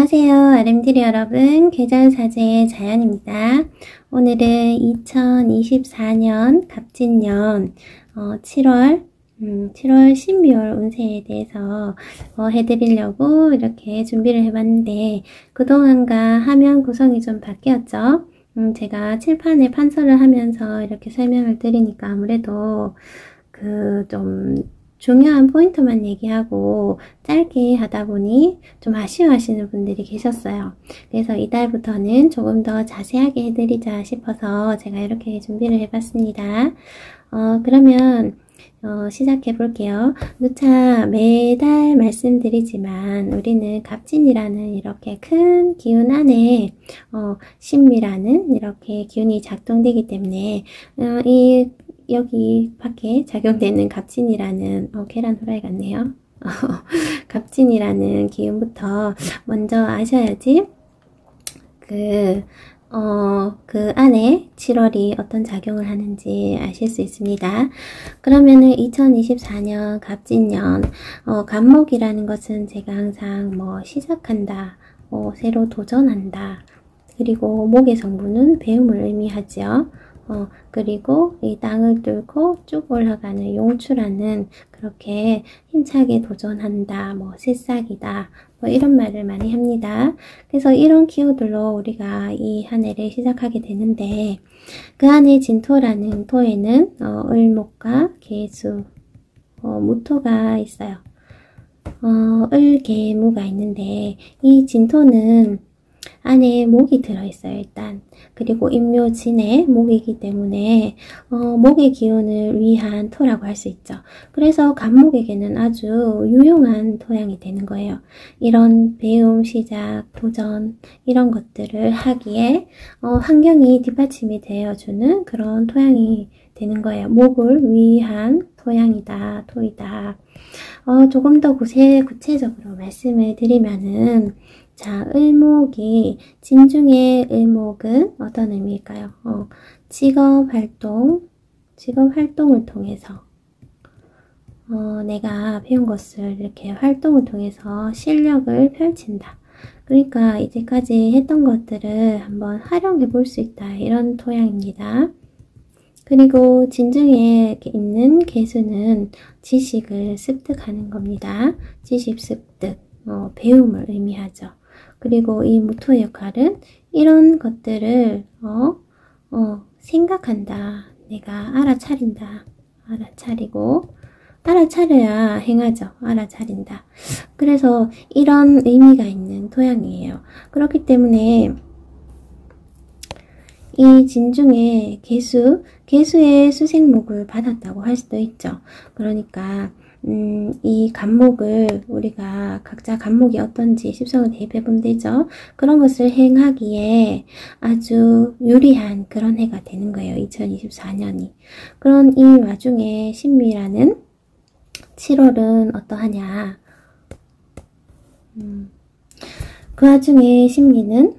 안녕하세요. RMD 여러분, 계절사제의 자연입니다. 오늘은 2024년 갑진년 7월 신비월 운세에 대해서 해드리려고 이렇게 준비를 해봤는데, 그동안과 화면 구성이 좀 바뀌었죠. 제가 칠판에 판서를 하면서 이렇게 설명을 드리니까 아무래도 좀 중요한 포인트만 얘기하고 짧게 하다 보니 좀 아쉬워하시는 분들이 계셨어요. 그래서 이달부터는 조금 더 자세하게 해드리자 싶어서 제가 이렇게 준비를 해봤습니다. 그러면 시작해 볼게요. 누차 매달 말씀드리지만 우리는 갑진이라는 이렇게 큰 기운 안에 신미라는 이렇게 기운이 작동되기 때문에 여기 밖에 작용되는 갑진이라는 계란 후라이 같네요. 갑진이라는 기운부터 먼저 아셔야지 그 안에 7월이 어떤 작용을 하는지 아실 수 있습니다. 그러면은 2024년 갑진년, 갑목이라는 것은 제가 항상 시작한다, 새로 도전한다, 그리고 목의 성분은 배움을 의미하죠. 그리고 이 땅을 뚫고 쭉 올라가는 용추라는, 그렇게 힘차게 도전한다, 새싹이다, 이런 말을 많이 합니다. 그래서 이런 키워드로 우리가 이 한 해를 시작하게 되는데, 그 안에 진토라는 토에는 을목과 계수, 무토가 있어요. 을계무가 있는데, 이 진토는 안에 목이 들어있어요, 일단. 그리고 임묘진에 목이기 때문에 목의 기운을 위한 토라고 할 수 있죠. 그래서 갑목에게는 아주 유용한 토양이 되는 거예요. 이런 배움, 시작, 도전 이런 것들을 하기에 환경이 뒷받침이 되어주는 그런 토양이 되는 거예요. 목을 위한 토양이다, 토이다. 조금 더 구체적으로 말씀을 드리면은, 자, 을목이, 진중의 을목은 어떤 의미일까요? 직업활동을 통해서, 내가 배운 것을 이렇게 활동을 통해서 실력을 펼친다. 그러니까 이제까지 했던 것들을 한번 활용해 볼 수 있다. 이런 토양입니다. 그리고 진중에 있는 계수는 지식을 습득하는 겁니다. 지식 습득, 배움을 의미하죠. 그리고 이 무토의 역할은 이런 것들을 생각한다. 내가 알아차린다. 알아차리고, 알아차려야 행하죠. 알아차린다. 그래서 이런 의미가 있는 토양이에요. 그렇기 때문에 이 진중에 계수의 수생목을 받았다고 할 수도 있죠. 그러니까 이 갑목을 우리가 각자 갑목이 어떤지 십성을 대입해보면 되죠. 그런 것을 행하기에 아주 유리한 그런 해가 되는 거예요. 2024년이. 그런 이 와중에 신미라는 7월은 어떠하냐. 그 와중에 신미는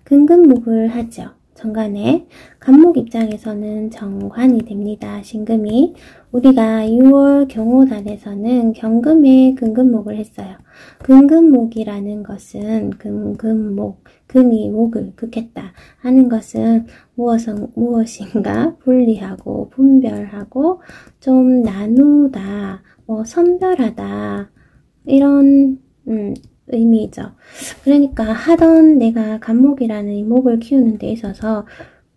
금금목을 하죠. 정관에. 갑목 입장에서는 정관이 됩니다. 신금이. 우리가 6월 경호달에서는 경금에 금금목을 했어요. 금금목이라는 것은 금금목, 금이 목을 극했다 하는 것은 무엇인가 분리하고 분별하고 좀 나누다, 선별하다 이런 의미죠. 그러니까 하던 내가 갑목이라는 이 목을 키우는 데 있어서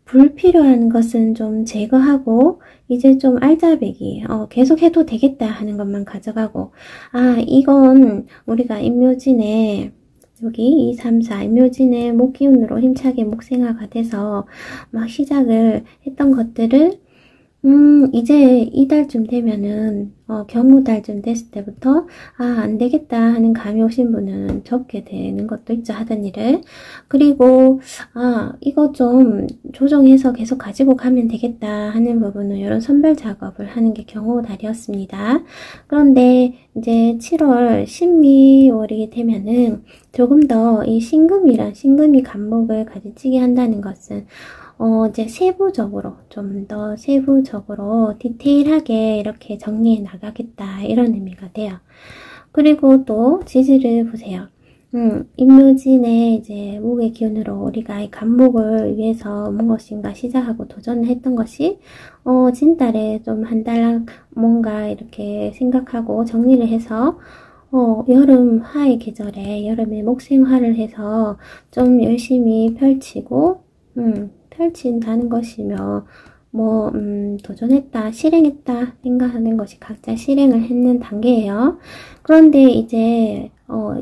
불필요한 것은 좀 제거하고 이제 좀 알짜배기 계속 해도 되겠다 하는 것만 가져가고, 이건 우리가 임묘진에 여기 2, 3, 4 임묘진의 목기운으로 힘차게 목생화가 돼서 막 시작을 했던 것들을 이제 이달쯤 되면은, 경우달쯤 됐을 때부터, 안 되겠다 하는 감이 오신 분은 접게 되는 것도 있죠, 하던 일을. 그리고, 이거 좀 조정해서 계속 가지고 가면 되겠다 하는 부분은 이런 선별 작업을 하는 게 경우달이었습니다. 그런데 이제 7월, 신미월이 되면은 조금 더 이 신금이 갑목을 가지치게 한다는 것은, 이제 좀 더 세부적으로 디테일하게 이렇게 정리해 나가겠다 이런 의미가 돼요. 그리고 또 지지를 보세요. 임묘진의 이제 목의 기운으로 우리가 이 간목을 위해서 무엇인가 시작하고 도전을 했던 것이, 진달에 좀 한 달 뭔가 이렇게 생각하고 정리를 해서, 여름 화의 계절에 여름에 목생화를 해서 좀 열심히 펼치고, 펼친다는 것이며, 도전했다, 실행했다 생각하는 것이 각자 실행을 했는 단계예요. 그런데 이제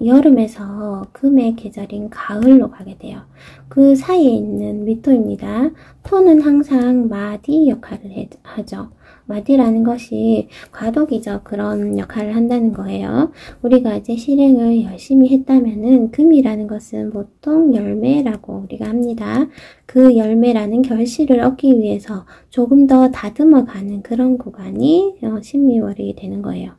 여름에서 금의 계절인 가을로 가게 돼요. 그 사이에 있는 미토입니다. 토는 항상 마디 역할을 하죠. 마디라는 것이 과도기죠. 그런 역할을 한다는 거예요. 우리가 이제 실행을 열심히 했다면은 금이라는 것은 보통 열매라고 우리가 합니다. 그 열매라는 결실을 얻기 위해서 조금 더 다듬어가는 그런 구간이 신미월이 되는 거예요.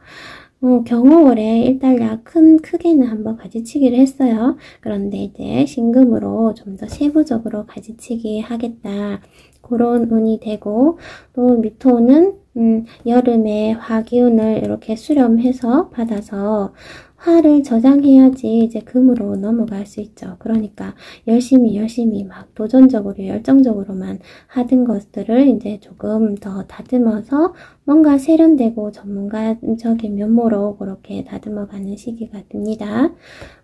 경호월에 일단락 크게는 한번 가지치기를 했어요. 그런데 이제 신금으로 좀 더 세부적으로 가지치기 하겠다. 그런 운이 되고, 또 미토는 여름에 화기운을 이렇게 수렴해서 받아서 화를 저장해야지 이제 금으로 넘어갈 수 있죠. 그러니까 열심히 막 도전적으로 열정적으로만 하던 것들을 이제 조금 더 다듬어서 뭔가 세련되고 전문가적인 면모로 그렇게 다듬어가는 시기가 됩니다.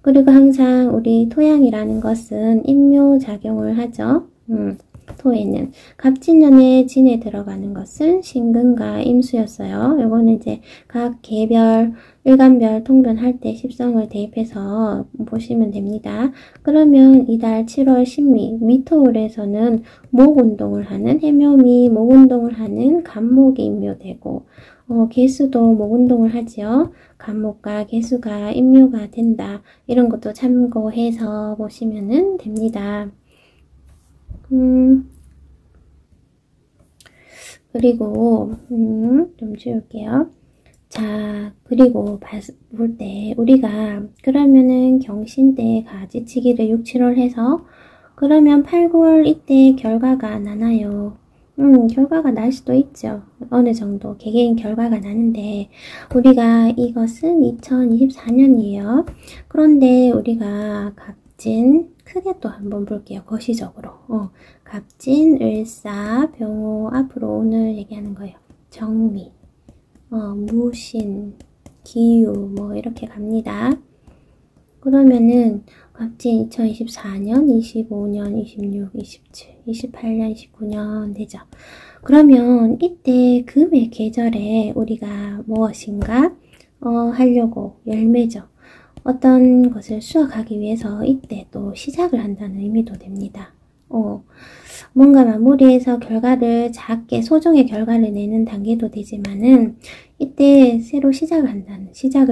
그리고 항상 우리 토양이라는 것은 인묘작용을 하죠. 토에는 갑진년에 진에 들어가는 것은 신금과 임수였어요. 요거는 이제 각 개별, 일간별 통변할 때 십성을 대입해서 보시면 됩니다. 그러면 이달 7월 신미, 미토월에서는 목운동을 하는 해묘미, 목운동을 하는 간목이 임묘되고, 개수도 목운동을 하지요. 간목과 개수가 임묘가 된다. 이런 것도 참고해서 보시면 됩니다. 그리고 좀 지울게요. 자, 그리고 볼 때 우리가 그러면은 경신 때 가지치기를 6, 7월 해서 그러면 8, 9월 이때 결과가 나나요? 결과가 날 수도 있죠. 어느 정도 개개인 결과가 나는데 우리가 이것은 2024년이에요. 그런데 우리가 갑진 크게 또 한번 볼게요. 거시적으로. 갑진, 을사, 병호, 앞으로 오늘 얘기하는 거예요. 정미, 무신, 기유, 이렇게 갑니다. 그러면은 갑진 2024년, 25년, 26, 27, 28년, 29년 되죠. 그러면 이때 금의 계절에 우리가 무엇인가 하려고 열매죠. 어떤 것을 수확하기 위해서 이때 또 시작을 한다는 의미도 됩니다. 뭔가 마무리해서 결과를 작게 소정의 결과를 내는 단계도 되지만은 이때 새로 시작을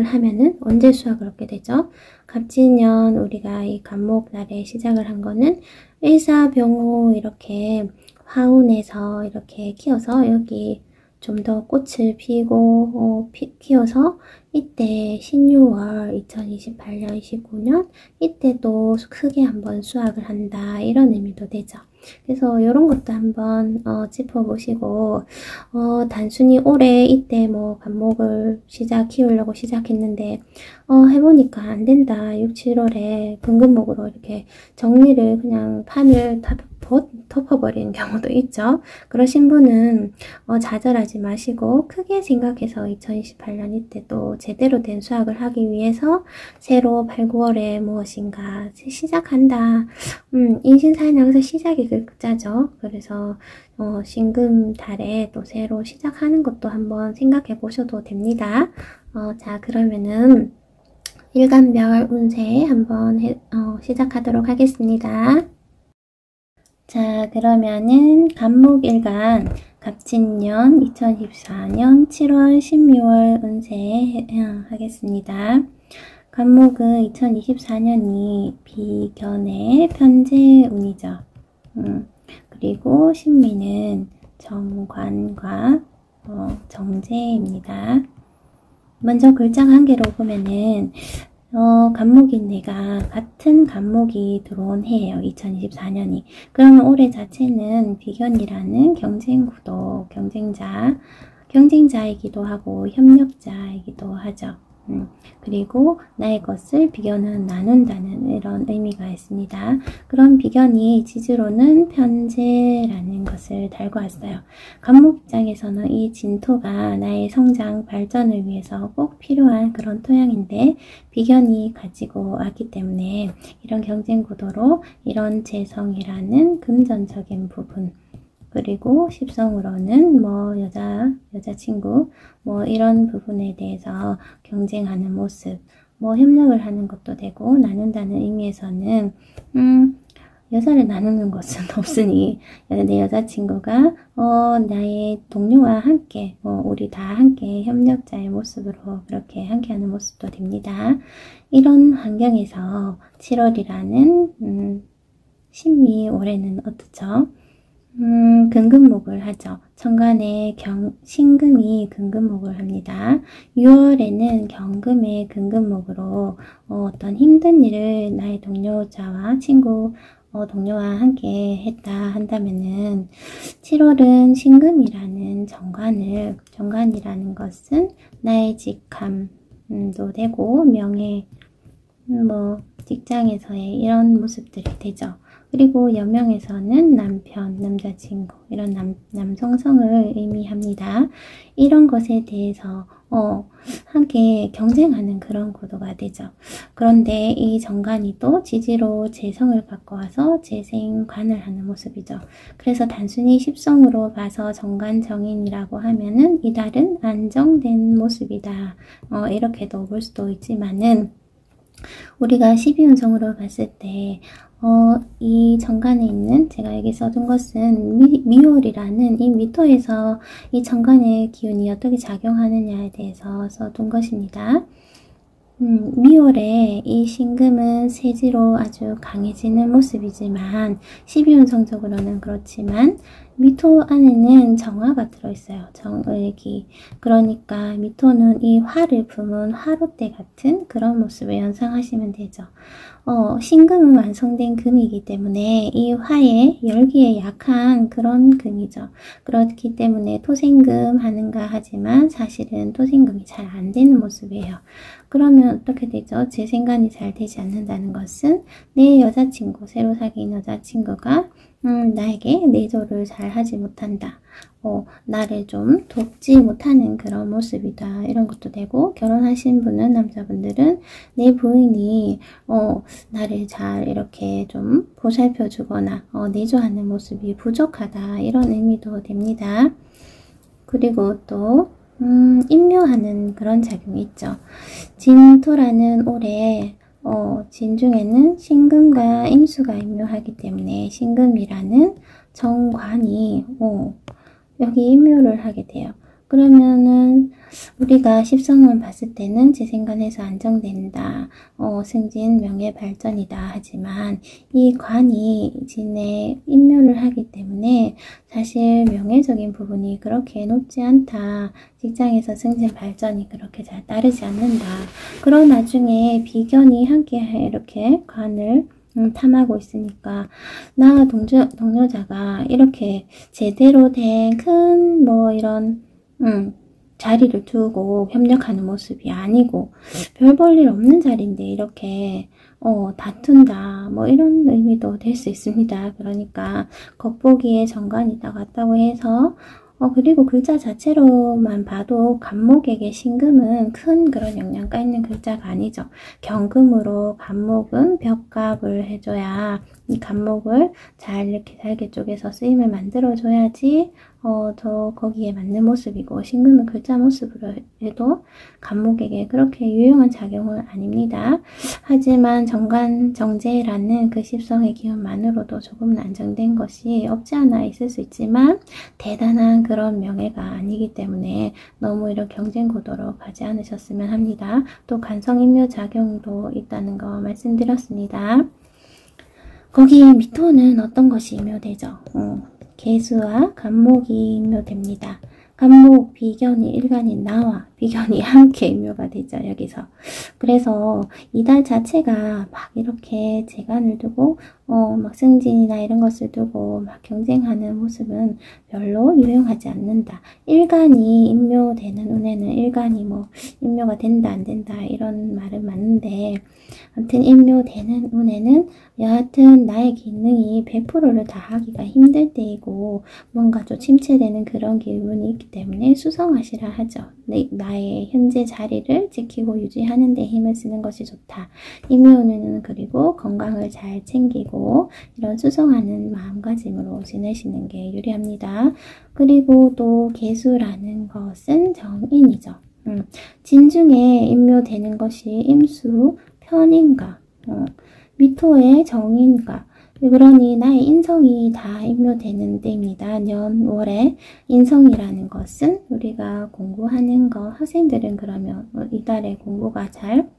하면은 언제 수확을 얻게 되죠? 갑진년 우리가 이 간목달에 시작을 한 거는 일사병호 이렇게 화운에서 이렇게 키워서 여기 좀 더 꽃을 피고 키워서 이때 신유월 2028년 29년 이때 또 크게 한번 수확을 한다 이런 의미도 되죠. 그래서 이런 것도 한번 짚어보시고 단순히 올해 이때 간목을 키우려고 시작했는데 해보니까 안 된다. 6, 7월에 금금목으로 이렇게 정리를 그냥 판을 덮어버리는 경우도 있죠. 그러신 분은 좌절하지 마시고 크게 생각해서 2028년 이때 또 제대로 된 수확을 하기 위해서 새로 8, 9월에 무엇인가 시작한다. 인신사에는 항상 시작이 글자죠. 그래서 신금 달에 또 새로 시작하는 것도 한번 생각해 보셔도 됩니다. 자, 그러면은 일간별 운세 한번 시작하도록 하겠습니다. 자, 그러면은 간목일간 갑진년 2024년 7월 12월 운세 하겠습니다. 간목은 2024년이 비견의 편재운이죠. 그리고 신미는 정관과 정제입니다. 먼저 글자 관계로 보면은 간목인내가 같은 간목이 들어온 해예요. 2024년이. 그러면 올해 자체는 비견이라는 경쟁구도, 경쟁자이기도 하고 협력자이기도 하죠. 그리고 나의 것을 비견은 나눈다는 이런 의미가 있습니다. 그런 비견이 지지로는 편재라는 것을 달고 왔어요. 간목 입장에서는 이 진토가 나의 성장, 발전을 위해서 꼭 필요한 그런 토양인데 비견이 가지고 왔기 때문에 이런 경쟁 구도로 이런 재성이라는 금전적인 부분, 그리고 십성으로는 뭐 여자친구 뭐 이런 부분에 대해서 경쟁하는 모습, 뭐 협력을 하는 것도 되고, 나눈다는 의미에서는 여자를 나누는 것은 없으니 내 여자친구가 나의 동료와 함께 우리 다 함께 협력자의 모습으로 그렇게 함께하는 모습도 됩니다. 이런 환경에서 7월이라는 신미 올해는 어떻죠? 금금목을 하죠. 천간에 신금이 금금목을 합니다. 6월에는 경금의 금금목으로 어떤 힘든 일을 나의 동료자와 친구, 동료와 함께 했다 한다면은 7월은 신금이라는 정관이라는 것은 나의 직함도 되고 명예, 뭐 직장에서의 이런 모습들이 되죠. 그리고 여명에서는 남편, 남자친구, 이런 남성성을 의미합니다. 이런 것에 대해서 함께 경쟁하는 그런 구도가 되죠. 그런데 이 정관이 또 지지로 재성을 갖고 와서 재생관을 하는 모습이죠. 그래서 단순히 십성으로 봐서 정관정인이라고 하면은 이달은 안정된 모습이다. 이렇게도 볼 수도 있지만은 우리가 12운성으로 봤을 때 이 정관에 있는, 제가 여기 써둔 것은 미월이라는 이 미토에서 이 정관의 기운이 어떻게 작용하느냐에 대해서 써둔 것입니다. 미월에 이 신금은 세지로 아주 강해지는 모습이지만 12운성적으로는 그렇지만 미토 안에는 정화가 들어있어요. 정의기. 그러니까 미토는 이 화를 품은 화롯대 같은 그런 모습을 연상하시면 되죠. 신금은 완성된 금이기 때문에 이 화의 열기에 약한 그런 금이죠. 그렇기 때문에 토생금 하는가 하지만 사실은 토생금이 잘 안 되는 모습이에요. 그러면 어떻게 되죠? 재생관이 잘 되지 않는다는 것은 내 여자친구, 새로 사귄 여자친구가 나에게 내조를 잘 하지 못한다. 나를 좀 돕지 못하는 그런 모습이다. 이런 것도 되고, 결혼하신 분은, 남자분들은 내 부인이 나를 잘 이렇게 좀 보살펴 주거나 내조하는 모습이 부족하다. 이런 의미도 됩니다. 그리고 또 임묘하는 그런 작용이 있죠. 진토라는 올해 진중에는 신금과 임수가 임묘하기 때문에 신금이라는 정관이 여기 임묘를 하게 돼요. 그러면은 우리가 십성을 봤을 때는 재생관에서 안정된다. 승진, 명예, 발전이다. 하지만 이 관이 진에 임묘를 하기 때문에 사실 명예적인 부분이 그렇게 높지 않다. 직장에서 승진, 발전이 그렇게 잘 따르지 않는다. 그런 와중에 비견이 함께 이렇게 관을 탐하고 있으니까 나 동료자가 이렇게 제대로 된 큰 뭐 이런 자리를 두고 협력하는 모습이 아니고 별 볼 일 없는 자리인데 이렇게 다툰다 뭐 이런 의미도 될 수 있습니다. 그러니까 겉보기에 정관이다 같다고 해서 그리고 글자 자체로만 봐도 간목에게 신금은 큰 그런 영향가 있는 글자가 아니죠. 경금으로 간목은 벽갑을 해줘야 이 간목을 잘 이렇게 잘게 쪼개서 쓰임을 만들어줘야지 더 거기에 맞는 모습이고, 신금은 글자 모습으로 해도 간목에게 그렇게 유용한 작용은 아닙니다. 하지만 정관 정제라는 그 십성의 기운만으로도 조금은 안정된 것이 없지 않아 있을 수 있지만 대단한 그런 명예가 아니기 때문에 너무 이런 경쟁 구도로 가지 않으셨으면 합니다. 또 간성인묘 작용도 있다는 거 말씀드렸습니다. 거기에 미토는 어떤 것이 임묘되죠? 개수와 간목이 임묘됩니다. 간목, 비견이, 일간이 나와 비견이 함께 임묘가 되죠. 여기서. 그래서 이달 자체가 막 이렇게 재간을 두고 막 승진이나 이런 것을 두고 막 경쟁하는 모습은 별로 유용하지 않는다. 일간이 임묘되는 운에는 요즘에는 일간이 뭐 임묘가 된다 안 된다 이런 말은 많은데, 아무튼 임묘되는 운에는 여하튼 나의 기능이 100%를 다 하기가 힘들 때이고 뭔가 좀 침체되는 그런 기분이 있기 때문에 수성하시라 하죠. 나의 현재 자리를 지키고 유지하는 데 힘을 쓰는 것이 좋다. 임묘운에는 그리고 건강을 잘 챙기고 이런 수성하는 마음가짐으로 지내시는 게 유리합니다. 그리고 또 계수라는 것은 정인이죠. 진중에 임묘되는 것이 임수, 편인가, 미토의 정인가. 그러니 나의 인성이 다 임묘되는 때입니다. 년, 월에 인성이라는 것은 우리가 공부하는 거, 학생들은 그러면 이달에 공부가 잘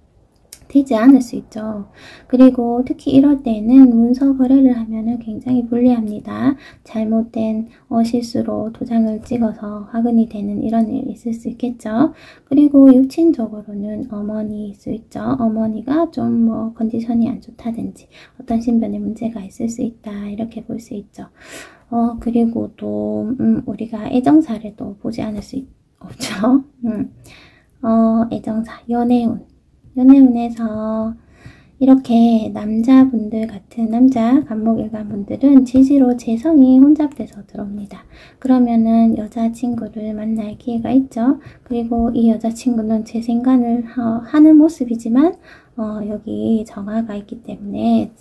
되지 않을 수 있죠. 그리고 특히 이럴 때는 문서 거래를 하면은 굉장히 불리합니다. 잘못된 실수로 도장을 찍어서 화근이 되는 이런 일이 있을 수 있겠죠. 그리고 육친적으로는 어머니일 수 있죠. 어머니가 좀 뭐 컨디션이 안 좋다든지 어떤 신변에 문제가 있을 수 있다 이렇게 볼 수 있죠. 그리고 또 우리가 애정사를 또 보지 않을 수 없죠. 애정사, 연애운에서 이렇게 남자분들 같은 남자 간목일간분들은 지지로 재성이 혼잡돼서 들어옵니다. 그러면은 여자친구를 만날 기회가 있죠. 그리고 이 여자친구는 재생간을 하는 모습이지만 여기 정화가 있기 때문에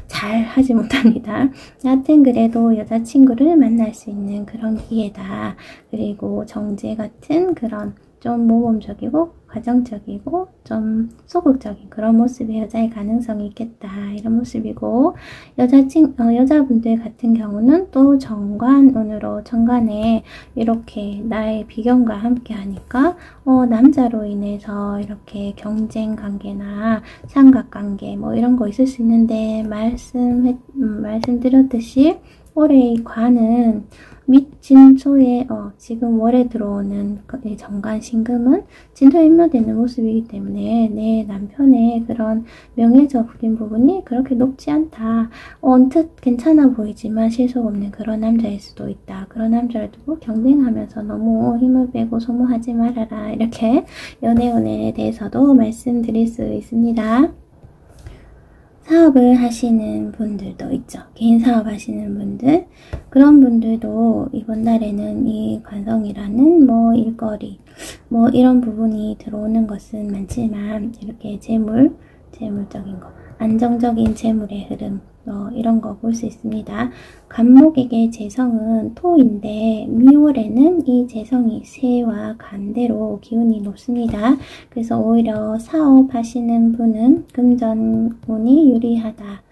잘 하지 못합니다. 여하튼 그래도 여자친구를 만날 수 있는 그런 기회다. 그리고 정제 같은 그런 좀 모범적이고 과정적이고 좀 소극적인 그런 모습의 여자의 가능성이 있겠다 이런 모습이고, 여자분들 같은 경우는 또 정관운으로 정관에 이렇게 나의 비견과 함께 하니까 남자로 인해서 이렇게 경쟁 관계나 삼각관계 뭐 이런 거 있을 수 있는데, 말씀드렸듯이 올해의 관은 진토에 지금 월에 들어오는 정관 신금은 진토에 임묘되는 모습이기 때문에 내 남편의 그런 명예적인 부분이 그렇게 높지 않다. 언뜻 괜찮아 보이지만 실속 없는 그런 남자일 수도 있다. 그런 남자를 두고 경쟁하면서 너무 힘을 빼고 소모하지 말아라. 이렇게 연애운에 대해서도 말씀드릴 수 있습니다. 사업을 하시는 분들도 있죠. 개인 사업 하시는 분들, 그런 분들도 이번 달에는 이 관성이라는 뭐 일거리 뭐 이런 부분이 들어오는 것은 많지만, 이렇게 재물적인 거, 안정적인 재물의 흐름 이런 거 볼 수 있습니다. 간목에게 재성은 토인데 미월에는 이 재성이 새와 간대로 기운이 높습니다. 그래서 오히려 사업하시는 분은 금전운이 유리하다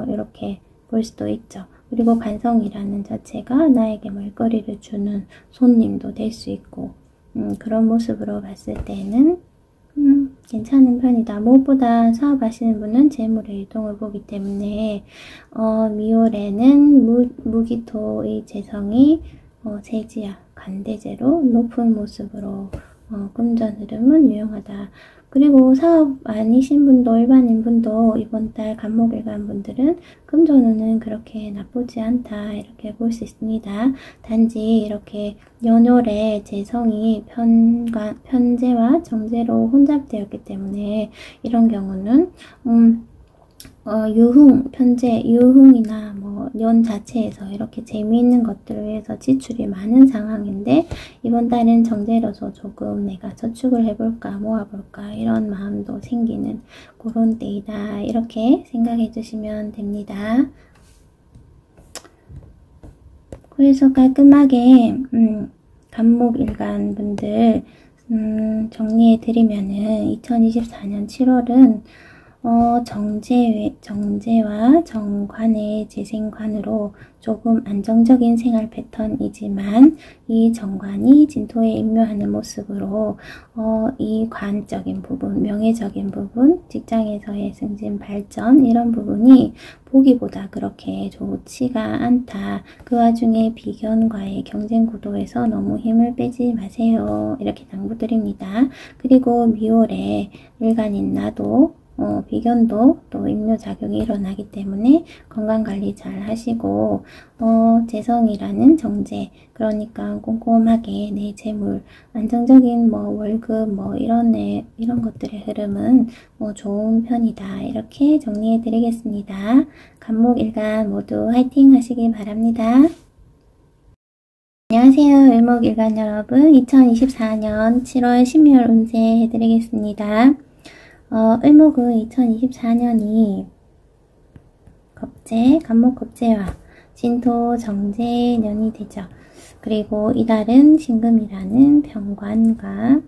이렇게 볼 수도 있죠. 그리고 간성이라는 자체가 나에게 먹거리를 주는 손님도 될 수 있고 그런 모습으로 봤을 때는 괜찮은 편이다. 무엇보다 사업하시는 분은 재물의 이동을 보기 때문에 미월에는 무기토의 재성이 재지야 간대제로 높은 모습으로 금전 흐름은 유용하다. 그리고 사업 아니신 분도 일반인 분도 이번 달 간목일간 분들은 금전운은 그렇게 나쁘지 않다 이렇게 볼 수 있습니다. 단지 이렇게 연월에 재성이 편재와 정재로 혼잡되었기 때문에 이런 경우는 유흥이나 뭐 연 자체에서 이렇게 재미있는 것들을 위해서 지출이 많은 상황인데, 이번 달은 정제로서 조금 내가 저축을 해볼까 모아볼까 이런 마음도 생기는 그런 때이다 이렇게 생각해 주시면 됩니다. 그래서 깔끔하게 간목일간 분들 정리해 드리면은 2024년 7월은 정제와 정관의 재생관으로 조금 안정적인 생활 패턴이지만, 이 정관이 진토에 임묘하는 모습으로 이 관적인 부분, 명예적인 부분, 직장에서의 승진 발전 이런 부분이 보기보다 그렇게 좋지가 않다. 그 와중에 비견과의 경쟁 구도에서 너무 힘을 빼지 마세요. 이렇게 당부드립니다. 그리고 미월에 일간인 나도 비견도 또 임묘작용이 일어나기 때문에 건강관리 잘 하시고 재성이라는 정제, 그러니까 꼼꼼하게 내 재물, 안정적인 월급 이런 것들의 흐름은 좋은 편이다. 이렇게 정리해 드리겠습니다. 간목일간 모두 화이팅 하시길 바랍니다. 안녕하세요. 을목일간 여러분, 2024년 7월 12월 운세 해드리겠습니다. 을목은 2024년이 겁재, 간목겁재와 진토 정제년이 되죠. 그리고 이달은 신금이라는 병관과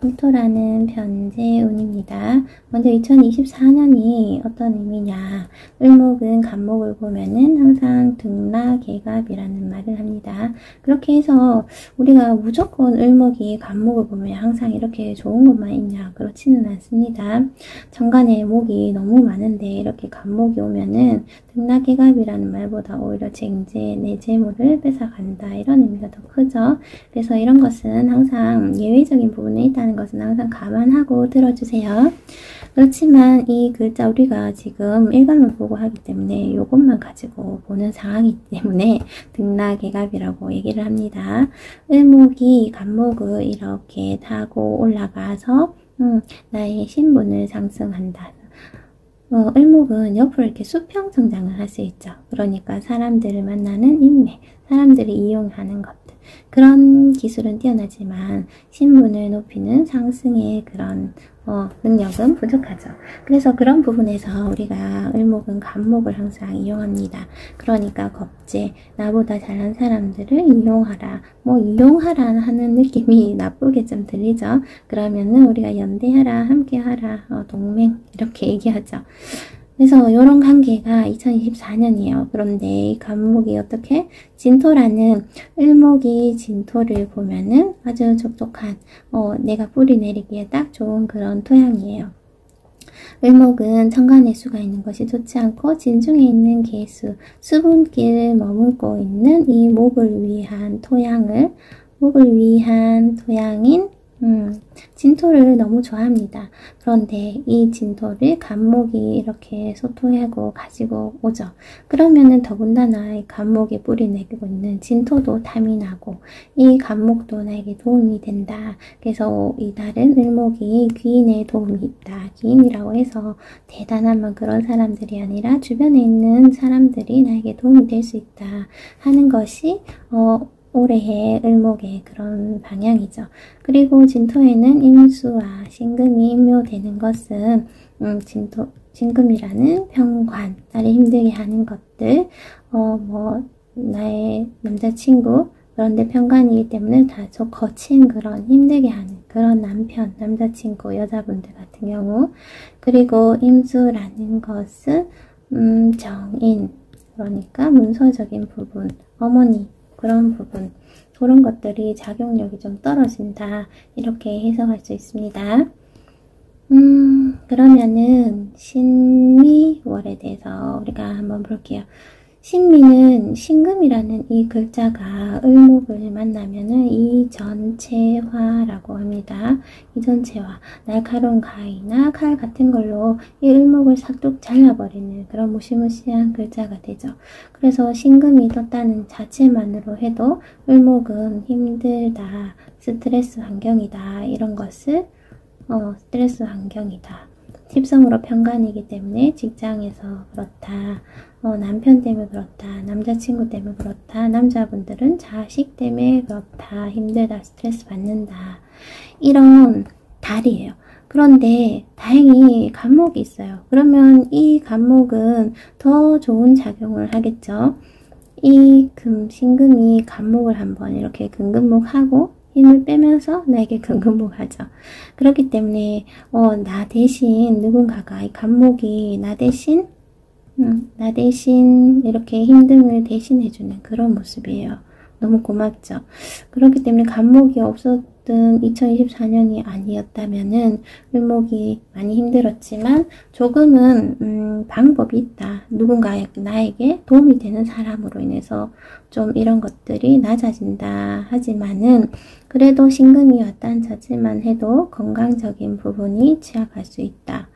일토라는 변제운입니다. 먼저 2024년이 어떤 의미냐. 을목은 간목을 보면은 항상 등락개갑이라는 말을 합니다. 그렇게 해서 우리가 무조건 을목이 간목을 보면 항상 이렇게 좋은 것만 있냐, 그렇지는 않습니다. 정관에 목이 너무 많은데 이렇게 간목이 오면은 등락개갑이라는 말보다 오히려 쟁제, 내 재물을 뺏어간다, 이런 의미가 더 크죠. 그래서 이런 것은 항상 예외적인 부분에 있다는 것은 항상 감안하고 들어주세요. 그렇지만 이 글자 우리가 지금 일간을 보고 하기 때문에 이것만 가지고 보는 상황이기 때문에 등락개갑이라고 얘기를 합니다. 을목이 간목을 이렇게 타고 올라가서 나의 신분을 상승한다. 을목은 옆으로 이렇게 수평 성장을 할 수 있죠. 그러니까 사람들을 만나는 인맥, 사람들이 이용하는 것들, 그런 기술은 뛰어나지만 신분을 높이는 상승의 그런 능력은 부족하죠. 그래서 그런 부분에서 우리가 을목은 간목을 항상 이용합니다. 그러니까 겁재, 나보다 잘난 사람들을 이용하라. 이용하라 하는 느낌이 나쁘게 좀 들리죠. 그러면은 우리가 연대하라, 함께하라, 동맹 이렇게 얘기하죠. 그래서 이런 관계가 2024년이에요. 그런데 이 간목이 어떻게? 진토라는, 을목이 진토를 보면은 아주 촉촉한, 내가 뿌리 내리기에 딱 좋은 그런 토양이에요. 을목은 천간의 수가 있는 것이 좋지 않고 진중에 있는 개수, 수분기를 머물고 있는 이 목을 위한 토양인 진토를 너무 좋아합니다. 그런데 이 진토를 간목이 이렇게 소토하고 가지고 오죠. 그러면은 더군다나 이 간목에 뿌리 내리고 있는 진토도 탐이 나고 이 간목도 나에게 도움이 된다. 그래서 이달은 을목이 귀인에 도움이 있다. 귀인이라고 해서 대단한 그런 사람들이 아니라 주변에 있는 사람들이 나에게 도움이 될 수 있다 하는 것이 올해의 을목의 그런 방향이죠. 그리고 진토에는 임수와 신금이 임묘되는 것은 신금이라는 병관, 나를 힘들게 하는 것들, 나의 남자친구, 그런데 편관이기 때문에 다소 거친 그런 힘들게 하는 그런 남편, 남자친구, 여자분들 같은 경우, 그리고 임수라는 것은 정인, 그러니까 문서적인 부분, 어머니, 그런 부분, 그런 것들이 작용력이 좀 떨어진다, 이렇게 해석할 수 있습니다. 그러면은 신미월에 대해서 우리가 한번 볼게요. 신미는 신금이라는 이 글자가 을목을 만나면은 이전체화라고 합니다. 이전체화, 날카로운 가위나 칼 같은 걸로 이 을목을 싹둑 잘라버리는 그런 무시무시한 글자가 되죠. 그래서 신금이 떴다는 자체만으로 해도 을목은 힘들다, 스트레스 환경이다, 이런 것을 스트레스 환경이다. tip성으로 편관이기 때문에 직장에서 그렇다, 남편 때문에 그렇다, 남자친구 때문에 그렇다, 남자분들은 자식 때문에 그렇다, 힘들다, 스트레스 받는다, 이런 달이에요. 그런데 다행히 간목이 있어요. 그러면 이 간목은 더 좋은 작용을 하겠죠. 이 신금이 간목을 한번 이렇게 금금목하고 힘을 빼면서 나에게 금금목하죠. 그렇기 때문에 나 대신 누군가가, 이 간목이 나 대신 이렇게 힘듦을 대신해주는 그런 모습이에요. 너무 고맙죠. 그렇기 때문에 간목이 없었던 2024년이 아니었다면은 을목이 많이 힘들었지만 조금은 방법이 있다. 나에게 도움이 되는 사람으로 인해서 좀 이런 것들이 낮아진다 하지만은 그래도 신금이 왔다는 자체만 해도 건강적인 부분이 취약할 수 있다.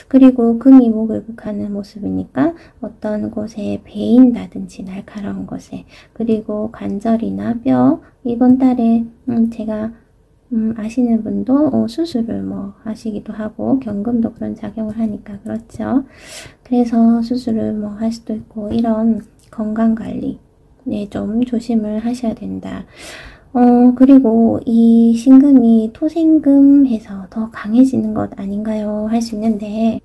그리고 금이 목을 극하는 모습이니까 어떤 곳에 베인다든지 날카로운 곳에, 그리고 관절이나 뼈, 이번 달에 제가 아시는 분도 수술을 뭐 하시기도 하고 경금도 그런 작용을 하니까 그렇죠. 그래서 수술을 뭐 할 수도 있고 이런 건강관리 좀 조심을 하셔야 된다. 그리고 이 신금이 토생금해서 더 강해지는 것 아닌가요? 할 수 있는데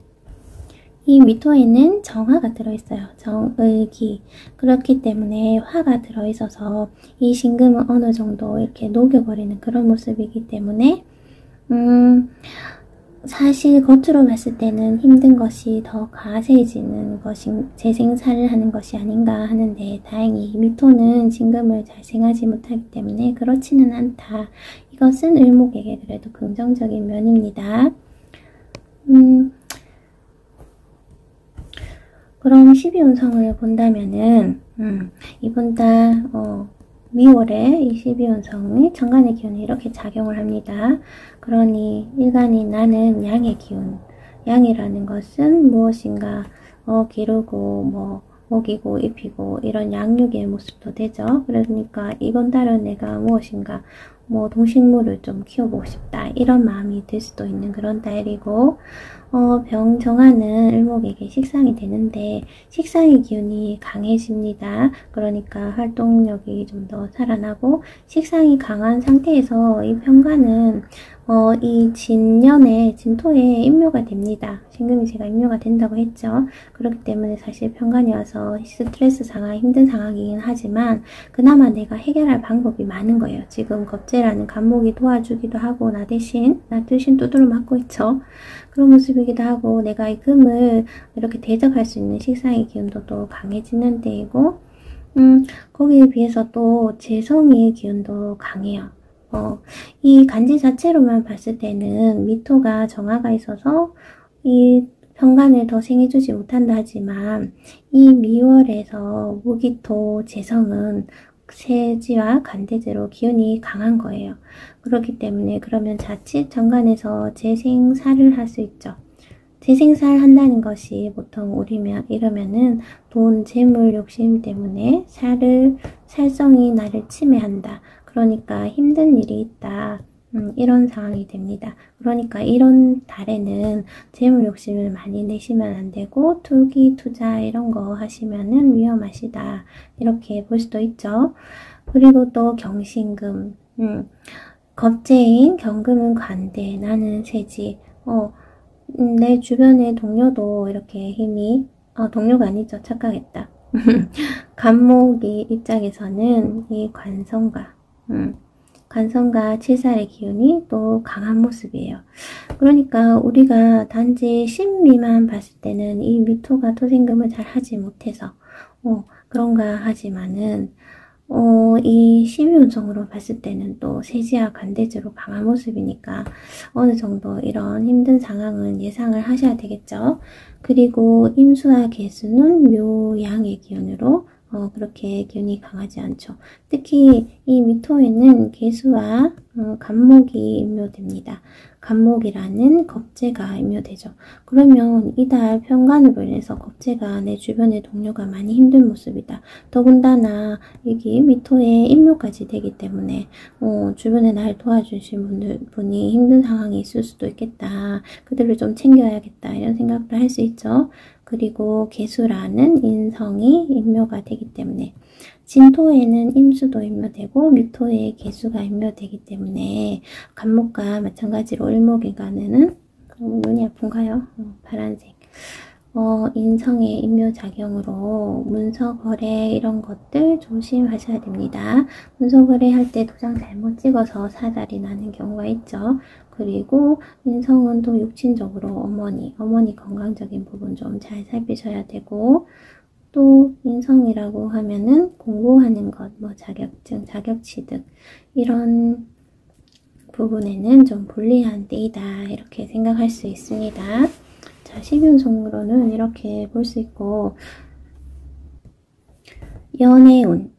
이 미토에는 정화가 들어있어요. 정의기. 그렇기 때문에 화가 들어있어서 이 신금은 어느 정도 이렇게 녹여버리는 그런 모습이기 때문에 사실 겉으로 봤을 때는 힘든 것이 더 가세해지는 것이 재생산을 하는 것이 아닌가 하는데 다행히 미토는 진금을 발생하지 못하기 때문에 그렇지는 않다. 이것은 을목에게 그래도 긍정적인 면입니다. 그럼 12운성을 본다면은 이번 달 미월에 이 12운성이 정관의 기운이 이렇게 작용을 합니다. 그러니 일간이 나는 양의 기운, 양이라는 것은 무엇인가 기르고 뭐 먹이고 입히고 이런 양육의 모습도 되죠. 그러니까 이번 달은 내가 무엇인가 뭐 동식물을 좀 키워보고 싶다 이런 마음이 들 수도 있는 그런 달이고 병정화는 을목에게 식상이 되는데 식상의 기운이 강해집니다. 그러니까 활동력이 좀 더 살아나고 식상이 강한 상태에서 이 편관은 이 진년에 진토에 임묘가 됩니다. 신금이 제가 임묘가 된다고 했죠. 그렇기 때문에 사실 편관이 와서 스트레스 상황, 힘든 상황이긴 하지만 그나마 내가 해결할 방법이 많은 거예요. 지금 겁재라는 간목이 도와주기도 하고 나 대신 두드러 맞고 있죠. 그런 모습이기도 하고 내가 이 금을 이렇게 대적할 수 있는 식상의 기운도 또 강해지는 때이고 거기에 비해서 또 재성의 기운도 강해요. 이 간지 자체로만 봤을 때는 미토가 정화가 있어서 이 편관을 더 생해주지 못한다 하지만 이 미월에서 무기토 재성은 세지와 간대제로 기운이 강한 거예요. 그렇기 때문에 그러면 자칫 정관에서 재생살을 할 수 있죠. 재생살 한다는 것이 보통 이러면은 돈, 재물 욕심 때문에 살성이 나를 침해한다. 그러니까 힘든 일이 있다. 이런 상황이 됩니다. 그러니까 이런 달에는 재물 욕심을 많이 내시면 안 되고 투기, 투자 이런 거 하시면은 위험하시다. 이렇게 볼 수도 있죠. 그리고 또 경신금, 겁재인 경금은 관대, 나는 세지. 내 주변의 동료도 이렇게 힘이 동료가 아니죠. 착각했다. 간목이 입장에서는 이 관성과 칠살의 기운이 또 강한 모습이에요. 그러니까 우리가 단지 신미만 봤을 때는 이 미토가 토생금을 잘 하지 못해서 그런가 하지만은 이 12운성으로 봤을 때는 또 세지와 간대제로 강한 모습이니까 어느 정도 이런 힘든 상황은 예상을 하셔야 되겠죠. 그리고 임수와 계수는 묘양의 기운으로 그렇게 기운이 강하지 않죠. 특히 이 미토에는 계수와 간목이 임묘됩니다. 간목이라는 겁재가 임묘되죠. 그러면 이달 편관으로 인해서 겁재가 내 주변의 동료가 많이 힘든 모습이다. 더군다나 여기 미토에 임묘까지 되기 때문에 주변에 날 도와주신 분이 힘든 상황이 있을 수도 있겠다. 그들을 좀 챙겨야겠다. 이런 생각도 할 수 있죠. 그리고 계수라는 인성이 임묘가 되기 때문에 진토에는 임수도 임묘되고 미토에 계수가 임묘되기 때문에 간목과 마찬가지로 을목일간에는 눈이 아픈가요? 파란색 인성의 임묘작용으로 문서거래 이런 것들 조심하셔야 됩니다. 문서거래 할 때 도장 잘못 찍어서 사달이 나는 경우가 있죠. 그리고 인성은 또 육친적으로 어머니 건강적인 부분 좀 잘 살피셔야 되고 또 인성이라고 하면은 공부하는 것, 뭐 자격증, 자격취득 이런 부분에는 좀 불리한 때이다 이렇게 생각할 수 있습니다. 자, 12운성으로는 이렇게 볼 수 있고 연애운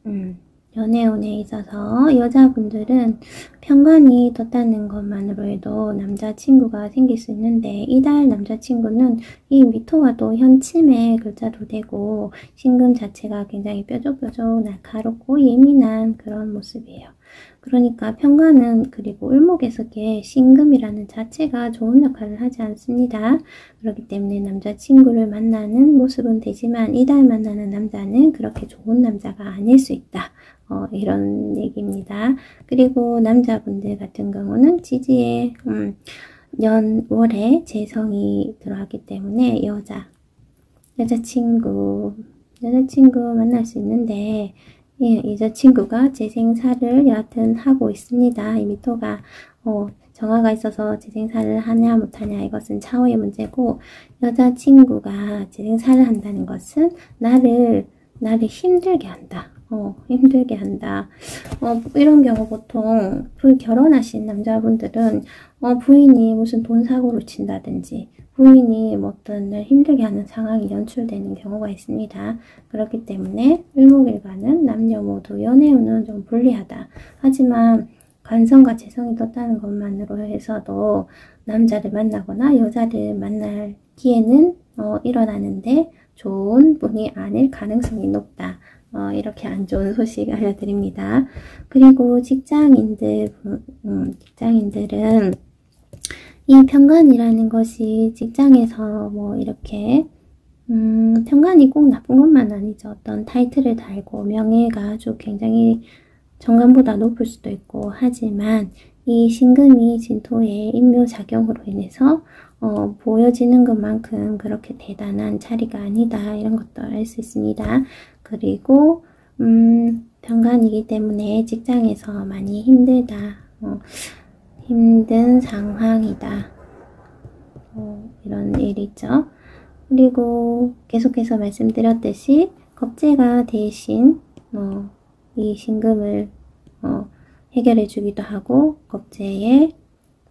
연애운에 있어서 여자분들은 편관이 떴다는 것만으로 해도 남자친구가 생길 수 있는데, 이달 남자친구는 이 미토와도 현침의 글자도 되고 신금 자체가 굉장히 뾰족뾰족 날카롭고 예민한 그런 모습이에요. 그러니까 편관은, 그리고 을목에서의 신금이라는 자체가 좋은 역할을 하지 않습니다. 그렇기 때문에 남자친구를 만나는 모습은 되지만 이달 만나는 남자는 그렇게 좋은 남자가 아닐 수 있다. 이런 얘기입니다. 그리고 남자분들 같은 경우는 지지에 월에 재성이 들어왔기 때문에 여자친구 만날 수 있는데, 이 여자친구가 재생살을 여하튼 하고 있습니다. 이 미토가 정화가 있어서 재생살을 하냐 못하냐 이것은 차후의 문제고, 여자친구가 재생살을 한다는 것은 나를 힘들게 한다. 힘들게 한다. 이런 경우 보통 결혼하신 남자분들은 부인이 무슨 돈 사고를 친다든지 부인이 뭐 어떤 날 힘들게 하는 상황이 연출되는 경우가 있습니다. 그렇기 때문에 을목일간은 남녀 모두 연애운은 좀 불리하다. 하지만 관성과 재성이 떴다는 것만으로 해서도 남자를 만나거나 여자를 만날 기회는 일어나는데 좋은 분이 아닐 가능성이 높다. 이렇게 안 좋은 소식 알려드립니다. 그리고 직장인들은 이 편관이라는 것이 직장에서 뭐 이렇게 편관이 꼭 나쁜 것만 아니죠. 어떤 타이틀을 달고 명예가 아주 굉장히 정관보다 높을 수도 있고, 하지만 이 신금이 진토의 인묘작용으로 인해서 보여지는 것만큼 그렇게 대단한 자리가 아니다. 이런 것도 알 수 있습니다. 그리고 편관이기 때문에 직장에서 많이 힘들다. 힘든 상황이다. 이런 일이죠. 그리고 계속해서 말씀드렸듯이 겁재가 대신 이 신금을 해결해 주기도 하고, 겁재의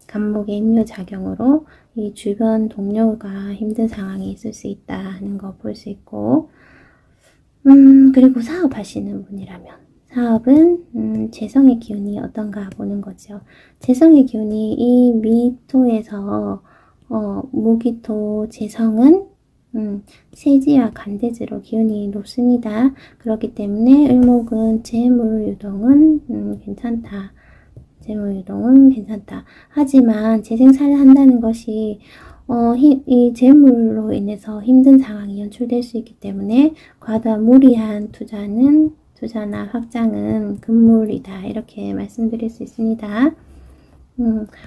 간목의 인묘작용으로 이 주변 동료가 힘든 상황이 있을 수 있다는 거 볼 수 있고, 그리고 사업하시는 분이라면 사업은 재성의 기운이 어떤가 보는 거죠. 재성의 기운이 이 미토에서 무기토 재성은 세지와 간대지로 기운이 높습니다. 그렇기 때문에 을목은 재물 유동은 괜찮다. 재물 유동은 괜찮다. 하지만 재생살을 한다는 것이 이 재물로 인해서 힘든 상황이 연출될 수 있기 때문에 과도한 무리한 투자나 확장은 금물이다. 이렇게 말씀드릴 수 있습니다.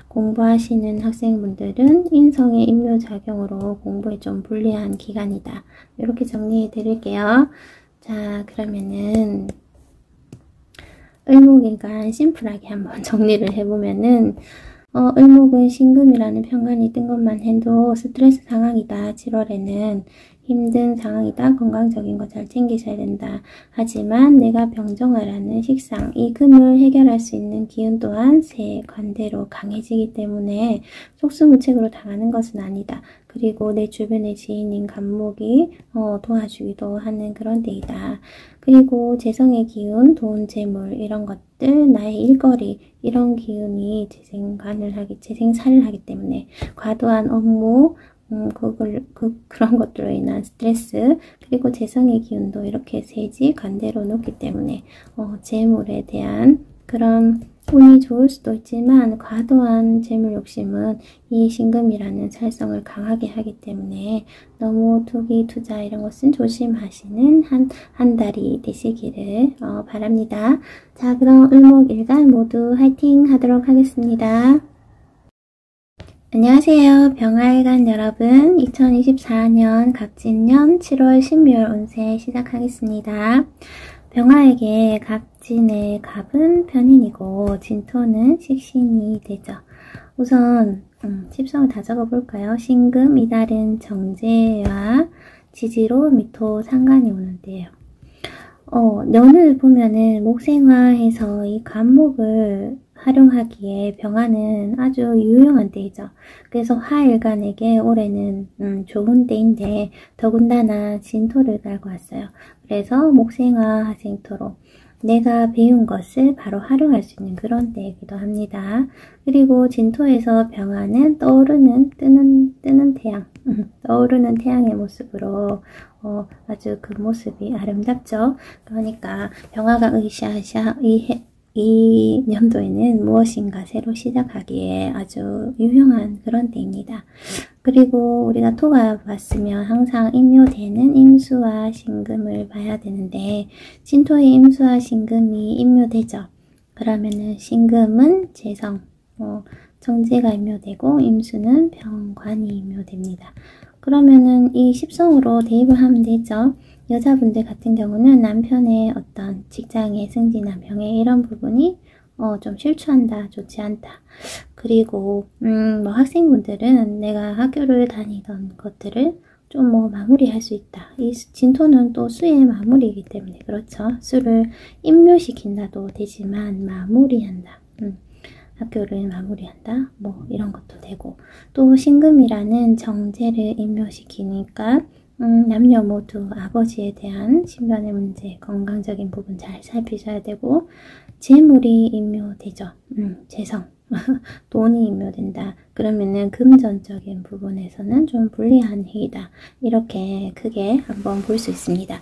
공부하시는 학생분들은 인성의 인묘작용으로 공부에 좀 불리한 기간이다. 이렇게 정리해 드릴게요. 자, 그러면은 을목일간 심플하게 한번 정리를 해보면은, 을목은 신금이라는 편관이 뜬 것만 해도 스트레스 상황이다. 7월에는 힘든 상황이다. 건강적인 거 잘 챙기셔야 된다. 하지만 내가 병정화라는 식상, 이 금을 해결할 수 있는 기운 또한 새 관대로 강해지기 때문에 속수무책으로 당하는 것은 아니다. 그리고 내 주변의 지인인 간목이 도와주기도 하는 그런 때이다. 그리고 재성의 기운, 돈, 재물 이런 것들, 나의 일거리 이런 기운이 재생살을 하기 때문에 과도한 업무, 그런 것들로 인한 스트레스, 그리고 재성의 기운도 이렇게 세지 관대로 놓기 때문에 재물에 대한 그런 운이 좋을 수도 있지만 과도한 재물 욕심은 이 신금이라는 살성을 강하게 하기 때문에 너무 투기, 투자 이런 것은 조심하시는 한 달이 되시기를 바랍니다. 자, 그럼 을목일간 모두 화이팅 하도록 하겠습니다. 안녕하세요. 병화일간 여러분, 2024년 갑진년 7월 신묘일 운세 시작하겠습니다. 병화에게 갑진의 갑은 편인이고 진토는 식신이 되죠. 우선 십성을 다 적어볼까요? 신금, 이달은 정제와 지지로 미토 상관이 오는데요. 년을 보면은 목생화해서 이 간목을 활용하기에 병화는 아주 유용한 때이죠. 그래서 화일간에게 올해는 좋은 때인데 더군다나 진토를 달고 왔어요. 그래서 목생화 하생토로 내가 배운 것을 바로 활용할 수 있는 그런 때이기도 합니다. 그리고 진토에서 병화는 떠오르는 뜨는 태양, 떠오르는 태양의 모습으로 아주 그 모습이 아름답죠. 그러니까 병화가 으쌰으쌰 이 년도에는 무엇인가 새로 시작하기에 아주 유용한 그런 때입니다. 그리고 우리가 토가 봤으면 항상 임묘되는 임수와 신금을 봐야 되는데 진토에 임수와 신금이 임묘되죠. 그러면은 신금은 재성, 정제가 임묘되고 임수는 병관이 임묘됩니다. 그러면은 이 십성으로 대입을 하면 되죠. 여자분들 같은 경우는 남편의 어떤 직장의 승진이나 병에 이런 부분이 좀 실추한다, 좋지 않다. 그리고 뭐 학생분들은 내가 학교를 다니던 것들을 좀 뭐 마무리할 수 있다. 이 진토는 또 수의 마무리이기 때문에 그렇죠. 수를 임묘시킨다도 되지만 마무리한다. 학교를 마무리한다. 뭐 이런 것도 되고 또 신금이라는 정제를 임묘시키니까 남녀 모두 아버지에 대한 신변의 문제, 건강적인 부분 잘 살피셔야 되고 재물이 임묘되죠. 재성, 돈이 임묘된다. 그러면은 금전적인 부분에서는 좀 불리한 해이다. 이렇게 크게 한번 볼 수 있습니다.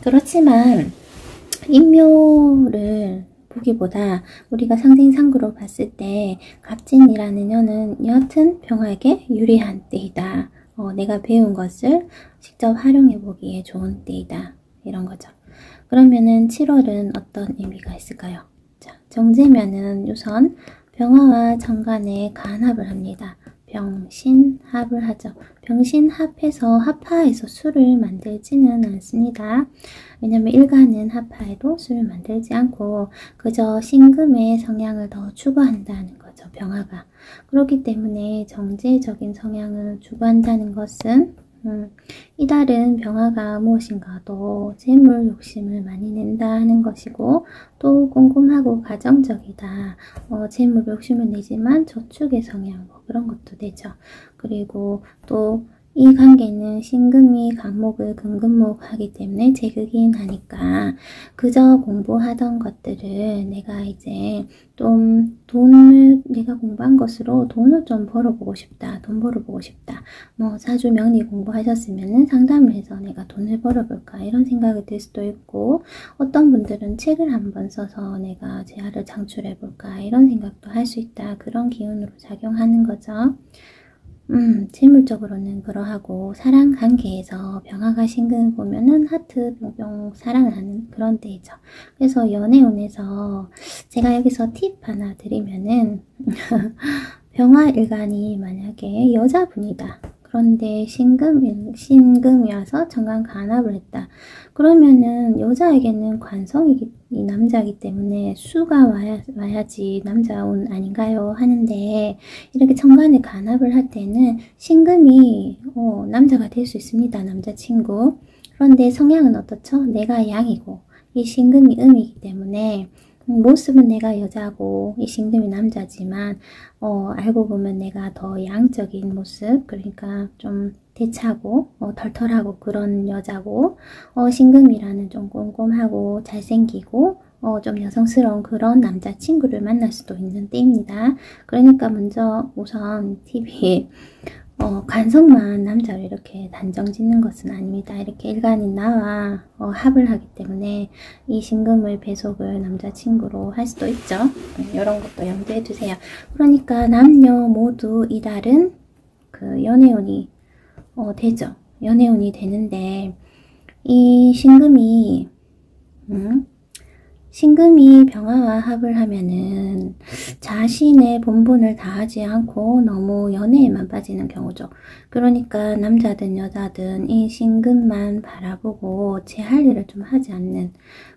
그렇지만 임묘를 보기보다 우리가 상생상구로 봤을 때 갑진이라는 년은 여하튼 병화에게 유리한 때이다. 내가 배운 것을 직접 활용해 보기에 좋은 때이다. 이런 거죠. 그러면은 7월은 어떤 의미가 있을까요? 자, 정제면은 우선 병화와 정간에 간합을 합니다. 병신합을 하죠. 병신합해서 합화해서 술을 만들지는 않습니다. 왜냐면 일간은 합화해도 술을 만들지 않고 그저 신금의 성향을 더 추구한다는 거죠. 병화가. 그렇기 때문에 정제적인 성향을 추구한다는 것은 이달은 병화가 무엇인가도 재물 욕심을 많이 낸다 하는 것이고 또 꼼꼼하고 가정적이다. 재물 욕심을 내지만 저축의 성향 뭐 그런 것도 되죠. 그리고 또 이 관계는 신금이 간목을 금금목하기 때문에 제극인 하니까 그저 공부하던 것들을 내가 이제 좀 돈을 내가 공부한 것으로 돈을 좀 벌어보고 싶다. 돈 벌어보고 싶다. 뭐 사주 명리 공부하셨으면 상담을 해서 내가 돈을 벌어볼까 이런 생각이 들 수도 있고 어떤 분들은 책을 한번 써서 내가 재화를 창출해볼까 이런 생각도 할 수 있다. 그런 기운으로 작용하는 거죠. 재물적으로는 그러하고 사랑 관계에서 병화가 신금을 보면은 하트 뿅뿅 사랑을 하는 그런 때이죠. 그래서 연애운에서 제가 여기서 팁 하나 드리면은 병화 일간이 만약에 여자분이다. 그런데 신금이 와서 정관 간합을 했다. 그러면은 여자에게는 관성이 남자이기 때문에 수가 와야지 남자운 아닌가요? 하는데 이렇게 정관에 간합을 할 때는 신금이 남자가 될 수 있습니다. 남자친구. 그런데 성향은 어떻죠? 내가 양이고 이 신금이 음이기 때문에 모습은 내가 여자고 이 신금이 남자지만 알고 보면 내가 더 양적인 모습 그러니까 좀 대차고 털털하고 그런 여자고 신금이라는 좀 꼼꼼하고 잘생기고 좀 여성스러운 그런 남자친구를 만날 수도 있는 때입니다. 그러니까 먼저 우선 팁이 관성만 남자를 이렇게 단정 짓는 것은 아닙니다. 이렇게 일간인 나와 합을 하기 때문에 이 신금의 배속을 남자친구로 할 수도 있죠. 이런 것도 염두에 두세요. 그러니까 남녀 모두 이달은 그 연애운이 되죠. 연애운이 되는데 이 신금이 병화와 합을 하면은 자신의 본분을 다하지 않고 너무 연애에만 빠지는 경우죠. 그러니까 남자든 여자든 이 신금만 바라보고 제 할 일을 좀 하지 않는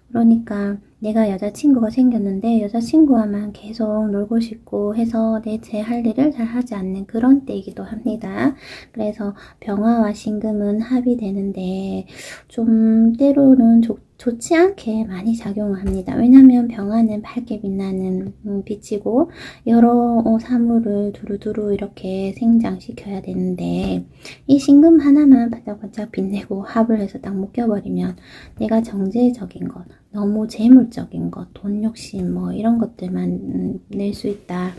그러니까 내가 여자친구가 생겼는데 여자친구와만 계속 놀고 싶고 해서 내 제 할 일을 잘 하지 않는 그런 때이기도 합니다. 그래서 병화와 신금은 합이 되는데 좀 때로는 좋지 않게 많이 작용을 합니다. 왜냐하면 병화는 밝게 빛나는 빛이고 여러 사물을 두루두루 이렇게 생장시켜야 되는데 이 신금 하나만 반짝반짝 빛내고 합을 해서 딱 묶여버리면 내가 정제적인 것 너무 재물적인 것, 돈 욕심 뭐 이런 것들만 낼 수 있다.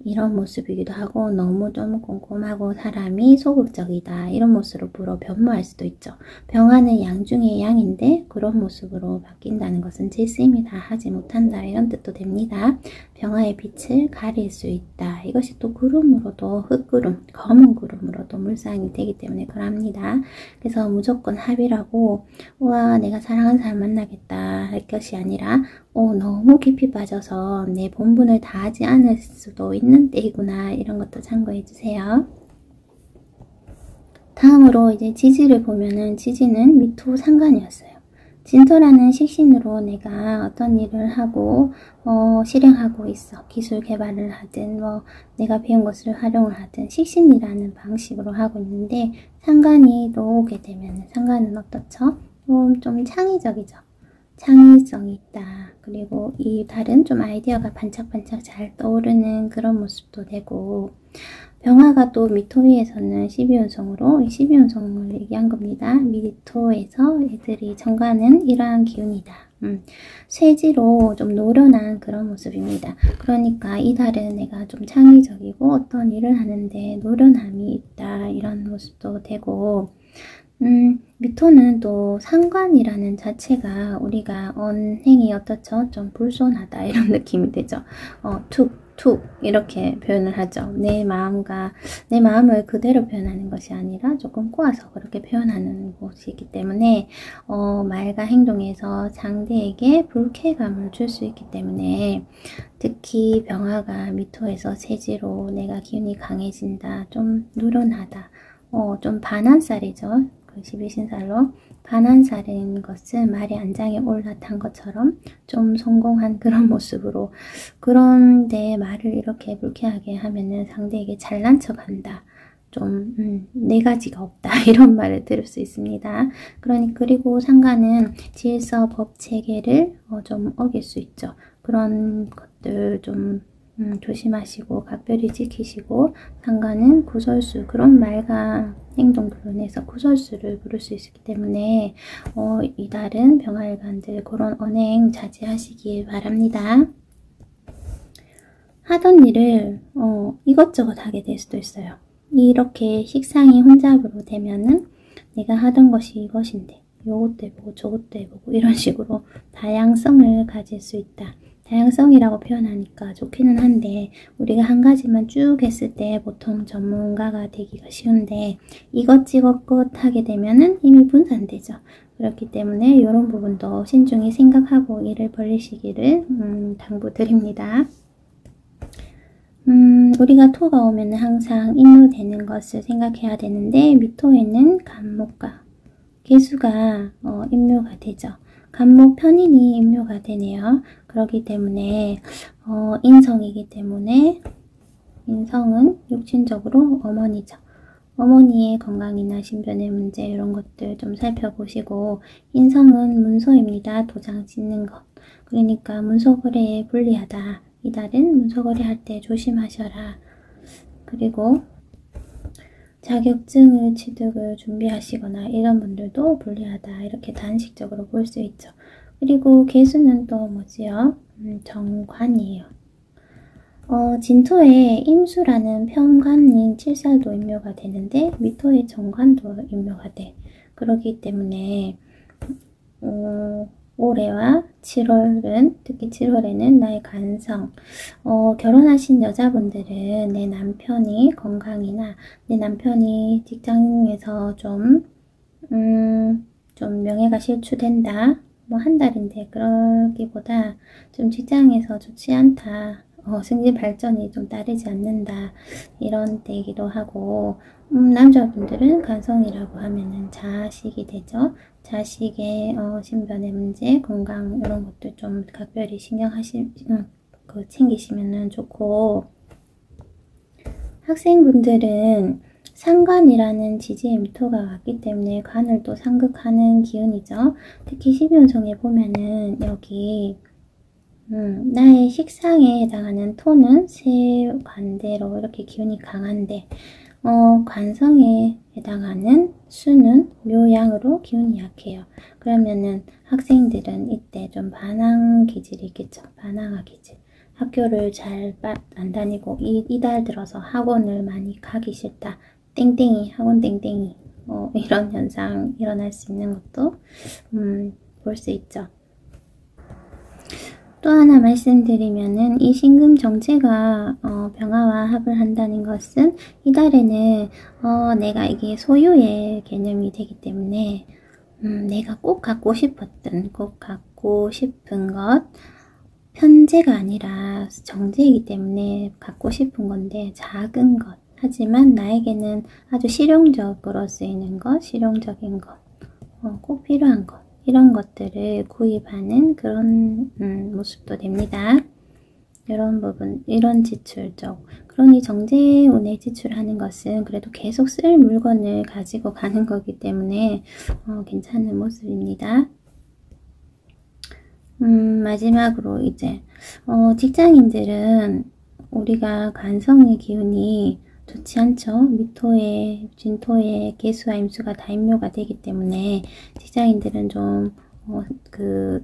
이런 모습이기도 하고 너무 좀 꼼꼼하고 사람이 소극적이다. 이런 모습으로 변모할 수도 있죠. 병화는 양 중에 양인데 그런 모습으로 바뀐다는 것은 질쓰임이 다 하지 못한다. 이런 뜻도 됩니다. 병화의 빛을 가릴 수 있다. 이것이 또 구름으로도 흑구름, 검은 구름으로도 물상이 되기 때문에 그럽니다. 그래서 무조건 합이라고 우와 내가 사랑하는 사람 만나겠다 할 것이 아니라 너무 깊이 빠져서 내 본분을 다하지 않을 수도 있는 때이구나. 이런 것도 참고해 주세요. 다음으로 이제 지지를 보면은 지지는 미토 상관이었어요. 진토라는 식신으로 내가 어떤 일을 하고 실행하고 있어. 기술 개발을 하든 뭐 내가 배운 것을 활용을 하든 식신이라는 방식으로 하고 있는데 상관이 또 오게 되면 상관은 어떻죠? 좀 창의적이죠. 창의성이 있다. 그리고 이 달은 좀 아이디어가 반짝반짝 잘 떠오르는 그런 모습도 되고 병화가 또 미토위에서는 12운성으로 12운성을 얘기한 겁니다. 미토에서 애들이 정관은 이러한 기운이다. 쇠지로 좀 노련한 그런 모습입니다. 그러니까 이 달은 내가 좀 창의적이고 어떤 일을 하는데 노련함이 있다. 이런 모습도 되고 미토는 또 상관이라는 자체가 우리가 언행이 어떻죠? 좀 불손하다 이런 느낌이 되죠. 툭 이렇게 표현을 하죠. 내 마음을 그대로 표현하는 것이 아니라 조금 꼬아서 그렇게 표현하는 것이기 때문에 말과 행동에서 상대에게 불쾌감을 줄 수 있기 때문에 특히 병화가 미토에서 세지로 내가 기운이 강해진다. 좀 누런하다. 좀 반한살이죠. 그 12신살로 반한살인 것은 말이 안장에 올라탄 것처럼 좀 성공한 그런 모습으로 그런데 말을 이렇게 불쾌하게 하면은 상대에게 잘난 척한다. 좀 네 가지가 없다. 이런 말을 들을 수 있습니다. 그리고 상관은 질서, 법, 체계를 좀 어길 수 있죠. 그런 것들 좀 조심하시고 각별히 지키시고 상관은 구설수 그런 말과 행동들로 인해서 구설수를 부를 수 있기 때문에 이달은 병화일관들 그런 언행 자제하시길 바랍니다. 하던 일을 이것저것 하게 될 수도 있어요. 이렇게 식상이 혼잡으로 되면은 내가 하던 것이 이것인데 요것도 해보고 저것도 해보고 이런 식으로 다양성을 가질 수 있다. 다양성이라고 표현하니까 좋기는 한데 우리가 한 가지만 쭉 했을 때 보통 전문가가 되기가 쉬운데 이것저것 하게 되면은 이미 분산되죠. 그렇기 때문에 이런 부분도 신중히 생각하고 일을 벌리시기를 당부드립니다. 우리가 토가 오면 항상 임묘되는 것을 생각해야 되는데 미토에는 간목과 개수가 임묘가 되죠. 간목 편인이 임묘가 되네요. 그렇기 때문에 인성이기 때문에 인성은 육신적으로 어머니죠. 어머니의 건강이나 신변의 문제 이런 것들 좀 살펴보시고 인성은 문서입니다. 도장 찍는 것. 그러니까 문서거래에 불리하다. 이달은 문서거래 할 때 조심하셔라. 그리고 자격증을 취득을 준비하시거나 이런 분들도 불리하다. 이렇게 단식적으로 볼 수 있죠. 그리고 개수는 또 뭐지요? 정관이에요. 진토에 임수라는 편관인 칠살도 임묘가 되는데 미토의 정관도 임묘가 돼. 그렇기 때문에 올해와 7월은 특히 7월에는 나의 간성 결혼하신 여자분들은 내 남편이 건강이나 내 남편이 직장에서 좀 명예가 실추된다. 뭐 한 달인데 그러기보다 좀 직장에서 좋지 않다. 승진 발전이 좀 따르지 않는다. 이런 때이기도 하고 남자분들은 간성이라고 하면은 자식이 되죠. 자식의 신변의 문제, 건강 이런 것도 좀 각별히 챙기시면은 좋고 학생분들은 상관이라는 지지의 미토가 왔기 때문에 관을 또 상극하는 기운이죠. 특히 12운성에 보면은 여기 나의 식상에 해당하는 토는 세관대로 이렇게 기운이 강한데 관성에 해당하는 수는 묘양으로 기운이 약해요. 그러면은 학생들은 이때 좀 반항 기질이 있겠죠. 반항아 기질. 학교를 잘 안 다니고 이달 들어서 학원을 많이 가기 싫다. 땡땡이, 학원 땡땡이. 이런 현상 일어날 수 있는 것도 볼 수 있죠. 또 하나 말씀드리면은 이 신금 정체가 병화와 합을 한다는 것은 이달에는 내가 이게 소유의 개념이 되기 때문에 내가 꼭 갖고 싶은 것 편재가 아니라 정제이기 때문에 갖고 싶은 건데 작은 것 하지만 나에게는 아주 실용적으로 쓰이는 것, 실용적인 것, 꼭 필요한 것 이런 것들을 구입하는 그런 모습도 됩니다. 이런 부분, 이런 지출적. 그러니 정제운에 지출하는 것은 그래도 계속 쓸 물건을 가지고 가는 거기 때문에 괜찮은 모습입니다. 마지막으로 이제 직장인들은 우리가 관성의 기운이 좋지 않죠. 미토에, 진토에 개수와 임수가 다임묘가 되기 때문에 직장인들은 좀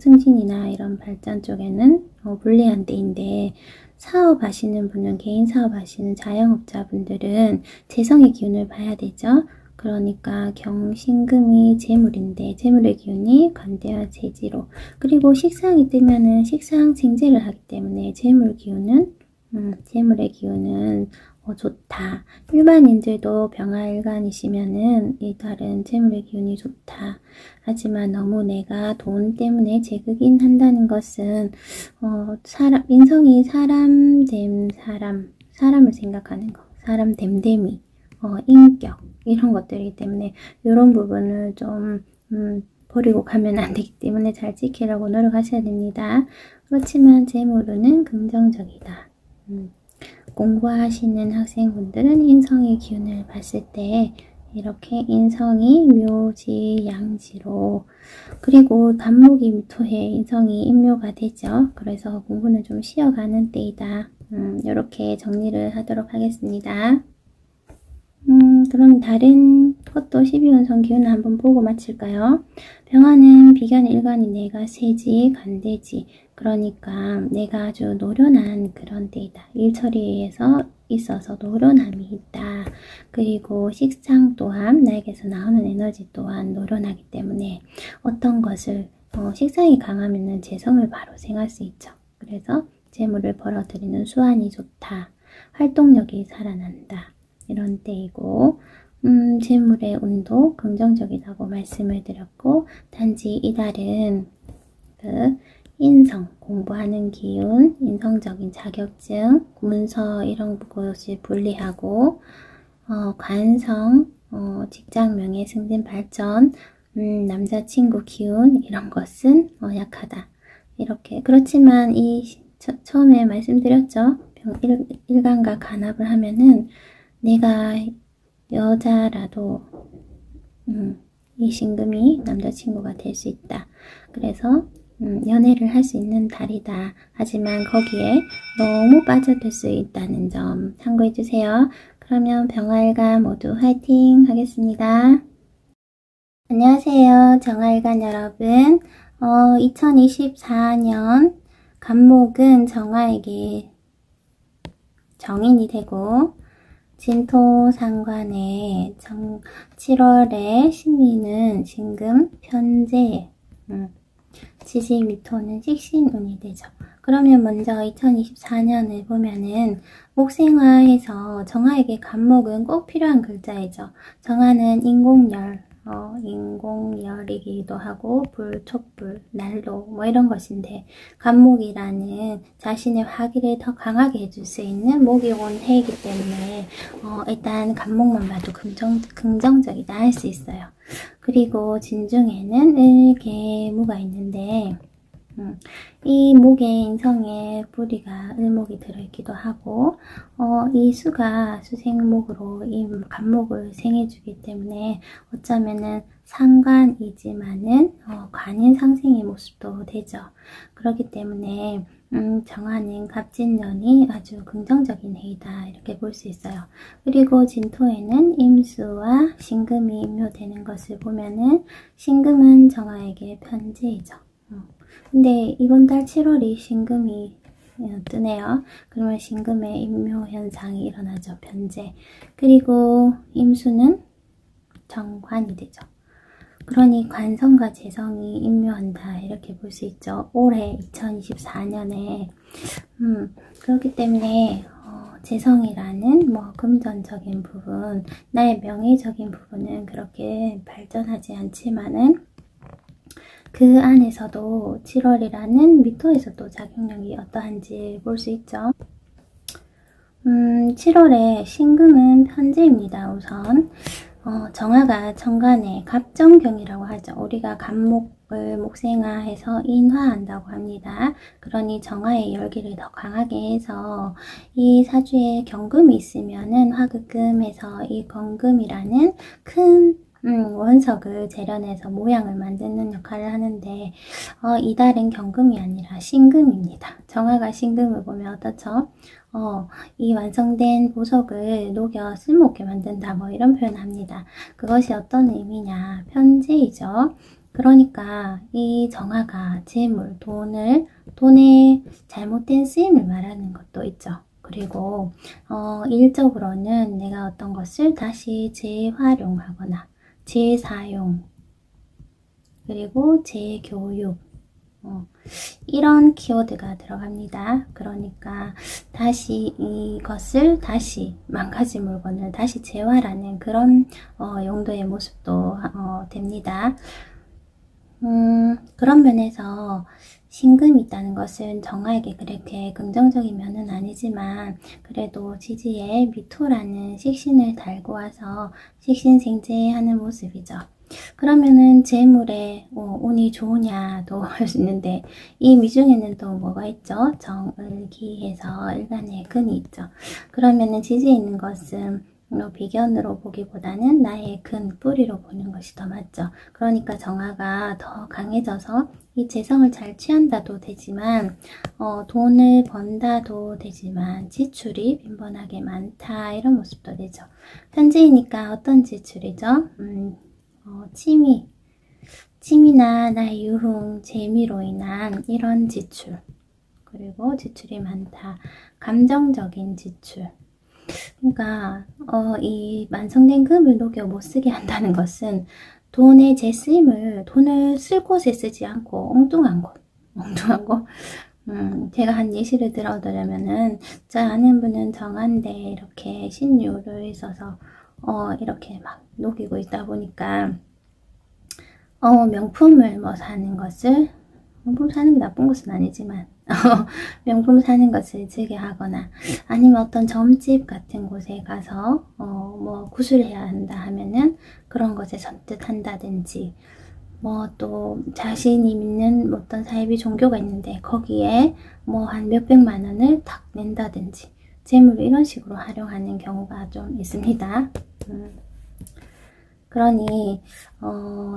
승진이나 이런 발전 쪽에는 불리한 때인데 사업하시는 분은 개인 사업하시는 자영업자분들은 재성의 기운을 봐야 되죠. 그러니까 경신금이 재물인데 재물의 기운이 관대와 재지로 그리고 식상이 뜨면은 식상 쟁제를 하기 때문에 재물의 기운은 좋다. 일반인들도 병화일간이시면은 이달은 재물의 기운이 좋다. 하지만 너무 내가 돈 때문에 제극인 한다는 것은 인성이 사람을 생각하는 거, 사람 됨됨이, 인격 이런 것들이기 때문에 이런 부분을 좀 버리고 가면 안 되기 때문에 잘 지키려고 노력하셔야 됩니다. 그렇지만 재물은 긍정적이다. 공부하시는 학생분들은 인성의 기운을 봤을 때 이렇게 인성이 묘지, 양지로 그리고 간목이 미토에 인성이 인묘가 되죠. 그래서 공부는 좀 쉬어가는 때이다. 이렇게 정리를 하도록 하겠습니다. 그럼 다른 것도 12운성 기운을 한번 보고 마칠까요? 병화는 비견 일간이 내가 세지, 간대지. 그러니까 내가 아주 노련한 그런 때이다. 일처리에서 있어서 노련함이 있다. 그리고 식상 또한 나에게서 나오는 에너지 또한 노련하기 때문에 어떤 것을 식상이 강하면은 재성을 바로 생할 수 있죠. 그래서 재물을 벌어들이는 수완이 좋다. 활동력이 살아난다. 이런 때이고 재물의 운도 긍정적이라고 말씀을 드렸고 단지 이달은 인성, 공부하는 기운, 인성적인 자격증, 문서 이런 것이 불리하고 관성, 직장 명예 승진 발전, 남자친구 기운 이런 것은 약하다. 이렇게 그렇지만 처음에 말씀드렸죠. 일간과 간합을 하면은 내가 여자라도 이 신금이 남자친구가 될 수 있다. 그래서 연애를 할 수 있는 달이다. 하지만 거기에 너무 빠져들 수 있다는 점 참고해 주세요. 그러면 병화일간 모두 화이팅 하겠습니다. 안녕하세요. 정화일간 여러분. 2024년 간목은 정화에게 정인이 되고 진토 상관에 7월에 신미는 신금 편재 지지 미토는 식신운이 되죠. 그러면 먼저 2024년을 보면은 목생화에서 정화에게 간목은 꼭 필요한 글자이죠. 정화는 인공열, 인공열이기도 하고 불, 촛불, 난로 뭐 이런 것인데 간목이라는 자신의 화기를 더 강하게 해줄 수 있는 목이 온 해이기 때문에 일단 간목만 봐도 긍정적이다 할 수 있어요. 그리고 진중에는 을개무가 있는데 이 목에 인성에 뿌리가 을목이 들어있기도 하고 이 수가 수생목으로 이 간목을 생해주기 때문에 어쩌면은 상관이지만은 관인 상생의 모습도 되죠. 그렇기 때문에 정하는 갑진년이 아주 긍정적인 해이다 이렇게 볼 수 있어요. 그리고 진토에는 임수와 신금이 임묘되는 것을 보면은 신금은 정화에게 편재이죠. 근데 이번 달 7월이 신금이 뜨네요. 그러면 신금의 임묘 현상이 일어나죠. 편재. 그리고 임수는 정관이 되죠. 그러니 관성과 재성이 임묘한다 이렇게 볼 수 있죠. 올해 2024년에 그렇기 때문에 재성이라는 뭐 금전적인 부분, 나의 명예적인 부분은 그렇게 발전하지 않지만은 그 안에서도 7월이라는 미토에서도 작용력이 어떠한지 볼 수 있죠. 7월에 신금은 편재입니다. 우선 정화가 정관의 갑정경이라고 하죠. 우리가 갑목을 목생화해서 인화한다고 합니다. 그러니 정화의 열기를 더 강하게 해서 이 사주에 경금이 있으면은 화극금에서 이 건금이라는 큰 원석을 재련해서 모양을 만드는 역할을 하는데 이달은 경금이 아니라 신금입니다. 정화가 신금을 보면 어떻죠? 이 완성된 보석을 녹여 쓸모없게 만든다 뭐 이런 표현을 합니다. 그것이 어떤 의미냐? 편재이죠. 그러니까 이 정화가 재물, 돈의 잘못된 쓰임을 말하는 것도 있죠. 그리고 일적으로는 내가 어떤 것을 다시 재활용하거나 재사용, 그리고 재교육, 이런 키워드가 들어갑니다. 그러니까 다시 이것을 다시 망가진 물건을 다시 재활하는 그런 용도의 모습도 됩니다. 그런 면에서 신금이 있다는 것은 정화에게 그렇게 긍정적인 면은 아니지만 그래도 지지에 미토라는 식신을 달고 와서 식신생재하는 모습이죠. 그러면은 재물에 운이 좋으냐도 할 수 있는데 이 미중에는 또 뭐가 있죠? 정을기해서 일간에 근이 있죠. 그러면은 지지에 있는 것은 비견으로 보기보다는 나의 근, 뿌리로 보는 것이 더 맞죠. 그러니까 정화가 더 강해져서 이 재성을 잘 취한다도 되지만 돈을 번다도 되지만 지출이 빈번하게 많다 이런 모습도 되죠. 편재이니까 어떤 지출이죠? 취미나 나의 유흥, 재미로 인한 이런 지출, 그리고 지출이 많다. 감정적인 지출. 그러니까 이 완성된 금을 녹여 못 쓰게 한다는 것은 돈의 재쓰임을 돈을 쓸 곳에 쓰지 않고 엉뚱한 곳, 제가 한 예시를 들어드리면은 저 아는 분은 정한데 이렇게 신유를 있어서 이렇게 막 녹이고 있다 보니까 명품을 뭐 사는 것을, 명품 사는 게 나쁜 것은 아니지만 명품 사는 것을 즐겨하거나 아니면 어떤 점집 같은 곳에 가서 뭐 구술해야 한다 하면은 그런 것에 선뜻 한다든지 뭐 또 자신이 믿는 어떤 사이비 종교가 있는데 거기에 뭐 한 몇백만 원을 탁 낸다든지 재물을 이런 식으로 활용하는 경우가 좀 있습니다. 그러니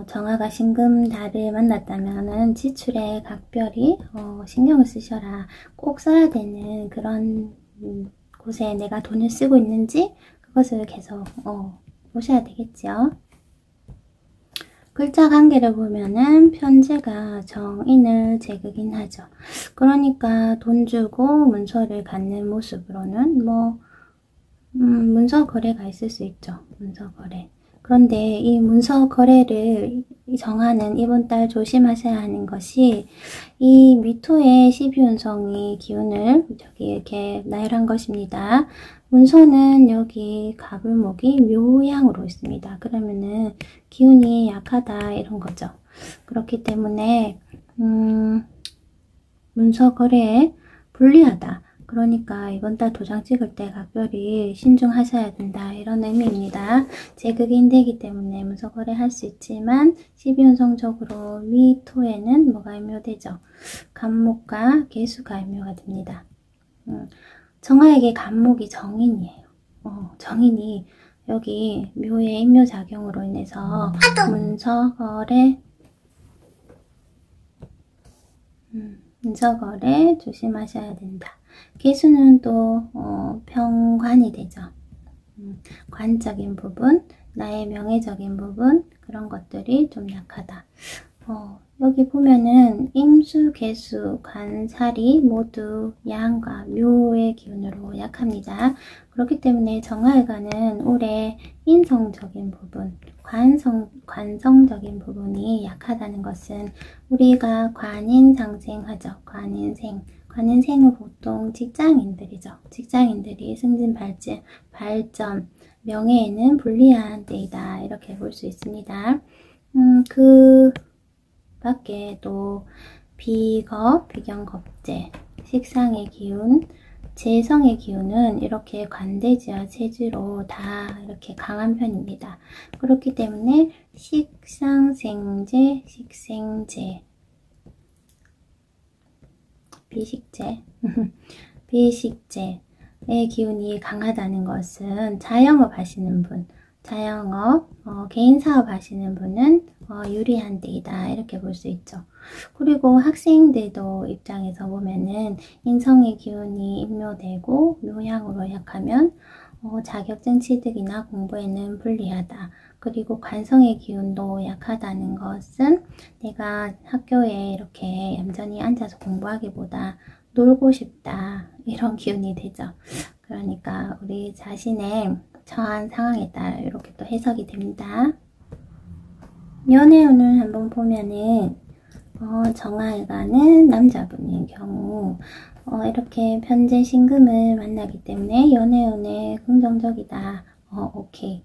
정화가 신금달을 만났다면은 지출에 각별히 신경을 쓰셔라. 꼭 써야 되는 그런 곳에 내가 돈을 쓰고 있는지 그것을 계속 보셔야 되겠죠. 글자 관계를 보면은 편재가 정인을 제극인 하죠. 그러니까 돈 주고 문서를 갖는 모습으로는 뭐 문서 거래가 있을 수 있죠. 문서 거래. 그런데 이 문서 거래를 정하는 이번 달 조심하셔야 하는 것이 이 미토의 12운성이 기운을 저기 이렇게 나열한 것입니다. 문서는 여기 갑을목이 묘양으로 있습니다. 그러면은 기운이 약하다 이런 거죠. 그렇기 때문에 문서 거래에 불리하다. 그러니까 이번 달 도장 찍을 때 각별히 신중하셔야 된다 이런 의미입니다. 제극인 되기 때문에 문서 거래할 수 있지만 12운성적으로 미토에는 뭐가 임묘되죠? 갑목과 계수가 임묘가 됩니다. 정화에게 갑목이 정인이에요. 정인이 여기 묘의 임묘작용으로 인해서 문서 거래 인서거래 조심하셔야 된다. 개수는 또 평관이 되죠. 관적인 부분, 나의 명예적인 부분, 그런 것들이 좀 약하다. 여기 보면은 임수, 개수, 관, 사리 모두 양과 묘의 기운으로 약합니다. 그렇기 때문에 정화일관은 올해 인성적인 부분, 관성적인 부분이 약하다는 것은 우리가 관인상생하죠. 관인생은 보통 직장인들이죠. 직장인들이 승진, 발전, 명예에는 불리한 때이다. 이렇게 볼 수 있습니다. 그 밖에 또 비겁, 비경겁재, 식상의 기운, 재성의 기운은 이렇게 관대지와 체지로 다 이렇게 강한 편입니다. 그렇기 때문에 식상생재, 식생재, 비식재의 기운이 강하다는 것은 자영업 하시는 분, 개인사업 하시는 분은 유리한 때이다. 이렇게 볼 수 있죠. 그리고 학생들도 입장에서 보면은 인성의 기운이 임묘되고 묘양으로 약하면 자격증 취득이나 공부에는 불리하다. 그리고 관성의 기운도 약하다는 것은 내가 학교에 이렇게 얌전히 앉아서 공부하기보다 놀고 싶다. 이런 기운이 되죠. 그러니까 우리 자신의 처한 상황에 따라 이렇게 또 해석이 됩니다. 연애운을 한번 보면은 정화일관은 남자분인 경우 이렇게 편재 신금을 만나기 때문에 연애운에 긍정적이다. 오케이.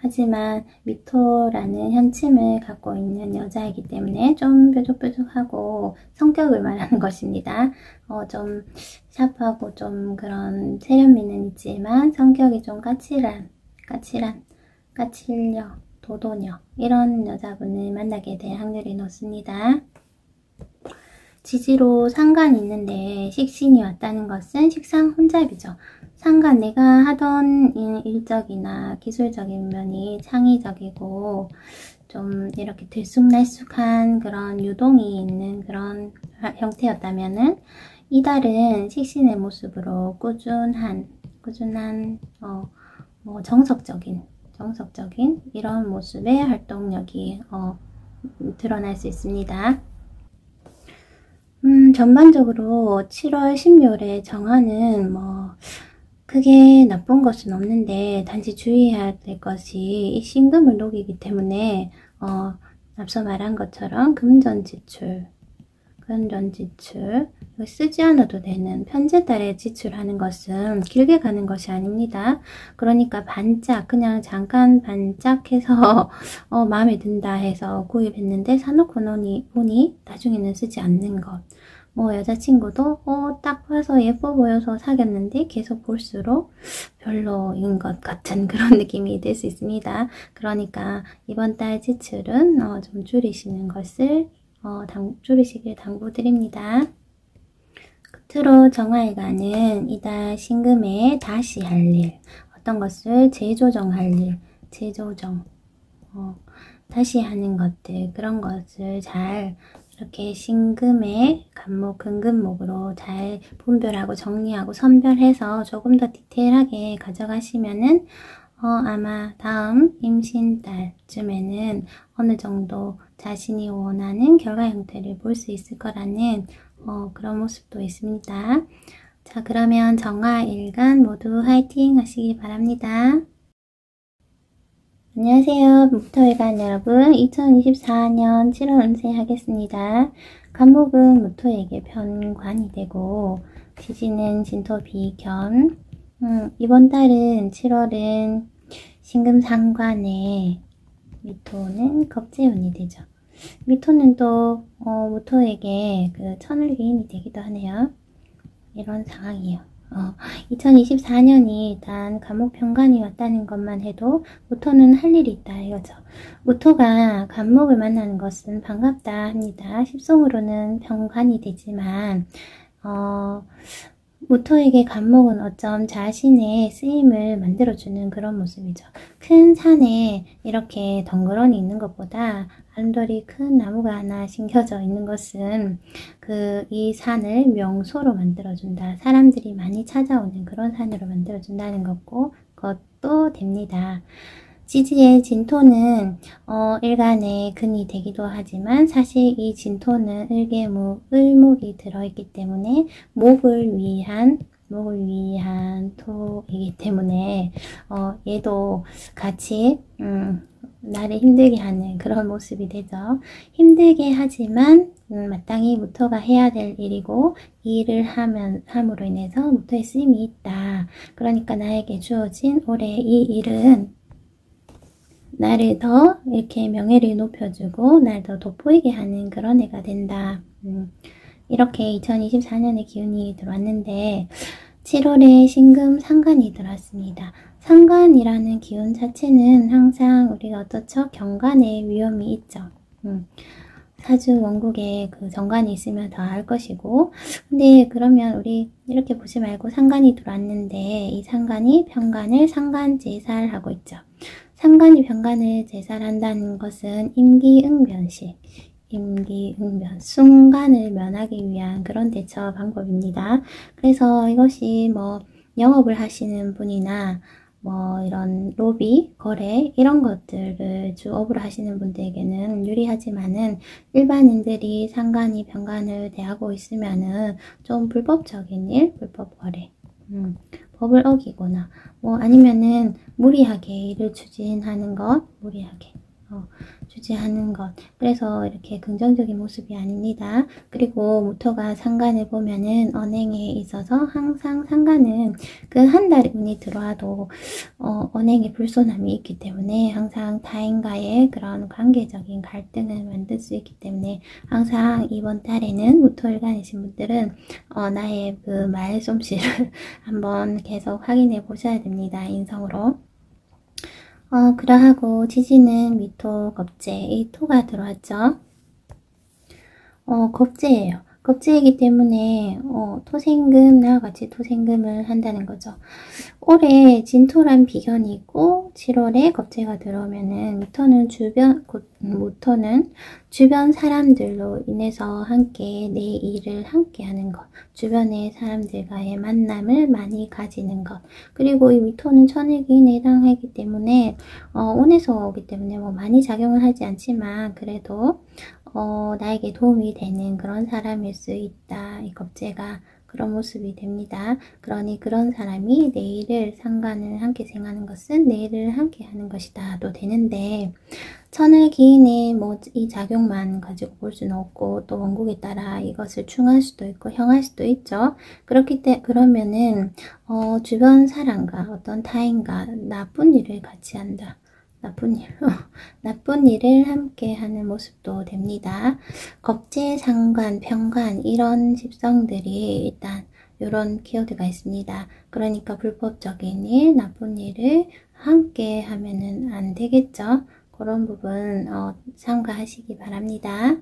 하지만 미토라는 현침을 갖고 있는 여자이기 때문에 좀 뾰족뾰족하고 성격을 말하는 것입니다. 좀 샤프하고 좀 그런 세련미는 있지만 성격이 좀 까칠녀, 도도녀 이런 여자분을 만나게 될 확률이 높습니다. 지지로 상관이 있는데 식신이 왔다는 것은 식상 혼잡이죠. 상관, 내가 하던 일적이나 기술적인 면이 창의적이고 좀 이렇게 들쑥날쑥한 그런 유동이 있는 그런 형태였다면은 이달은 식신의 모습으로 꾸준한 정석적인 이런 모습의 활동력이 드러날 수 있습니다. 전반적으로 7월 16일에 정화는 크게 나쁜 것은 없는데 단지 주의해야 될 것이 이 신금을 녹이기 때문에 앞서 말한 것처럼 금전지출 쓰지 않아도 되는 편제달에 지출하는 것은 길게 가는 것이 아닙니다. 그러니까 그냥 잠깐 반짝해서 마음에 든다 해서 구입했는데 사놓고 보니 나중에는 쓰지 않는 것. 여자친구도 딱 봐서 예뻐 보여서 사귀었는데 계속 볼수록 별로인 것 같은 그런 느낌이 들 수 있습니다. 그러니까 이번 달 지출은 좀 줄이시는 것을 줄이시길 당부드립니다. 끝으로 정화일관은 이달 신금에 다시 할 일, 어떤 것을 재조정할 일, 다시 하는 것들, 그런 것을 잘 이렇게 신금의 간목, 금금목으로 잘 분별하고 정리하고 선별해서 조금 더 디테일하게 가져가시면은 아마 다음 임신달쯤에는 어느 정도 자신이 원하는 결과 형태를 볼 수 있을 거라는 그런 모습도 있습니다. 자, 그러면 정화일관 모두 화이팅 하시기 바랍니다. 안녕하세요. 무토일관 여러분. 2024년 7월 운세 하겠습니다. 간목은 무토에게 편관이 되고 지지는 진토 비견. 이번 달은 7월은 신금 상관에 미토는 겁재운이 되죠. 미토는 또 무토에게 그 천을기인이 되기도 하네요. 이런 상황이에요. 2024년이 단 간목편관이 왔다는 것만 해도 무토는 할 일이 있다 이거죠. 무토가 간목을 만나는 것은 반갑다 합니다. 십성으로는 편관이 되지만 모토에게 간목은 어쩜 자신의 쓰임을 만들어주는 그런 모습이죠. 큰 산에 이렇게 덩그러니 있는 것보다 아름드리 큰 나무가 하나 심겨져 있는 것은 이 산을 명소로 만들어준다. 사람들이 많이 찾아오는 그런 산으로 만들어준다는 것도 됩니다. 지지의 진토는 일간의 근이 되기도 하지만 사실 이 진토는 을계무, 을목이 들어있기 때문에 목을 위한 토이기 때문에 얘도 같이 나를 힘들게 하는 그런 모습이 되죠. 힘들게 하지만 마땅히 무토가 해야 될 일이고 이 일을 함으로 인해서 무토의 쓰임이 있다. 그러니까 나에게 주어진 올해 이 일은 나를 더 이렇게 명예를 높여주고 날 더 돋보이게 하는 그런 해가 된다. 이렇게 2024년의 기운이 들어왔는데 7월에 신금 상간이 들어왔습니다. 상간이라는 기운 자체는 항상 우리가 어떻죠? 경간의 위험이 있죠. 사주 원국에 그 정관이 있으면 더 알 것이고, 근데 그러면 우리 이렇게 보지 말고 상간이 들어왔는데 이 상간이 편간을 상간제살하고 있죠. 상간이 편간을 제살한다는 것은 임기응변식, 순간을 면하기 위한 그런 대처 방법입니다. 그래서 이것이 영업을 하시는 분이나 이런 로비, 거래 이런 것들을 주업으로 하시는 분들에게는 유리하지만은 일반인들이 상간이 편간을 대하고 있으면은 좀 불법적인 일, 불법 거래, 법을 어기거나 아니면은 무리하게 일을 추진하는 것, 주재하는 것. 그래서 이렇게 긍정적인 모습이 아닙니다. 그리고 모토가 상간을 보면은 언행에 있어서 항상 상간은 그 한 달 운이 들어와도 언행에 불손함이 있기 때문에 항상 타인과의 그런 관계적인 갈등을 만들 수 있기 때문에 항상 이번 달에는 모토일간이신 분들은 나의 그 말솜씨를 한번 계속 확인해 보셔야 됩니다. 인성으로. 그러하고 지지는 미토, 겁재, 이 토가 들어왔죠. 겁재예요. 겁재이기 때문에 토생금, 나와 같이 토생금을 한다는 거죠. 올해 진토란 비견이 있고 7월에 겁재가 들어오면은 모토는 주변 사람들로 인해서 함께 내 일을 함께 하는 것, 주변의 사람들과의 만남을 많이 가지는 것, 그리고 이 미토는 천일기인에 해당하기 때문에 운에서 오기 때문에 많이 작용을 하지 않지만 그래도 나에게 도움이 되는 그런 사람일 수 있다. 이 겁재가 그런 모습이 됩니다. 그러니 그런 사람이 내일을 상관을 함께 생하는 것은 내일을 함께 하는 것이다 도 되는데 천을기인의 이 작용만 가지고 볼 수는 없고 또 원국에 따라 이것을 충할 수도 있고 형할 수도 있죠. 그러면은 주변 사람과 어떤 타인과 나쁜 일을 같이 한다. 나쁜 일을 함께 하는 모습도 됩니다. 겁재, 상관, 편관 이런 집성들이 일단 이런 키워드가 있습니다. 그러니까 불법적인 일, 나쁜 일을 함께 하면은 안 되겠죠. 그런 부분 참고하시기 바랍니다.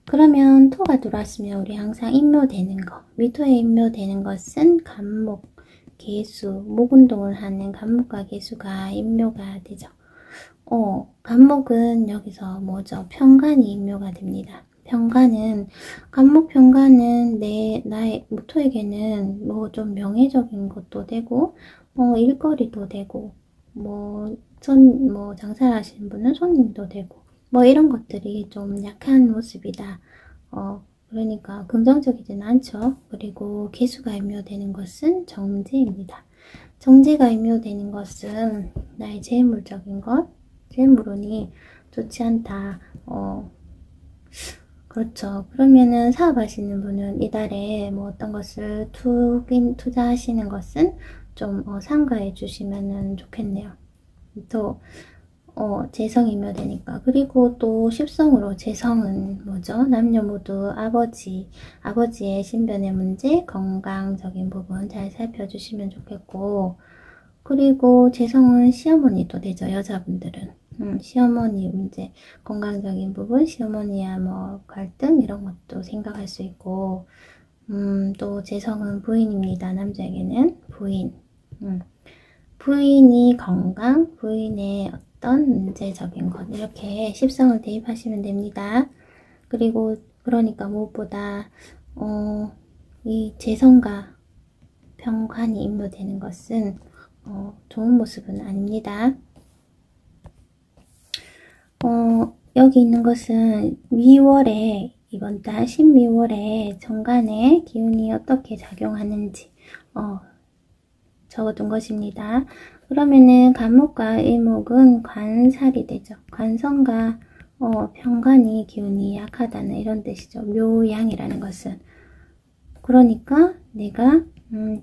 그러면 토가 들어왔으면 우리 항상 임묘되는 거, 미토에 임묘되는 것은 간목, 개수, 목운동을 하는 간목과 개수가 임묘가 되죠. 간목은 여기서 뭐죠? 편간이 임묘가 됩니다. 간목 편간은 나의 모토에게는 좀 명예적인 것도 되고, 일거리도 되고, 장사를 하시는 분은 손님도 되고, 이런 것들이 좀 약한 모습이다. 그러니까 긍정적이진 않죠. 그리고 개수가 임묘되는 것은 정제입니다. 정제가 임묘되는 것은 나의 재물적인 것, 재물운이 좋지 않다. 그렇죠. 그러면은 사업하시는 분은 이달에 어떤 것을 투자하시는 것은 좀 삼가해 주시면은 좋겠네요. 또 재성이며 되니까. 그리고 또 십성으로 재성은 뭐죠? 남녀 모두 아버지의 신변의 문제, 건강적인 부분 잘 살펴주시면 좋겠고, 그리고 재성은 시어머니도 되죠. 여자분들은. 시어머니 문제, 건강적인 부분, 시어머니와 갈등 이런 것도 생각할 수 있고, 또 재성은 부인입니다. 남자에게는 부인. 부인이 건강, 부인의 어떤 문제적인 것 이렇게 10성을 대입하시면 됩니다. 그리고 그러니까 무엇보다 이 재성과 병관이 임묘되는 것은 좋은 모습은 아닙니다. 여기 있는 것은 미월에 이번 달 12월에 정관의 기운이 어떻게 작용하는지 적어둔 것입니다. 그러면은 간목과 일목은 관살이 되죠. 관성과 병관이 기운이 약하다는 이런 뜻이죠. 묘양이라는 것은. 그러니까 내가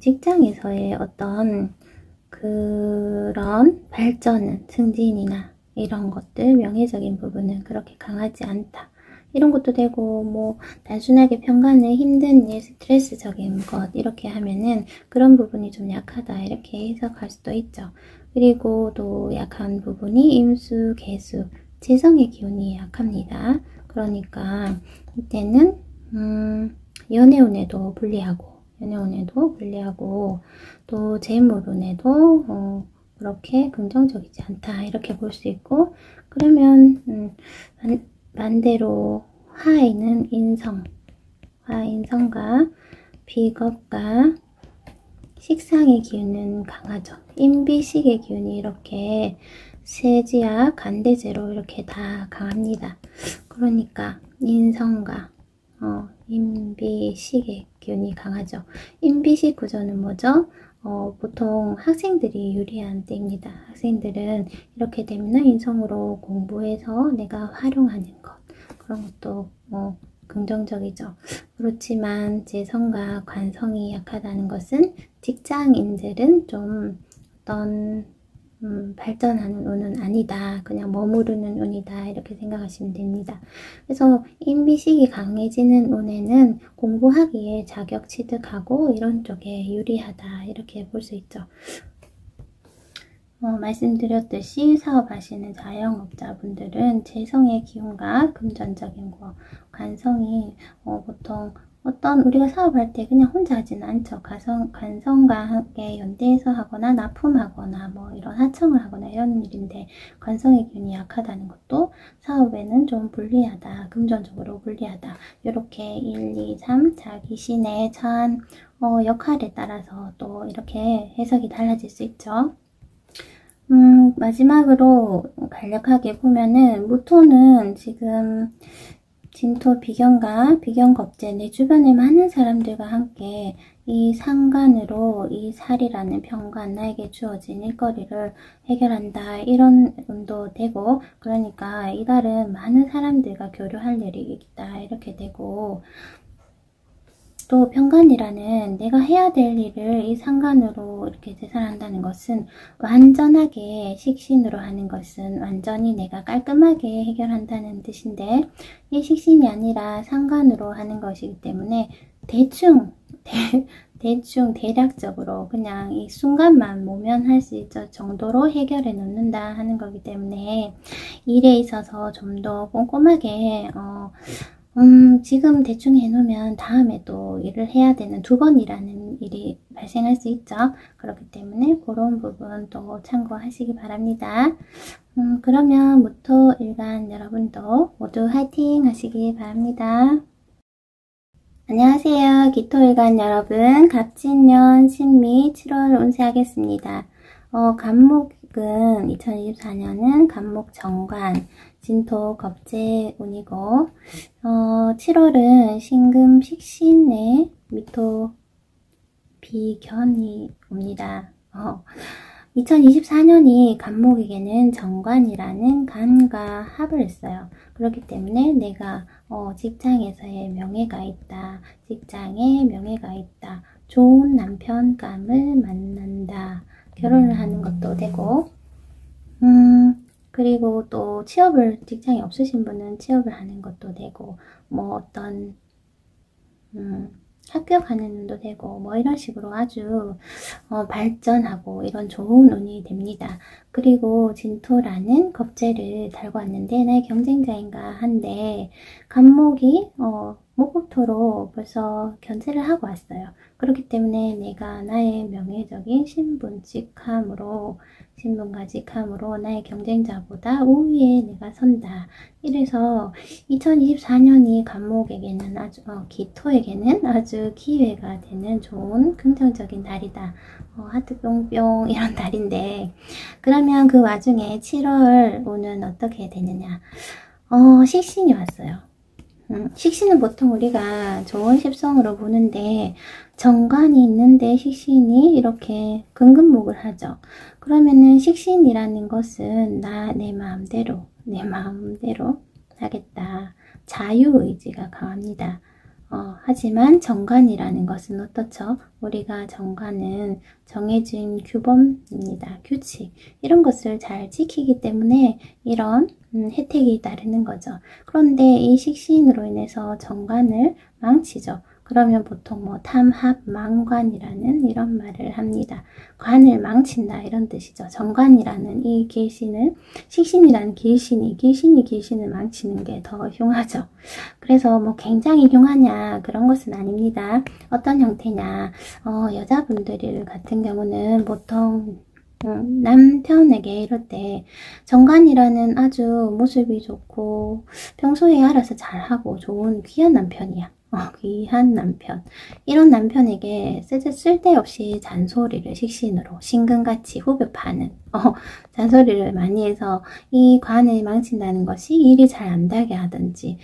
직장에서의 어떤 그런 발전은 승진이나 이런 것들 명예적인 부분은 그렇게 강하지 않다. 이런 것도 되고 뭐 단순하게 평간을 힘든 일, 스트레스적인 것 이렇게 하면은 그런 부분이 좀 약하다 이렇게 해석할 수도 있죠. 그리고 또 약한 부분이 임수, 개수, 재성의 기운이 약합니다. 그러니까 이때는 연애운에도 불리하고 또 재물운에도 그렇게 긍정적이지 않다 이렇게 볼 수 있고 그러면 반대로 화에는 화인성과 비겁과 식상의 기운은 강하죠. 임비식의 기운이 이렇게 세지와 간대제로 이렇게 다 강합니다. 그러니까 인성과 임비식의 기운이 강하죠. 임비식 구조는 뭐죠? 보통 학생들이 유리한 때입니다. 학생들은 이렇게 되면 인성으로 공부해서 내가 활용하는 것 그런 것도 긍정적이죠. 그렇지만 재성과 관성이 약하다는 것은 직장인들은 좀 어떤 발전하는 운은 아니다. 그냥 머무르는 운이다. 이렇게 생각하시면 됩니다. 그래서 임비식이 강해지는 운에는 공부하기에 자격 취득하고 이런 쪽에 유리하다. 이렇게 볼 수 있죠. 말씀드렸듯이 사업하시는 자영업자분들은 재성의 기운과 금전적인 거, 관성이 보통 어떤 우리가 사업할 때 그냥 혼자 하지는 않죠. 관성과 함께 연대해서 하거나 납품하거나 뭐 이런 하청을 하거나 이런 일인데 관성의 기운이 약하다는 것도 사업에는 좀 불리하다. 금전적으로 불리하다. 이렇게 1, 2, 3 자기 신에 처한 역할에 따라서 또 이렇게 해석이 달라질 수 있죠. 마지막으로 간략하게 보면은 무토는 지금 진토 비견과 비견겁재 내 주변에 많은 사람들과 함께 이 상관으로 이 살이라는 병관 나에게 주어진 일거리를 해결한다 이런 운도 되고 그러니까 이달은 많은 사람들과 교류할 일이 있다 이렇게 되고 또 병관이라는 내가 해야 될 일을 이 상관으로 이렇게 재산한다는 것은 완전하게 식신으로 하는 것은 완전히 내가 깔끔하게 해결한다는 뜻인데 이 식신이 아니라 상관으로 하는 것이기 때문에 대충 대략적으로 그냥 이 순간만 모면할 수 있을 정도로 해결해 놓는다 하는 거기 때문에 일에 있어서 좀 더 꼼꼼하게 지금 대충 해놓으면 다음에 또 일을 해야 되는 2번 일하는 일이 발생할 수 있죠. 그렇기 때문에 그런 부분 또 참고하시기 바랍니다. 그러면 무토 일간 여러분도 모두 화이팅 하시기 바랍니다. 안녕하세요. 기토일간 여러분. 갑진년 신미 7월 운세하겠습니다. 간목은 2024년은 간목 정관, 진토 겁재 운이고 7월은 신금 식신의 미토 비견이 옵니다. 2024년이 간목에게는 정관이라는 간과 합을 했어요. 그렇기 때문에 내가 직장에서의 명예가 있다. 직장에 명예가 있다. 좋은 남편감을 만난다. 결혼을 하는 것도 되고 그리고 또 직장이 없으신 분은 취업을 하는 것도 되고 뭐 어떤 학교 가는 운도 되고 뭐 이런 식으로 아주 발전하고 이런 좋은 운이 됩니다. 그리고 진토라는 겁재를 달고 왔는데 나의 경쟁자인가 한데 간목이 목금토로 벌써 견제를 하고 왔어요. 그렇기 때문에 내가 나의 명예적인 신분과 직함으로 나의 경쟁자보다 우위에 내가 선다. 이래서 2024년이 간목에게는 기토에게는 아주 기회가 되는 좋은 긍정적인 달이다. 하트 뿅뿅 이런 달인데, 그러면 그 와중에 7월 오는 어떻게 되느냐. 식신이 왔어요. 식신은 보통 우리가 좋은 십성으로 보는데 정관이 있는데 식신이 이렇게 금금목을 하죠. 그러면은 식신이라는 것은 내 마음대로 하겠다. 자유의지가 강합니다. 하지만 정관이라는 것은 어떻죠? 우리가 정관은 정해진 규범입니다. 규칙. 이런 것을 잘 지키기 때문에 이런 혜택이 따르는 거죠. 그런데 이 식신으로 인해서 정관을 망치죠. 그러면 보통 탐합망관이라는 이런 말을 합니다. 관을 망친다 이런 뜻이죠. 정관이라는 이 길신을, 식신이라는 길신을 망치는 게 더 흉하죠. 그래서 굉장히 흉하냐 그런 것은 아닙니다. 어떤 형태냐, 여자분들 같은 경우는 보통 남편에게 이럴 때 정관이라는 아주 모습이 좋고 평소에 알아서 잘하고 좋은 귀한 남편이야. 귀한 남편. 이런 남편에게 쓸데없이 잔소리를 식신으로 신금같이 후벼 파는 잔소리를 많이 해서 이 관을 망친다는 것이 일이 잘 안 되게 하든지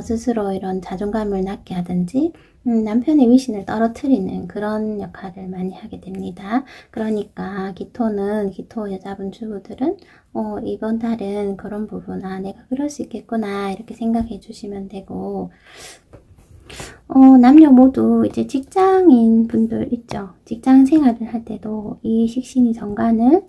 스스로 이런 자존감을 낮게 하든지 남편의 위신을 떨어뜨리는 그런 역할을 많이 하게 됩니다. 그러니까 기토 여자분 주부들은 이번 달은 그런 부분 내가 그럴 수 있겠구나 이렇게 생각해 주시면 되고, 남녀 모두 이제 직장인 분들 있죠. 직장 생활을 할 때도 이 식신이 정관을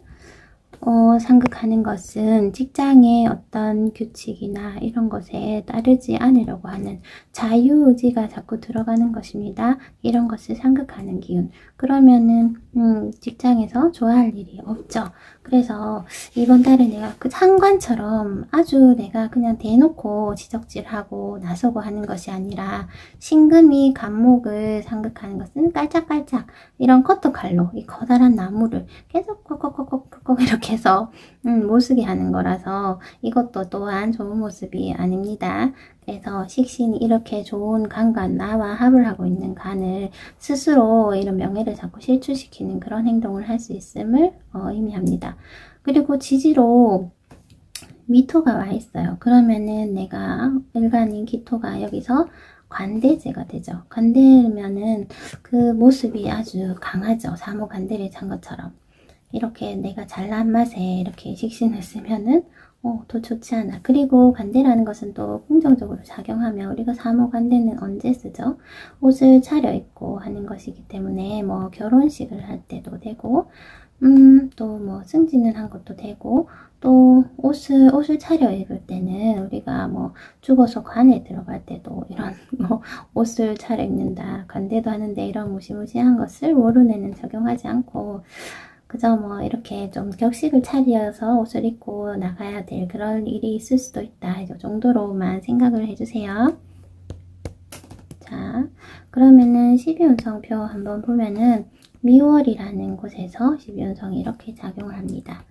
상극하는 것은 직장의 어떤 규칙이나 이런 것에 따르지 않으려고 하는 자유의지가 자꾸 들어가는 것입니다. 이런 것을 상극하는 기운. 그러면은 직장에서 좋아할 일이 없죠. 그래서 이번 달에 내가 그 상관처럼 아주 내가 그냥 대놓고 지적질하고 나서고 하는 것이 아니라 신금이 간목을 상극하는 것은 깔짝깔짝 이런 커터칼로 이 커다란 나무를 계속 콕콕콕콕콕 이렇게 해서 못쓰게 하는 거라서 이것도 또한 좋은 모습이 아닙니다. 그래서 식신이 이렇게 좋은 간과 나와 합을 하고 있는 간을 스스로 이런 명예를 자꾸 실추시키는 그런 행동을 할 수 있음을 의미합니다. 그리고 지지로 미토가 와 있어요. 그러면은 내가 일간인 기토가 여기서 관대제가 되죠. 관대면은 그 모습이 아주 강하죠. 사모 관대를 찬 것처럼. 이렇게 내가 잘난 맛에 이렇게 식신을 쓰면은 더 좋지 않아. 그리고 관대라는 것은 또 긍정적으로 작용하면 우리가 사모 관대는 언제 쓰죠? 옷을 차려입고 하는 것이기 때문에 결혼식을 할 때도 되고 또 승진을 한 것도 되고 또 옷을 차려입을 때는 우리가 죽어서 관에 들어갈 때도 이런 옷을 차려입는다. 관대도 하는데 이런 무시무시한 것을 월운에는 적용하지 않고 그저 이렇게 좀 격식을 차려서 옷을 입고 나가야 될 그런 일이 있을 수도 있다. 이 정도로만 생각을 해주세요. 자, 그러면은 12운성표 한번 보면은 미월이라는 곳에서 12운성이 이렇게 작용을 합니다.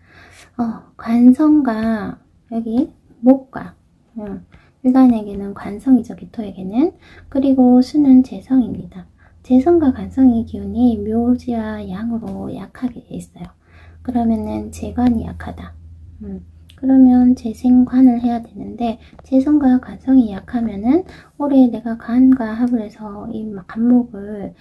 관성과 여기 목과 일간에게는 관성이죠. 기토에게는. 그리고 수는 재성입니다. 재성과 관성의 기운이 묘지와 양으로 약하게 돼 있어요. 그러면은 재관이 약하다. 그러면 재생관을 해야 되는데 재성과 관성이 약하면은 올해 내가 간과 합을 해서 이 간목을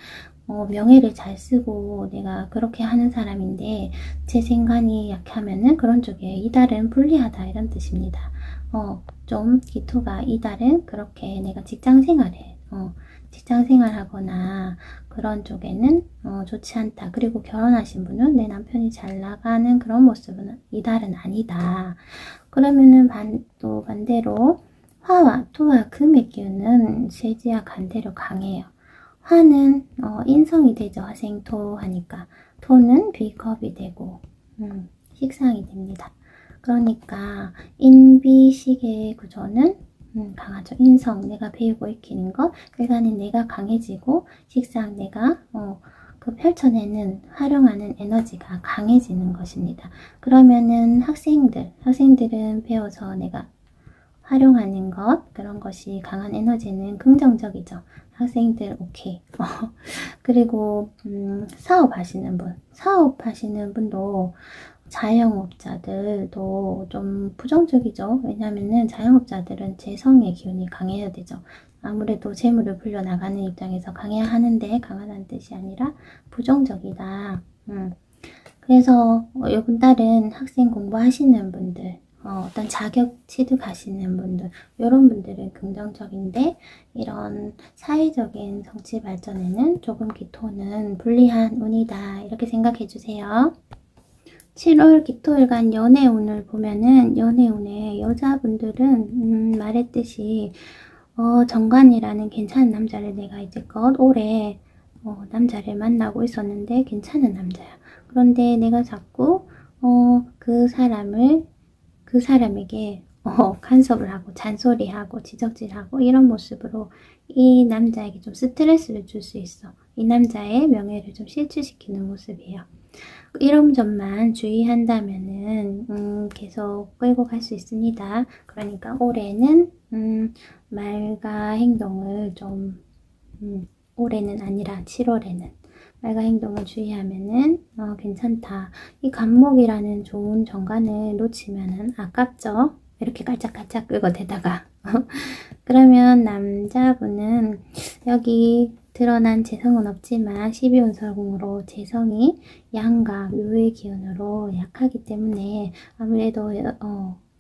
명예를 잘 쓰고 내가 그렇게 하는 사람인데 재생관이 약하면은 그런 쪽에 이달은 불리하다 이런 뜻입니다. 좀 기토가 이달은 그렇게 내가 직장생활해 직장생활하거나 그런 쪽에는 좋지 않다. 그리고 결혼하신 분은 내 남편이 잘 나가는 그런 모습은 이달은 아니다. 그러면은 또 반대로 화와 토와 금의 기운은 쇠지와 간대로 강해요. 화는 인성이 되죠. 화생토 하니까. 토는 비겁이 되고 식상이 됩니다. 그러니까 인비식의 구조는 강하죠. 인성, 내가 배우고 익히는 것, 일간은 내가 강해지고, 식상 내가 그 펼쳐내는, 활용하는 에너지가 강해지는 것입니다. 그러면은 학생들은 배워서 내가 활용하는 것, 그런 것이 강한 에너지는 긍정적이죠. 학생들 오케이. 그리고 사업하시는 분도 자영업자들도 좀 부정적이죠. 왜냐면은 자영업자들은 재성의 기운이 강해야 되죠. 아무래도 재물을 불려나가는 입장에서 강해야 하는데 강하다는 뜻이 아니라 부정적이다. 그래서 이번 달은 학생 공부하시는 분들, 어떤 자격 취득하시는 분들, 이런 분들은 긍정적인데 이런 사회적인 정치 발전에는 조금 기토는 불리한 운이다. 이렇게 생각해 주세요. 7월 기토일간 연애운을 보면은 연애운에 여자분들은 말했듯이 정관이라는 괜찮은 남자를 내가 이제껏 오래 남자를 만나고 있었는데 괜찮은 남자야. 그런데 내가 자꾸 그 사람에게 간섭을 하고 잔소리하고 지적질하고 이런 모습으로 이 남자에게 좀 스트레스를 줄 수 있어. 이 남자의 명예를 좀 실추시키는 모습이에요. 이런 점만 주의한다면은 계속 끌고 갈 수 있습니다. 그러니까 올해는 말과 행동을 좀 올해는 아니라 7월에는 말과 행동을 주의하면은 괜찮다. 이 간목이라는 좋은 정관을 놓치면은 아깝죠. 이렇게 깔짝깔짝 끄고 대다가 그러면 남자분은 여기 드러난 재성은 없지만 12운설공으로 재성이 양과 묘의 기운으로 약하기 때문에 아무래도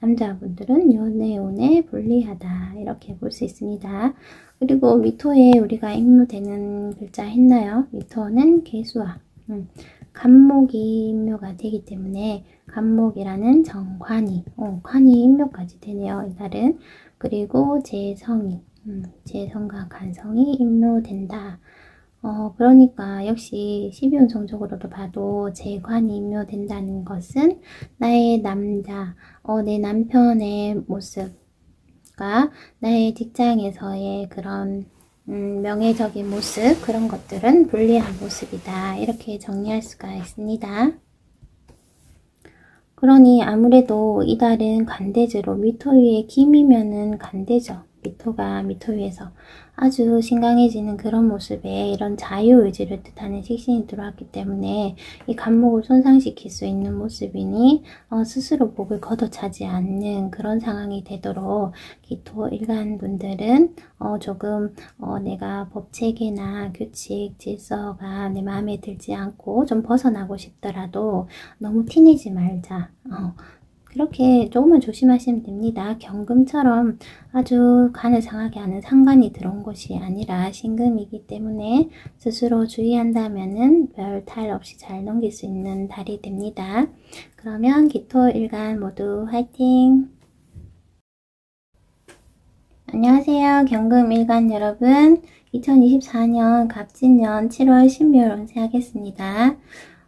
남자분들은 연애운에 불리하다 이렇게 볼 수 있습니다. 그리고 미토에 우리가 임묘되는 글자 했나요? 미토는 개수와 간목이 임묘가 되기 때문에 간목이라는 정관이 관이 임묘까지 되네요. 이달은. 그리고 재성과 간성이 임묘된다. 그러니까 역시 12운성적으로도 봐도 재관이 임묘된다는 것은 나의 남자, 내 남편의 모습과 나의 직장에서의 그런 명예적인 모습, 그런 것들은 불리한 모습이다. 이렇게 정리할 수가 있습니다. 그러니 아무래도 이달은 간대주로 미토 위에 김이면은 간대죠. 미토가 미토 위에서 아주 신강해지는 그런 모습에 이런 자유의지를 뜻하는 식신이 들어왔기 때문에 이 간목을 손상시킬 수 있는 모습이니 스스로 목을 걷어차지 않는 그런 상황이 되도록 기토 일간분들은 조금 내가 법체계나 규칙, 질서가 내 마음에 들지 않고 좀 벗어나고 싶더라도 너무 티내지 말자. 그렇게 조금만 조심하시면 됩니다. 경금처럼 아주 간을 상하게 하는 상관이 들어온 것이 아니라 신금이기 때문에 스스로 주의한다면은 별 탈 없이 잘 넘길 수 있는 달이 됩니다. 그러면 기토일간 모두 화이팅! 안녕하세요. 경금일간 여러분. 2024년 갑진년 7월 신묘일 운세하겠습니다.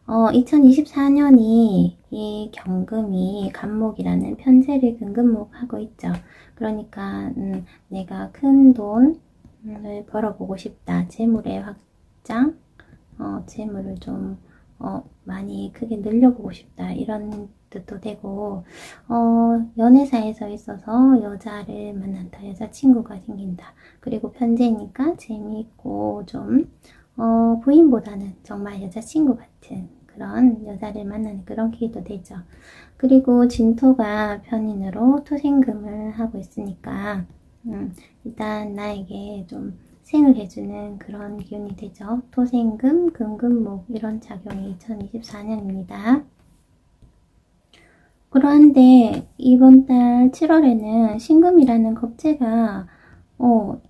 2024년이 이 경금이 간목이라는 편재를 근근목하고 있죠. 그러니까 내가 큰 돈을 벌어보고 싶다. 재물의 확장, 재물을 좀 많이 크게 늘려보고 싶다. 이런 뜻도 되고 연애사에서 있어서 여자를 만난다. 여자친구가 생긴다. 그리고 편재니까 재미있고 좀 부인보다는 정말 여자친구 같은 그런 여자를 만나는 그런 기회도 되죠. 그리고 진토가 편인으로 토생금을 하고 있으니까 일단 나에게 좀 생을 해주는 그런 기운이 되죠. 토생금, 금금목 이런 작용이 2024년입니다. 그런데 이번 달 7월에는 신금이라는 겁재가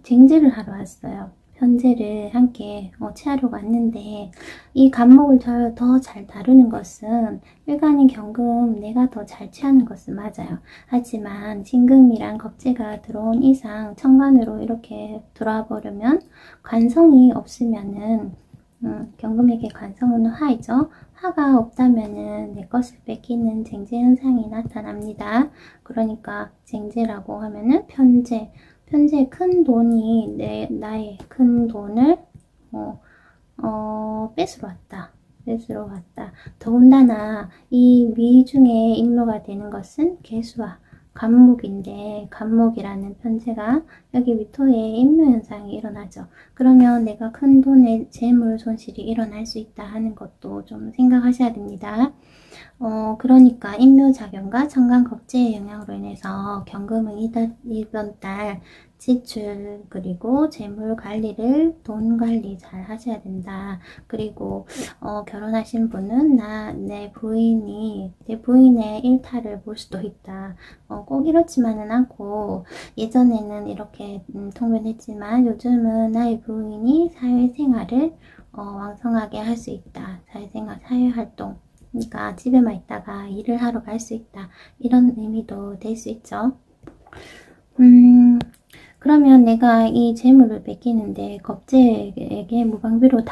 쟁제를 하러 왔어요. 편제를 함께 취하려고 왔는데 이 간목을 더 잘 다루는 것은 일간인 경금 내가 더 잘 취하는 것은 맞아요. 하지만 신금이란 겁재가 들어온 이상 천간으로 이렇게 들어와 버리면 관성이 없으면은 경금에게 관성운은 화이죠. 화가 없다면은 내 것을 뺏기는 쟁제 현상이 나타납니다. 그러니까 쟁제라고 하면은 편제 큰 돈이 나의 큰 돈을 뺏으러 왔다. 더군다나 이 위중에 임묘가 되는 것은 개수와 간목인데, 간목이라는 편제가 여기 위토에 임묘현상이 일어나죠. 그러면 내가 큰 돈의 재물 손실이 일어날 수 있다 하는 것도 좀 생각하셔야 됩니다. 그러니까 임묘작용과 천간겁재의 영향으로 인해서 경금은 이번 달 지출 그리고 재물 관리를 돈 관리 잘 하셔야 된다. 그리고 결혼하신 분은 내 부인의 일탈을 볼 수도 있다. 꼭 이렇지만은 않고 예전에는 이렇게 통변했지만 요즘은 나의 부인이 사회생활을 왕성하게 할 수 있다. 사회생활, 사회활동 그러니까 집에만 있다가 일을 하러 갈 수 있다. 이런 의미도 될 수 있죠. 그러면 내가 이 재물을 뺏기는데 겁재에게 무방비로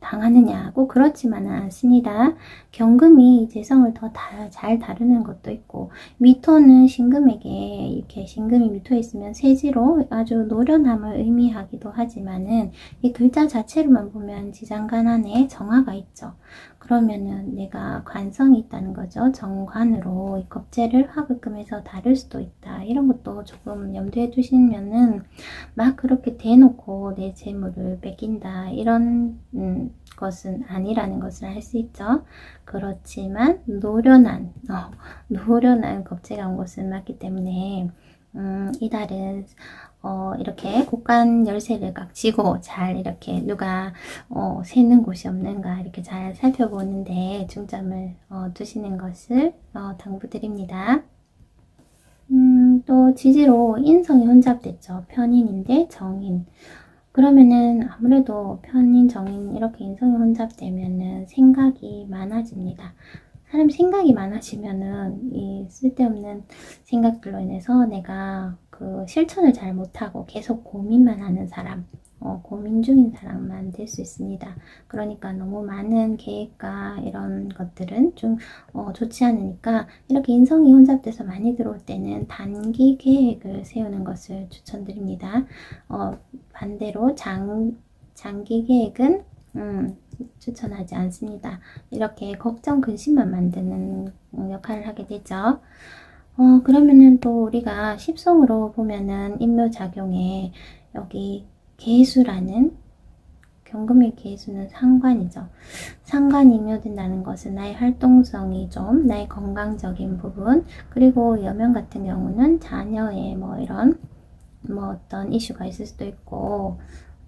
당하느냐고 그렇지만은 않습니다. 경금이 재성을 더 잘 다루는 것도 있고 미토는 신금에게 이렇게 신금이 미토에 있으면 세지로 아주 노련함을 의미하기도 하지만은 이 글자 자체로만 보면 지장간 안에 정화가 있죠. 그러면은 내가 관성이 있다는 거죠. 정관으로 이 겁재를 화급금에서 다룰 수도 있다. 이런 것도 조금 염두에 두시면은 막 그렇게 대놓고 내 재물을 뺏긴다. 이런 것은 아니라는 것을 알 수 있죠. 그렇지만 노련한 겁재가 온 것은 맞기 때문에 이달은 이렇게 곡간 열쇠를 깍 쥐고 잘 이렇게 누가 새는 곳이 없는가 이렇게 잘 살펴보는데 중점을 두시는 것을 당부드립니다. 또 지지로 인성이 혼잡됐죠. 편인인데 정인. 그러면은 아무래도 편인, 정인 이렇게 인성이 혼잡되면은 생각이 많아집니다. 사람 생각이 많아지면은 이 쓸데없는 생각들로 인해서 내가 그 실천을 잘 못하고 계속 고민만 하는 사람, 고민 중인 사람만 될 수 있습니다. 그러니까 너무 많은 계획과 이런 것들은 좀 좋지 않으니까 이렇게 인성이 혼잡돼서 많이 들어올 때는 단기 계획을 세우는 것을 추천드립니다. 반대로 장기 계획은 추천하지 않습니다. 이렇게 걱정 근심만 만드는 역할을 하게 되죠. 그러면은 또 우리가 십성으로 보면은 인묘작용에 여기 계수라는 경금의 계수는 상관이죠. 상관이 인묘된다는 것은 나의 활동성이 좀 나의 건강적인 부분 그리고 여명 같은 경우는 자녀의 이런 어떤 이슈가 있을 수도 있고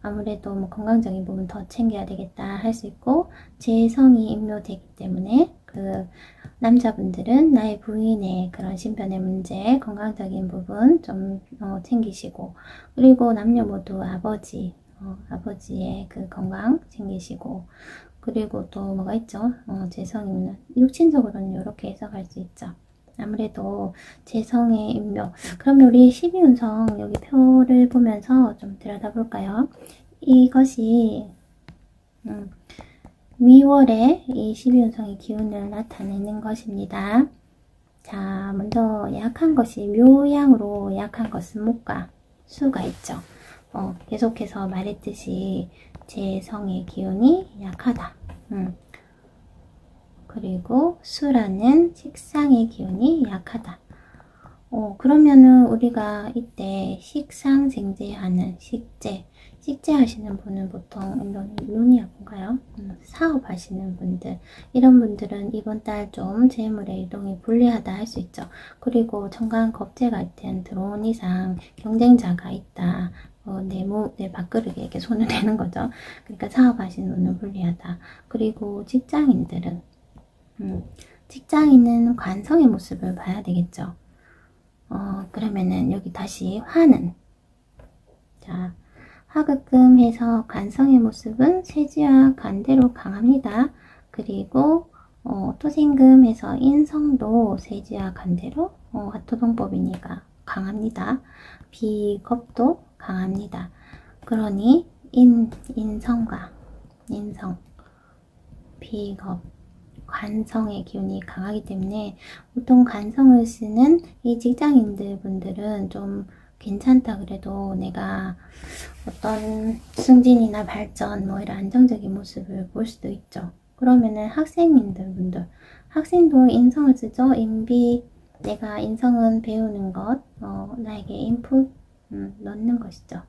아무래도 건강적인 부분 더 챙겨야 되겠다 할 수 있고 재성이 인묘되기 때문에 그 남자분들은 나의 부인의 그런 신변의 문제 건강적인 부분 좀 챙기시고 그리고 남녀 모두 아버지의 그 건강 챙기시고 그리고 또 뭐가 있죠? 재성이면 육친적으로는 이렇게 해석할 수 있죠. 아무래도 재성의 인묘. 그러면 우리 12운성 여기 표를 보면서 좀 들여다볼까요? 이것이 미월에 이 12운성의 기운을 나타내는 것입니다. 자, 먼저 약한 것이 묘양으로 약한 것은 목과 수가 있죠. 계속해서 말했듯이 재성의 기운이 약하다. 그리고 수라는 식상의 기운이 약하다. 그러면은 우리가 이때 식상생재하는 식재 하시는 분은 보통 눈이 아픈가요? 사업 하시는 분들 이런 분들은 이번 달 좀 재물의 이동이 불리하다 할 수 있죠. 그리고 천간겁재가 일단 들어온 이상 경쟁자가 있다. 내 밥그릇에 이렇게 손을 대는 거죠. 그러니까 사업 하시는 분은 불리하다. 그리고 직장인들은 직장인은 관성의 모습을 봐야 되겠죠. 그러면은 여기 다시 화는 자 화급금해서 관성의 모습은 세지와 간대로 강합니다. 그리고 토생금해서 인성도 세지와 간대로 화토동법이니까 강합니다. 비겁도 강합니다. 그러니 인성과 인성, 비겁, 관성의 기운이 강하기 때문에 보통 관성을 쓰는 이 직장인들 분들은 좀 괜찮다 그래도 내가 어떤 승진이나 발전 뭐 이런 안정적인 모습을 볼 수도 있죠. 그러면은 학생인들 분들, 학생도 인성을 쓰죠. 인비, 내가 인성은 배우는 것, 나에게 인풋 넣는 것이죠.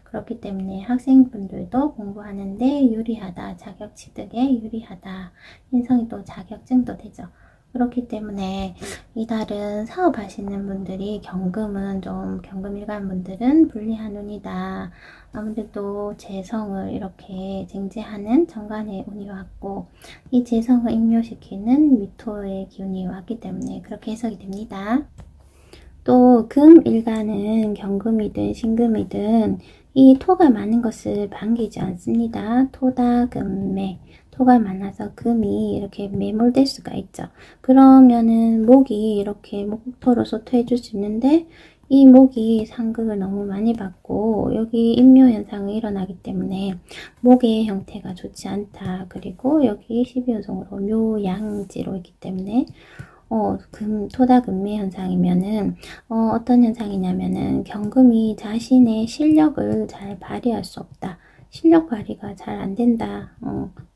그렇기 때문에 학생분들도 공부하는데 유리하다, 자격 취득에 유리하다, 인성이 또 자격증도 되죠. 그렇기 때문에 이달은 사업하시는 분들이 경금은 좀 경금 일간 분들은 불리한 운이다. 아무래도 재성을 이렇게 쟁제하는 정관의 운이 왔고 이 재성을 임묘시키는 미토의 기운이 왔기 때문에 그렇게 해석이 됩니다. 또 금 일간은 경금이든 신금이든 이 토가 많은 것을 반기지 않습니다. 토다 금매, 토가 많아서 금이 이렇게 매몰될 수가 있죠. 그러면은 목이 이렇게 목토로 소토해 줄 수 있는데 이 목이 상극을 너무 많이 받고 여기 임묘 현상이 일어나기 때문에 목의 형태가 좋지 않다. 그리고 여기 12연성으로 묘양지로 있기 때문에 토다 금매 현상이면은 어떤 현상이냐면은 경금이 자신의 실력을 잘 발휘할 수 없다. 실력 발휘가 잘 안 된다.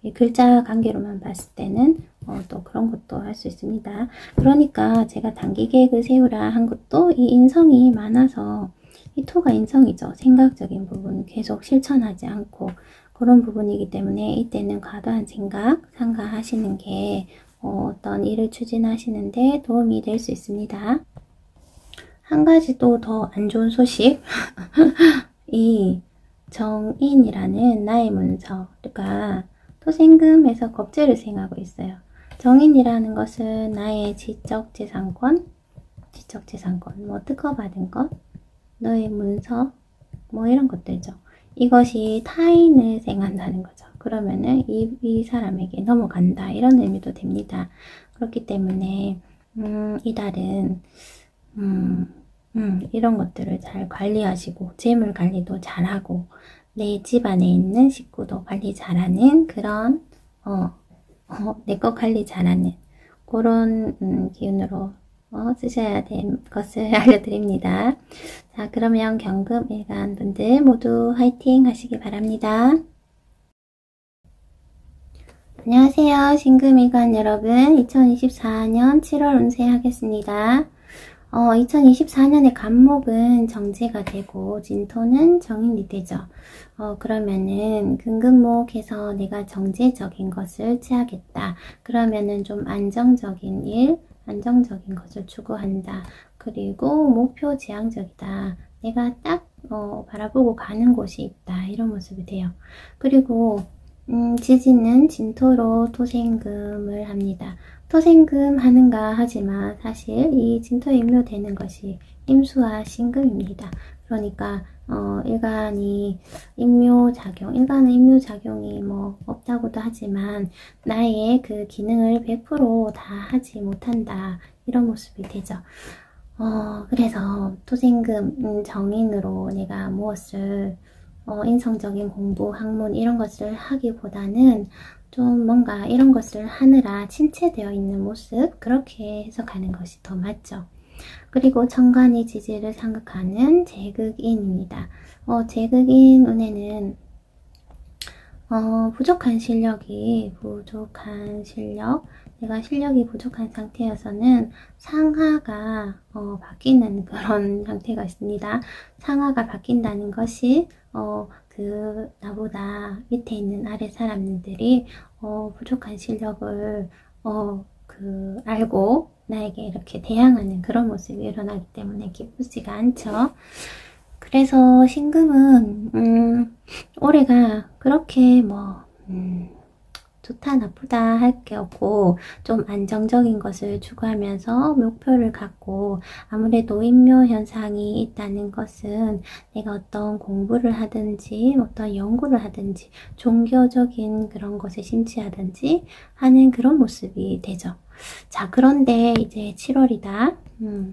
이 글자 관계로만 봤을 때는 또 그런 것도 할 수 있습니다. 그러니까 제가 단기 계획을 세우라 한 것도 이 인성이 많아서 이 토가 인성이죠. 생각적인 부분 계속 실천하지 않고 그런 부분이기 때문에 이때는 과도한 생각 삼가하시는 게 어떤 일을 추진하시는데 도움이 될 수 있습니다. 한 가지 또 더 안 좋은 소식 이 정인이라는 나의 문서가 토생금에서 겁재를 생하고 있어요. 정인이라는 것은 나의 지적재산권, 뭐 특허받은 것, 너의 문서, 뭐 이런 것들죠. 이것이 타인을 생한다는 거죠. 그러면은 이 사람에게 넘어간다 이런 의미도 됩니다. 그렇기 때문에 이달은 이런 것들을 잘 관리하시고 재물 관리도 잘하고 내 집안에 있는 식구도 관리 잘하는 그런 내 거 관리 잘하는 그런 기운으로 쓰셔야 될 것을 알려드립니다. 자, 그러면 경금 일간 분들 모두 화이팅 하시기 바랍니다. 안녕하세요. 신금일간 여러분, 2024년 7월 운세 하겠습니다. 2024년의 간목은 정제가 되고 진토는 정인이 되죠. 그러면은 금금목에서 내가 정제적인 것을 취하겠다. 그러면은 좀 안정적인 일, 안정적인 것을 추구한다. 그리고 목표 지향적이다. 내가 딱 바라보고 가는 곳이 있다. 이런 모습이 돼요. 그리고 지지는 진토로 토생금을 합니다. 토생금 하는가 하지만 사실 이 진토에 임묘되는 것이 임수와 신금입니다. 그러니까 일간이 임묘작용, 일간은 임묘작용이 뭐 없다고도 하지만 나의 그 기능을 100%다 하지 못한다. 이런 모습이 되죠. 그래서 토생금 정인으로 내가 무엇을 인성적인 공부, 학문 이런 것을 하기보다는 좀 뭔가 이런 것을 하느라 침체되어 있는 모습 그렇게 해석하는 것이 더 맞죠. 그리고 정관이 지지를 상극하는 제극인입니다. 제극인 운에는 부족한 실력, 내가 실력이 부족한 상태여서는 상하가 바뀌는 그런 상태가 있습니다. 상하가 바뀐다는 것이 나보다 밑에 있는 아래 사람들이 부족한 실력을 알고 나에게 이렇게 대항하는 그런 모습이 일어나기 때문에 기쁘지가 않죠. 그래서 신금은 올해가 그렇게 좋다 나쁘다 할 게 없고 좀 안정적인 것을 추구하면서 목표를 갖고 아무래도 임묘 현상이 있다는 것은 내가 어떤 공부를 하든지 어떤 연구를 하든지 종교적인 그런 것에 심취하든지 하는 그런 모습이 되죠. 자, 그런데 이제 7월이다.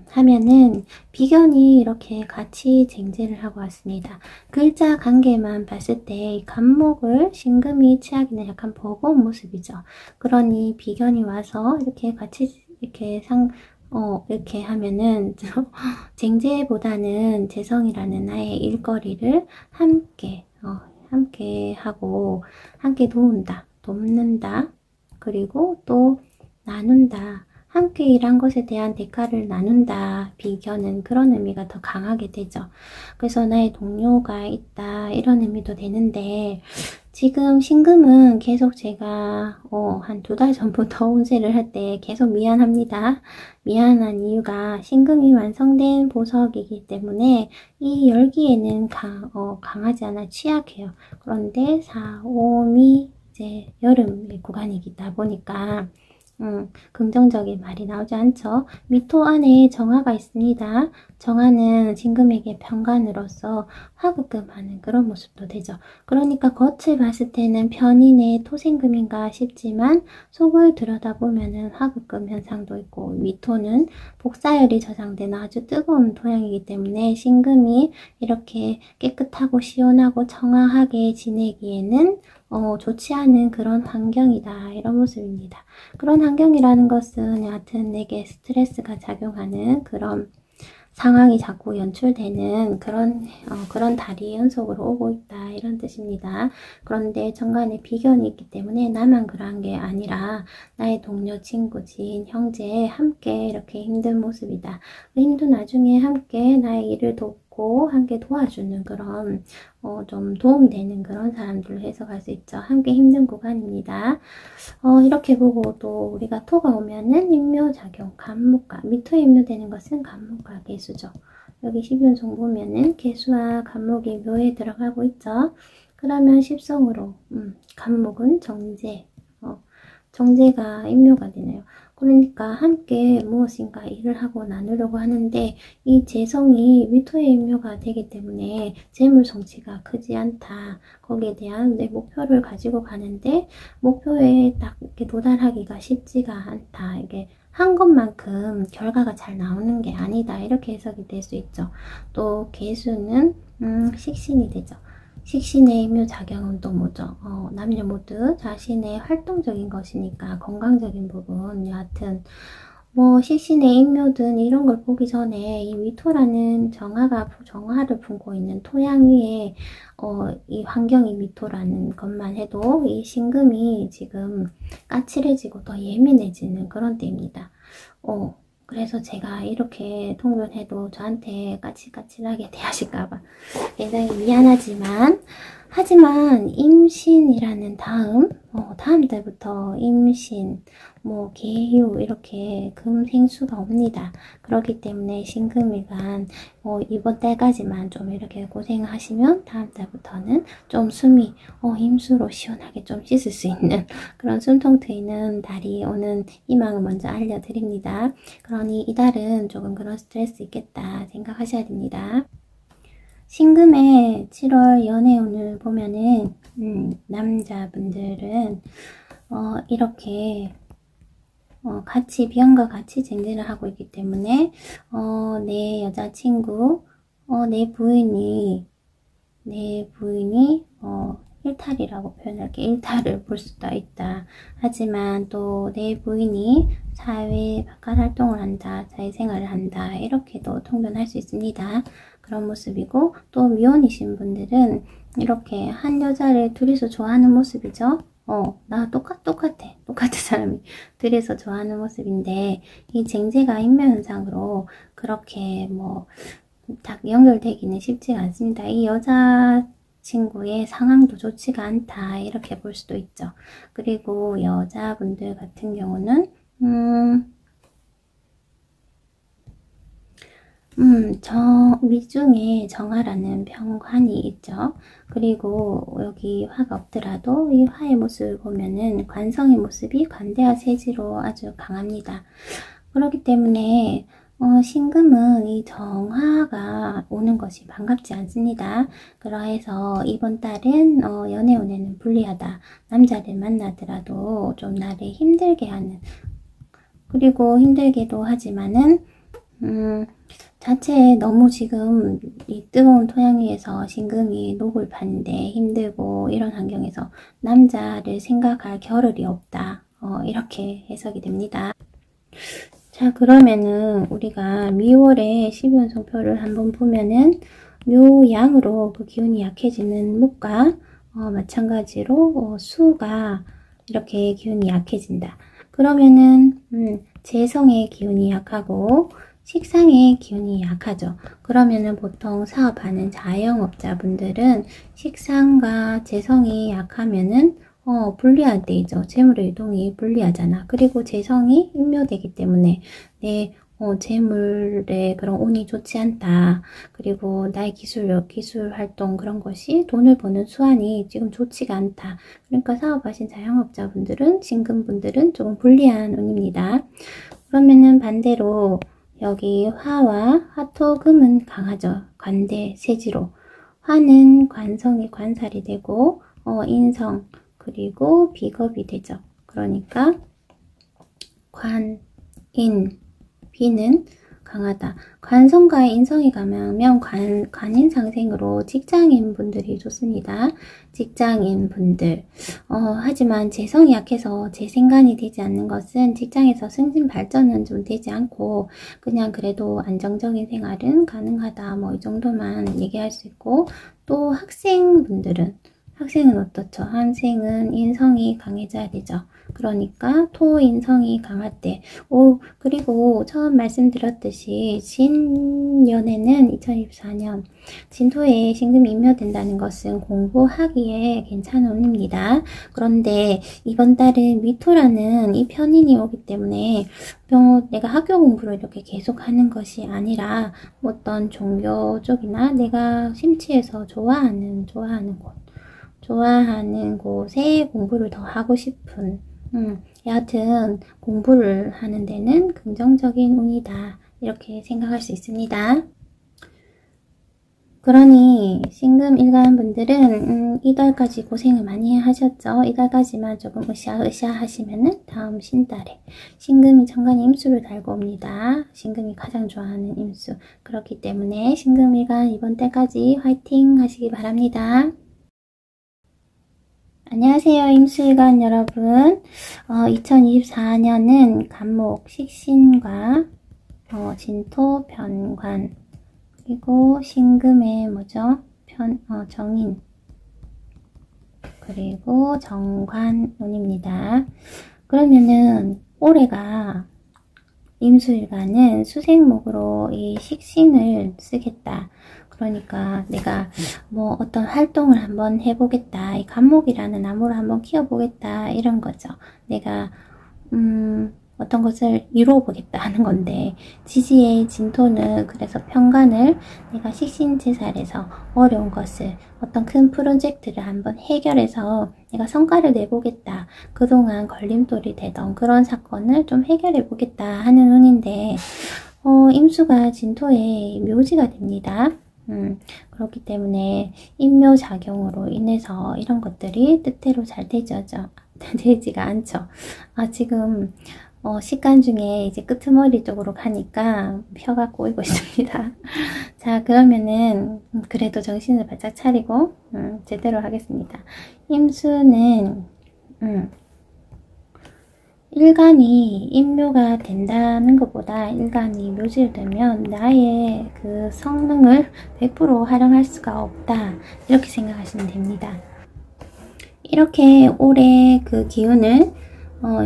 하면은 비견이 이렇게 같이 쟁제를 하고 왔습니다. 글자 관계만 봤을 때 이 간목을 신금이 취하기는 약간 버거운 모습이죠. 그러니 비견이 와서 이렇게 같이 이렇게 이렇게 하면은 쟁제보다는 재성이라는 나의 일거리를 함께 하고 함께 돕는다. 그리고 또 나눈다. 함께 일한 것에 대한 대가를 나눈다. 비견은 그런 의미가 더 강하게 되죠. 그래서 나의 동료가 있다. 이런 의미도 되는데 지금 신금은 계속 제가 한 2달 전부터 운세를 할 때 계속 미안합니다. 미안한 이유가 신금이 완성된 보석이기 때문에 이 열기에는 강하지 않아 취약해요. 그런데 4, 5미 이제 여름의 구간이기다 보니까 긍정적인 말이 나오지 않죠. 미토 안에 정화가 있습니다. 정화는 신금에게 편관으로서 화급금하는 그런 모습도 되죠. 그러니까 겉을 봤을 때는 편인의 토생금인가 싶지만 속을 들여다보면은 화급금 현상도 있고 미토는 복사열이 저장되는 아주 뜨거운 토양이기 때문에 신금이 이렇게 깨끗하고 시원하고 정화하게 지내기에는 좋지 않은 그런 환경이다. 이런 모습입니다. 그런 환경이라는 것은 여하튼 내게 스트레스가 작용하는 그런 상황이 자꾸 연출되는 그런 달이 연속으로 오고 있다. 이런 뜻입니다. 그런데 정관에 비견이 있기 때문에 나만 그러한 게 아니라 나의 동료, 친구, 지인, 형제 함께 이렇게 힘든 모습이다. 그 힘도 나중에 함께 나의 일을 돕고 함께 도와주는 그런 좀 도움되는 그런 사람들로 해석할 수 있죠. 함께 힘든 구간입니다. 이렇게 보고 또 우리가 토가 오면은 임묘작용, 간목과 미토에 임묘되는 것은 간목과 개수죠. 여기 12연송 보면은 개수와 간목이 묘에 들어가고 있죠. 그러면 십성으로 간목은 정제가 임묘가 되네요. 그러니까 함께 무엇인가 일을 하고 나누려고 하는데 이 재성이 미토의 임묘가 되기 때문에 재물 성취가 크지 않다. 거기에 대한 내 목표를 가지고 가는데 목표에 딱 이렇게 도달하기가 쉽지가 않다. 이게 한 것만큼 결과가 잘 나오는 게 아니다. 이렇게 해석이 될 수 있죠. 또 개수는 식신이 되죠. 식신의 임묘작용은 또 뭐죠? 남녀 모두 자신의 활동적인 것이니까 건강적인 부분, 여하튼 뭐 식신의 임묘든 이런 걸 보기 전에 이 미토라는 정화를 품고 있는 토양 위에 이 환경이 미토라는 것만 해도 이 신금이 지금 까칠해지고 더 예민해지는 그런 때입니다. 그래서 제가 이렇게 통변해도 저한테 까칠까칠하게 대하실까봐 굉장히 미안하지만 하지만 임신이라는 다음 달부터 임신, 계유 이렇게 금생수가 옵니다. 그렇기 때문에 신금일간 이번 달까지만 좀 이렇게 고생하시면 다음 달부터는 좀 숨이 임수로 시원하게 좀 씻을 수 있는 그런 숨통 트이는 달이 오는 희망을 먼저 알려드립니다. 그러니 이달은 조금 그런 스트레스 있겠다 생각하셔야 됩니다. 신금의 7월 연애운을 보면은 남자분들은 이렇게 같이 비견과 같이 쟁제를 하고 있기 때문에 내 여자친구, 내 부인이 일탈이라고 표현할게. 일탈을 볼 수도 있다. 하지만 또 내 부인이 사회 바깥 활동을 한다, 사회생활을 한다, 이렇게도 통변할 수 있습니다. 그런 모습이고, 또 미혼이신 분들은 이렇게 한 여자를 둘이서 좋아하는 모습이죠. 나 똑같은 사람이 둘이서 좋아하는 모습인데, 이 쟁제가 인묘현상으로 그렇게 딱 연결되기는 쉽지가 않습니다. 이 여자친구의 상황도 좋지가 않다, 이렇게 볼 수도 있죠. 그리고 여자분들 같은 경우는 미중에 정화라는 병관이 있죠. 그리고 여기 화가 없더라도 이 화의 모습을 보면은 관성의 모습이 관대와 세지로 아주 강합니다. 그렇기 때문에 신금은 이 정화가 오는 것이 반갑지 않습니다. 그러해서 이번 달은 연애운에는 불리하다. 남자를 만나더라도 좀 나를 힘들게 하는, 그리고 힘들게도 하지만은 자체에 너무 지금 이 뜨거운 토양 위에서 신금이 녹을 파는데 힘들고 이런 환경에서 남자를 생각할 겨를이 없다. 이렇게 해석이 됩니다. 자, 그러면은 우리가 미월의 12운성표를 한번 보면은 묘양으로 그 기운이 약해지는 목과 마찬가지로 수가 이렇게 기운이 약해진다. 그러면은 재성의 기운이 약하고 식상의 기운이 약하죠. 그러면은 보통 사업하는 자영업자분들은 식상과 재성이 약하면은 불리할 때이죠. 재물의 이동이 불리하잖아. 그리고 재성이 인묘되기 때문에 내 재물의 그런 운이 좋지 않다. 그리고 나의 기술력, 기술 활동 그런 것이 돈을 버는 수완이 지금 좋지가 않다. 그러니까 사업하신 자영업자분들은, 신금분들은 조금 불리한 운입니다. 그러면은 반대로 여기 화와 화토금은 강하죠. 관대, 세지로. 화는 관성이 관살이 되고 인성 그리고 비겁이 되죠. 그러니까 관, 인, 비는 강하다. 관성과 인성이 강하면 관인 상생으로 직장인 분들이 좋습니다. 직장인 분들. 하지만 재성이 약해서 재생관이 되지 않는 것은 직장에서 승진 발전은 좀 되지 않고 그냥 그래도 안정적인 생활은 가능하다. 뭐 이 정도만 얘기할 수 있고 또 학생분들은 학생은 어떻죠? 학생은 인성이 강해져야 되죠. 그러니까 토인성이 강할 때 그리고 처음 말씀드렸듯이 진년에는 2024년 진토에 신금이 임묘된다는 것은 공부하기에 괜찮은 운입니다. 그런데 이번 달은 미토라는 이 편인이 오기 때문에 내가 학교 공부를 이렇게 계속 하는 것이 아니라 어떤 종교 쪽이나 내가 심취해서 좋아하는 곳에 공부를 더 하고 싶은 여하튼 공부를 하는 데는 긍정적인 운이다. 이렇게 생각할 수 있습니다. 그러니 신금 일간 분들은 이달까지 고생을 많이 하셨죠. 이달까지만 조금 으쌰으쌰 하시면은 다음 신달에 신금이 정관이 임수를 달고 옵니다. 신금이 가장 좋아하는 임수. 그렇기 때문에 신금 일간 이번 달까지 화이팅 하시기 바랍니다. 안녕하세요. 임수일간 여러분. 2024년은 간목, 식신과 진토, 변관 그리고 신금의 뭐죠? 정인 그리고 정관운입니다. 그러면은 올해가 임수일간은 수생목으로 이 식신을 쓰겠다. 그러니까 내가 뭐 어떤 활동을 한번 해보겠다. 이 간목이라는 나무를 한번 키워보겠다. 이런 거죠. 내가 어떤 것을 이루어보겠다 하는 건데 지지의 진토는 그래서 편관을 내가 식신지살에서 어려운 것을 어떤 큰 프로젝트를 한번 해결해서 내가 성과를 내보겠다. 그동안 걸림돌이 되던 그런 사건을 좀 해결해보겠다 하는 운인데 임수가 진토의 묘지가 됩니다. 그렇기 때문에 인묘작용으로 인해서 이런 것들이 뜻대로 잘 되지가 않죠. 지금 식간 중에 이제 끄트머리 쪽으로 가니까 혀가 꼬이고 있습니다. 자, 그러면은 그래도 정신을 바짝 차리고 제대로 하겠습니다. 임수는 일간이 인묘가 된다는 것보다 일간이 묘지를 되면 나의 그 성능을 100% 활용할 수가 없다. 이렇게 생각하시면 됩니다. 이렇게 올해 그 기운을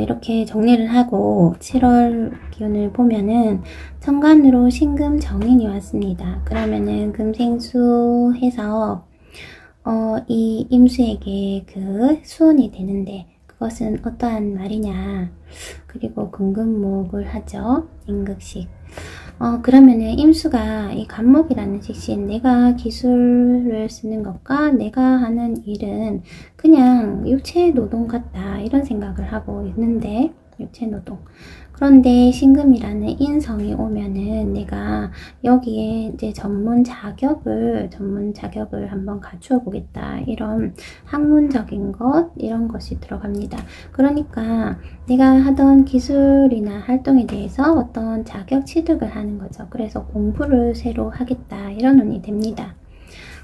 이렇게 정리를 하고 7월 기운을 보면은 천간으로 신금 정인이 왔습니다. 그러면은 금생수 해서 이 임수에게 그 수운이 되는데 그것은 어떠한 말이냐. 그리고 금금목을 하죠. 임극식. 그러면은 임수가 이 간목이라는 식신 내가 기술을 쓰는 것과 내가 하는 일은 그냥 육체 노동 같다 이런 생각을 하고 있는데 육체노동. 그런데 신금이라는 인성이 오면은 내가 여기에 이제 전문 자격을 한번 갖추어 보겠다. 이런 학문적인 것, 이런 것이 들어갑니다. 그러니까 내가 하던 기술이나 활동에 대해서 어떤 자격 취득을 하는 거죠. 그래서 공부를 새로 하겠다. 이런 운이 됩니다.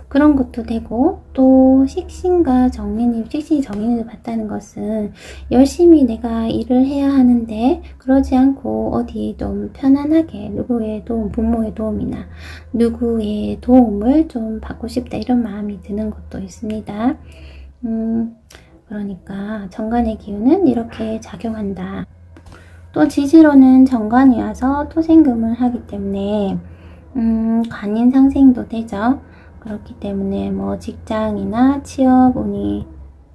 그런 것도 되고, 또 식신과 정인이, 식신이 정인을 봤다는 것은 열심히 내가 일을 해야 하는데 그러지 않고 어디 좀 편안하게 누구의 도움, 부모의 도움이나 누구의 도움을 좀 받고 싶다, 이런 마음이 드는 것도 있습니다. 그러니까 정관의 기운은 이렇게 작용한다. 또 지지로는 정관이 와서 토생금을 하기 때문에 관인 상생도 되죠. 그렇기 때문에 뭐 직장이나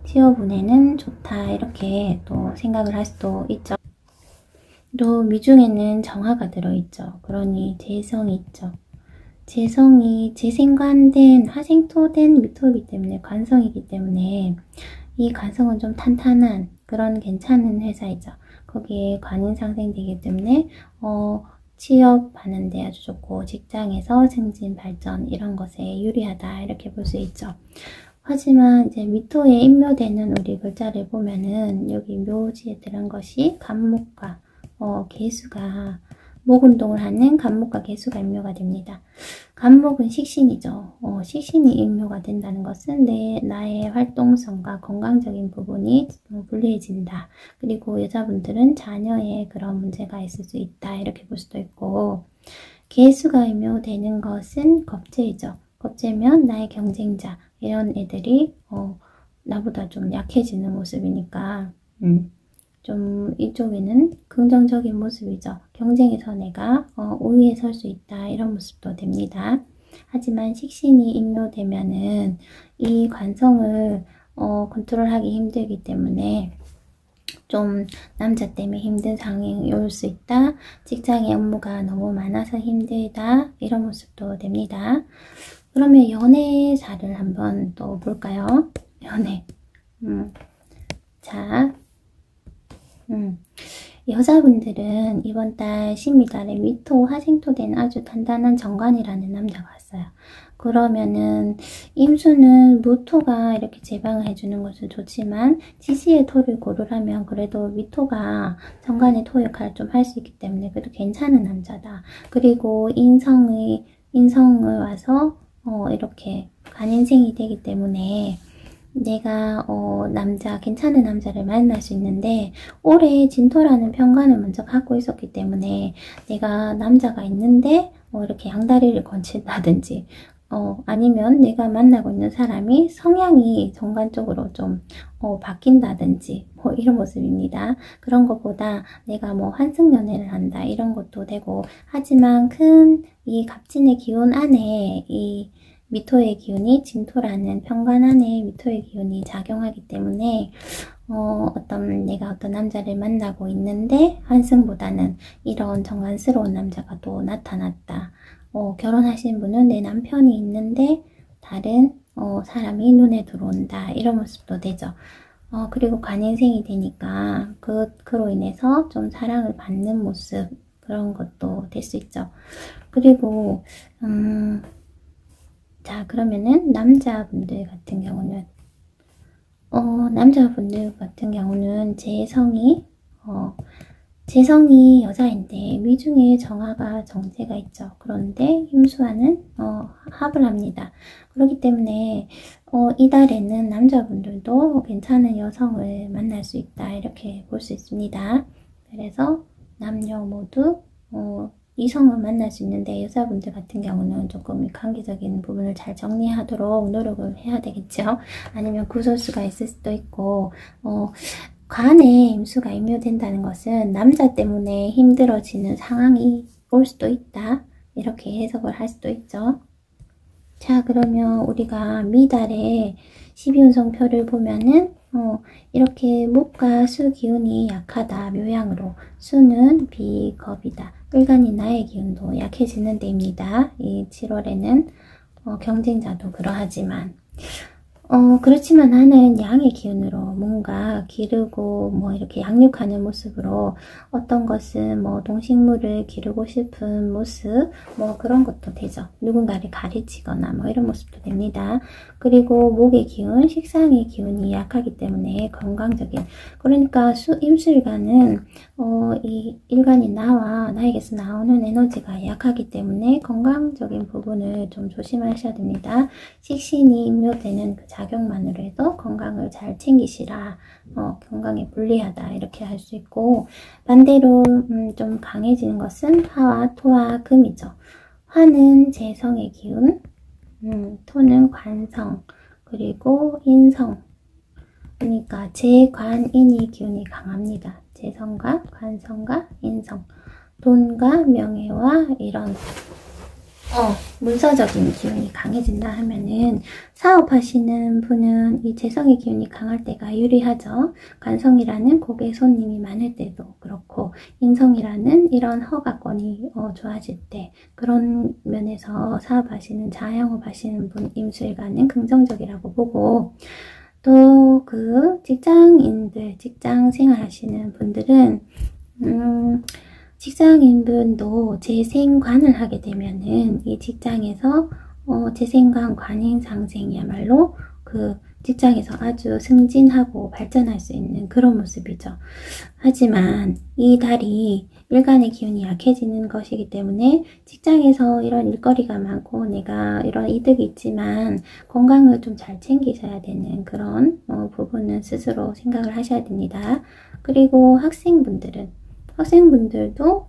취업운에는 좋다, 이렇게 또 생각을 할 수도 있죠. 또 미중에는 정화가 들어있죠. 그러니 재성이 있죠. 재성이 재생관된 화생토된 미토이기 때문에 관성이기 때문에 이 관성은 좀 탄탄한 그런 괜찮은 회사이죠. 거기에 관인 상생되기 때문에 취업하는 데 아주 좋고 직장에서 승진, 발전 이런 것에 유리하다, 이렇게 볼 수 있죠. 하지만 이제 미토에 인묘되는 우리 글자를 보면은 여기 묘지에 들은 것이 간목과 개수가 목운동을 하는 간목과 개수가 인묘가 됩니다. 간목은 식신이죠. 식신이 인묘가 된다는 것은 나의 활동성과 건강적인 부분이 불리해진다. 그리고 여자분들은 자녀의 그런 문제가 있을 수 있다, 이렇게 볼 수도 있고, 개수가 인묘되는 것은 겁재이죠. 겁재면 나의 경쟁자, 이런 애들이 나보다 좀 약해지는 모습이니까 좀 이쪽에는 긍정적인 모습이죠. 경쟁에서 내가 우위에 설 수 있다, 이런 모습도 됩니다. 하지만 식신이 인묘되면은 이 관성을 컨트롤하기 힘들기 때문에 좀 남자 때문에 힘든 상황이 올 수 있다. 직장의 업무가 너무 많아서 힘들다, 이런 모습도 됩니다. 그러면 연애사를 한번 또 볼까요? 연애. 자, 여자분들은 이번 달 신미달에 미토, 화생토 된 아주 단단한 정관이라는 남자가 왔어요. 그러면은 임수는 무토가 이렇게 제방을 해주는 것은 좋지만 지지의 토를 고르라면 그래도 미토가 정관의 토 역할을 좀 할 수 있기 때문에 그래도 괜찮은 남자다. 그리고 인성을 와서 이렇게 간인생이 되기 때문에 내가 괜찮은 남자를 만날 수 있는데, 올해 진토라는 편관을 먼저 갖고 있었기 때문에 내가 남자가 있는데 이렇게 양다리를 건친다든지 아니면 내가 만나고 있는 사람이 성향이 정관적으로 좀 바뀐다든지 뭐 이런 모습입니다. 그런 것보다 내가 뭐 환승연애를 한다, 이런 것도 되고, 하지만 큰 이 갑진의 기운 안에 이 미토의 기운이 진토라는 편관 안에 미토의 기운이 작용하기 때문에 내가 어떤 남자를 만나고 있는데 환승보다는 이런 정관스러운 남자가 또 나타났다. 결혼하신 분은 내 남편이 있는데 다른 사람이 눈에 들어온다, 이런 모습도 되죠. 그리고 관인생이 되니까 그로 인해서 좀 사랑을 받는 모습, 그런 것도 될 수 있죠. 그리고 자, 그러면은 남자분들 같은 경우는 재성이 여자인데 미중에 정화가 정제가 있죠. 그런데 힘수와는 합을 합니다. 그렇기 때문에 이달에는 남자분들도 괜찮은 여성을 만날 수 있다, 이렇게 볼 수 있습니다. 그래서 남녀 모두 이성을 만날 수 있는데, 여자분들 같은 경우는 조금 관계적인 부분을 잘 정리하도록 노력을 해야 되겠죠. 아니면 구설수가 있을 수도 있고, 관에 임수가 임묘된다는 것은 남자 때문에 힘들어지는 상황이 올 수도 있다, 이렇게 해석을 할 수도 있죠. 자, 그러면 우리가 미달의 12운성표를 보면은 이렇게 목과 수 기운이 약하다, 묘양으로. 수는 비겁이다. 을간이 나의 기운도 약해지는 데입니다. 이 7월에는 경쟁자도 그러하지만 그렇지만 나는 양의 기운으로 뭔가 기르고 뭐 이렇게 양육하는 모습으로 어떤 것은 뭐 동식물을 기르고 싶은 모습 뭐 그런 것도 되죠. 누군가를 가르치거나 뭐 이런 모습도 됩니다. 그리고 목의 기운, 식상의 기운이 약하기 때문에 건강적인 그러니까 임술관은 이 일간이 나에게서 나오는 에너지가 약하기 때문에 건강적인 부분을 좀 조심하셔야 됩니다. 식신이 임묘되는 그 작용만으로 해도 건강을 잘 챙기시라. 건강에 불리하다 이렇게 할 수 있고 반대로 좀 강해지는 것은 화와 토와 금이죠. 화는 재성의 기운, 토는 관성, 그리고 인성. 그러니까 재관인의 기운이 강합니다. 재성과 관성과 인성, 돈과 명예와 이런 문서적인 기운이 강해진다 하면은 사업하시는 분은 이 재성의 기운이 강할 때가 유리하죠. 관성이라는 고객 손님이 많을 때도 그렇고 인성이라는 이런 허가권이 좋아질 때 그런 면에서 사업하시는 자영업 하시는 분 임술관은 긍정적이라고 보고 또 그 직장인들 직장 생활하시는 분들은 직장인분도 재생관을 하게 되면은 이 직장에서 재생관 관인 상생이야말로 그 직장에서 아주 승진하고 발전할 수 있는 그런 모습이죠. 하지만 이 달이 일간의 기운이 약해지는 것이기 때문에 직장에서 이런 일거리가 많고 내가 이런 이득이 있지만 건강을 좀 잘 챙기셔야 되는 그런 부분은 스스로 생각을 하셔야 됩니다. 그리고 학생분들도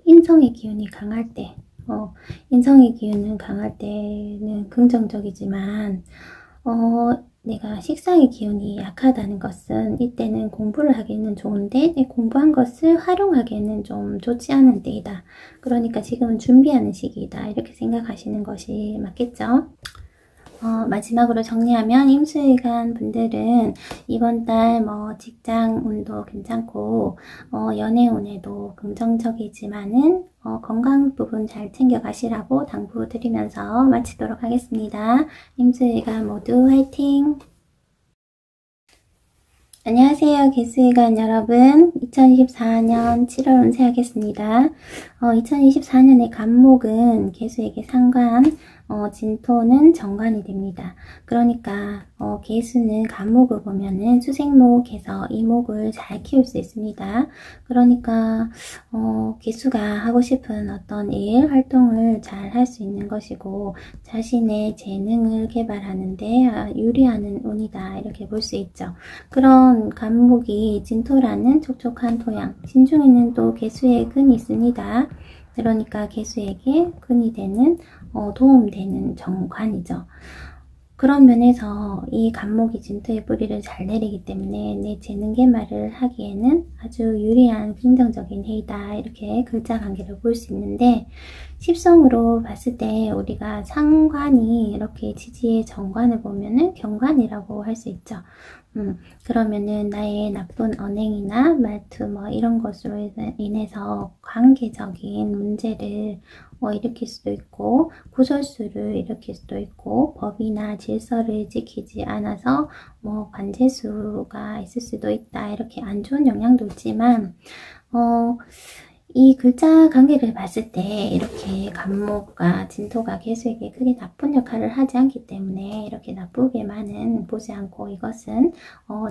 인성의 기운이 강할 때 인성의 기운은 강할 때는 긍정적이지만 내가 식상의 기운이 약하다는 것은 이때는 공부를 하기에는 좋은데 공부한 것을 활용하기에는 좀 좋지 않은 때이다. 그러니까 지금은 준비하는 시기이다. 이렇게 생각하시는 것이 맞겠죠? 마지막으로 정리하면 임수일간 분들은 이번 달 뭐 직장 운도 괜찮고 연애 운에도 긍정적이지만은 건강 부분 잘 챙겨 가시라고 당부드리면서 마치도록 하겠습니다. 임수일간 모두 화이팅! 안녕하세요. 개수일간 여러분. 2024년 7월 운세하겠습니다. 2024년의 간목은 개수에게 상관, 진토는 정관이 됩니다. 그러니까 개수는 간목을 보면은 수생목에서 이목을 잘 키울 수 있습니다. 그러니까 개수가 하고 싶은 어떤 일, 활동을 잘 할 수 있는 것이고 자신의 재능을 개발하는데 유리하는 운이다 이렇게 볼 수 있죠. 그런 간목이 진토라는 촉촉한 토양, 신중에는 또 개수의 근이 있습니다. 그러니까 개수에게 근이 되는 도움되는 정관이죠. 그런 면에서 이 간목이 진토의 뿌리를 잘 내리기 때문에 내 재능 개발을 하기에는 아주 유리한 긍정적인 해이다 이렇게 글자 관계를 볼 수 있는데 십성으로 봤을 때 우리가 상관이 이렇게 지지의 정관을 보면은 경관이라고 할 수 있죠. 그러면은 나의 나쁜 언행이나 말투 뭐 이런 것으로 인해서 관계적인 문제를 일으킬 수도 있고 구설수를 일으킬 수도 있고 법이나 질서를 지키지 않아서 뭐 관재수가 있을 수도 있다 이렇게 안 좋은 영향도 있지만 이 글자 관계를 봤을 때 이렇게 간목과 진토가 개수에게 크게 나쁜 역할을 하지 않기 때문에 이렇게 나쁘게만은 보지 않고 이것은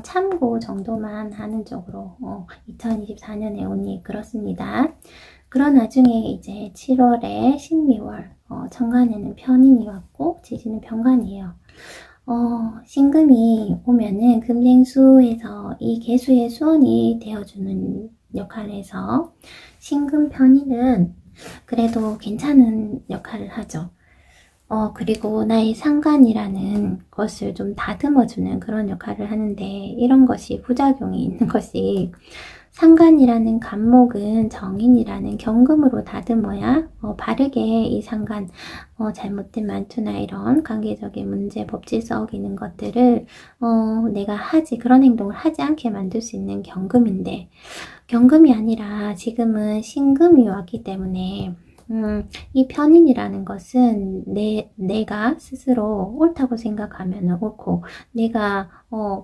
참고 정도만 하는 쪽으로 2024년의 운이 그렇습니다. 그런 와중에 이제 7월에 신미월 천간에는 편인이 왔고 지지는 병간이에요. 신금이 오면은 금생수에서 이 개수의 수원이 되어주는 역할을 해서 신금 편인은 그래도 괜찮은 역할을 하죠. 그리고 나의 상관이라는 것을 좀 다듬어주는 그런 역할을 하는데 이런 것이 부작용이 있는 것이 상관이라는 간목은 정인이라는 경금으로 다듬어야 바르게 이 상관 잘못된 말투나 이런 관계적인 문제, 법질서 어기는 것들을 내가 그런 행동을 하지 않게 만들 수 있는 경금인데 경금이 아니라 지금은 신금이 왔기 때문에 이 편인이라는 것은 내가 스스로 옳다고 생각하면 옳고, 내가,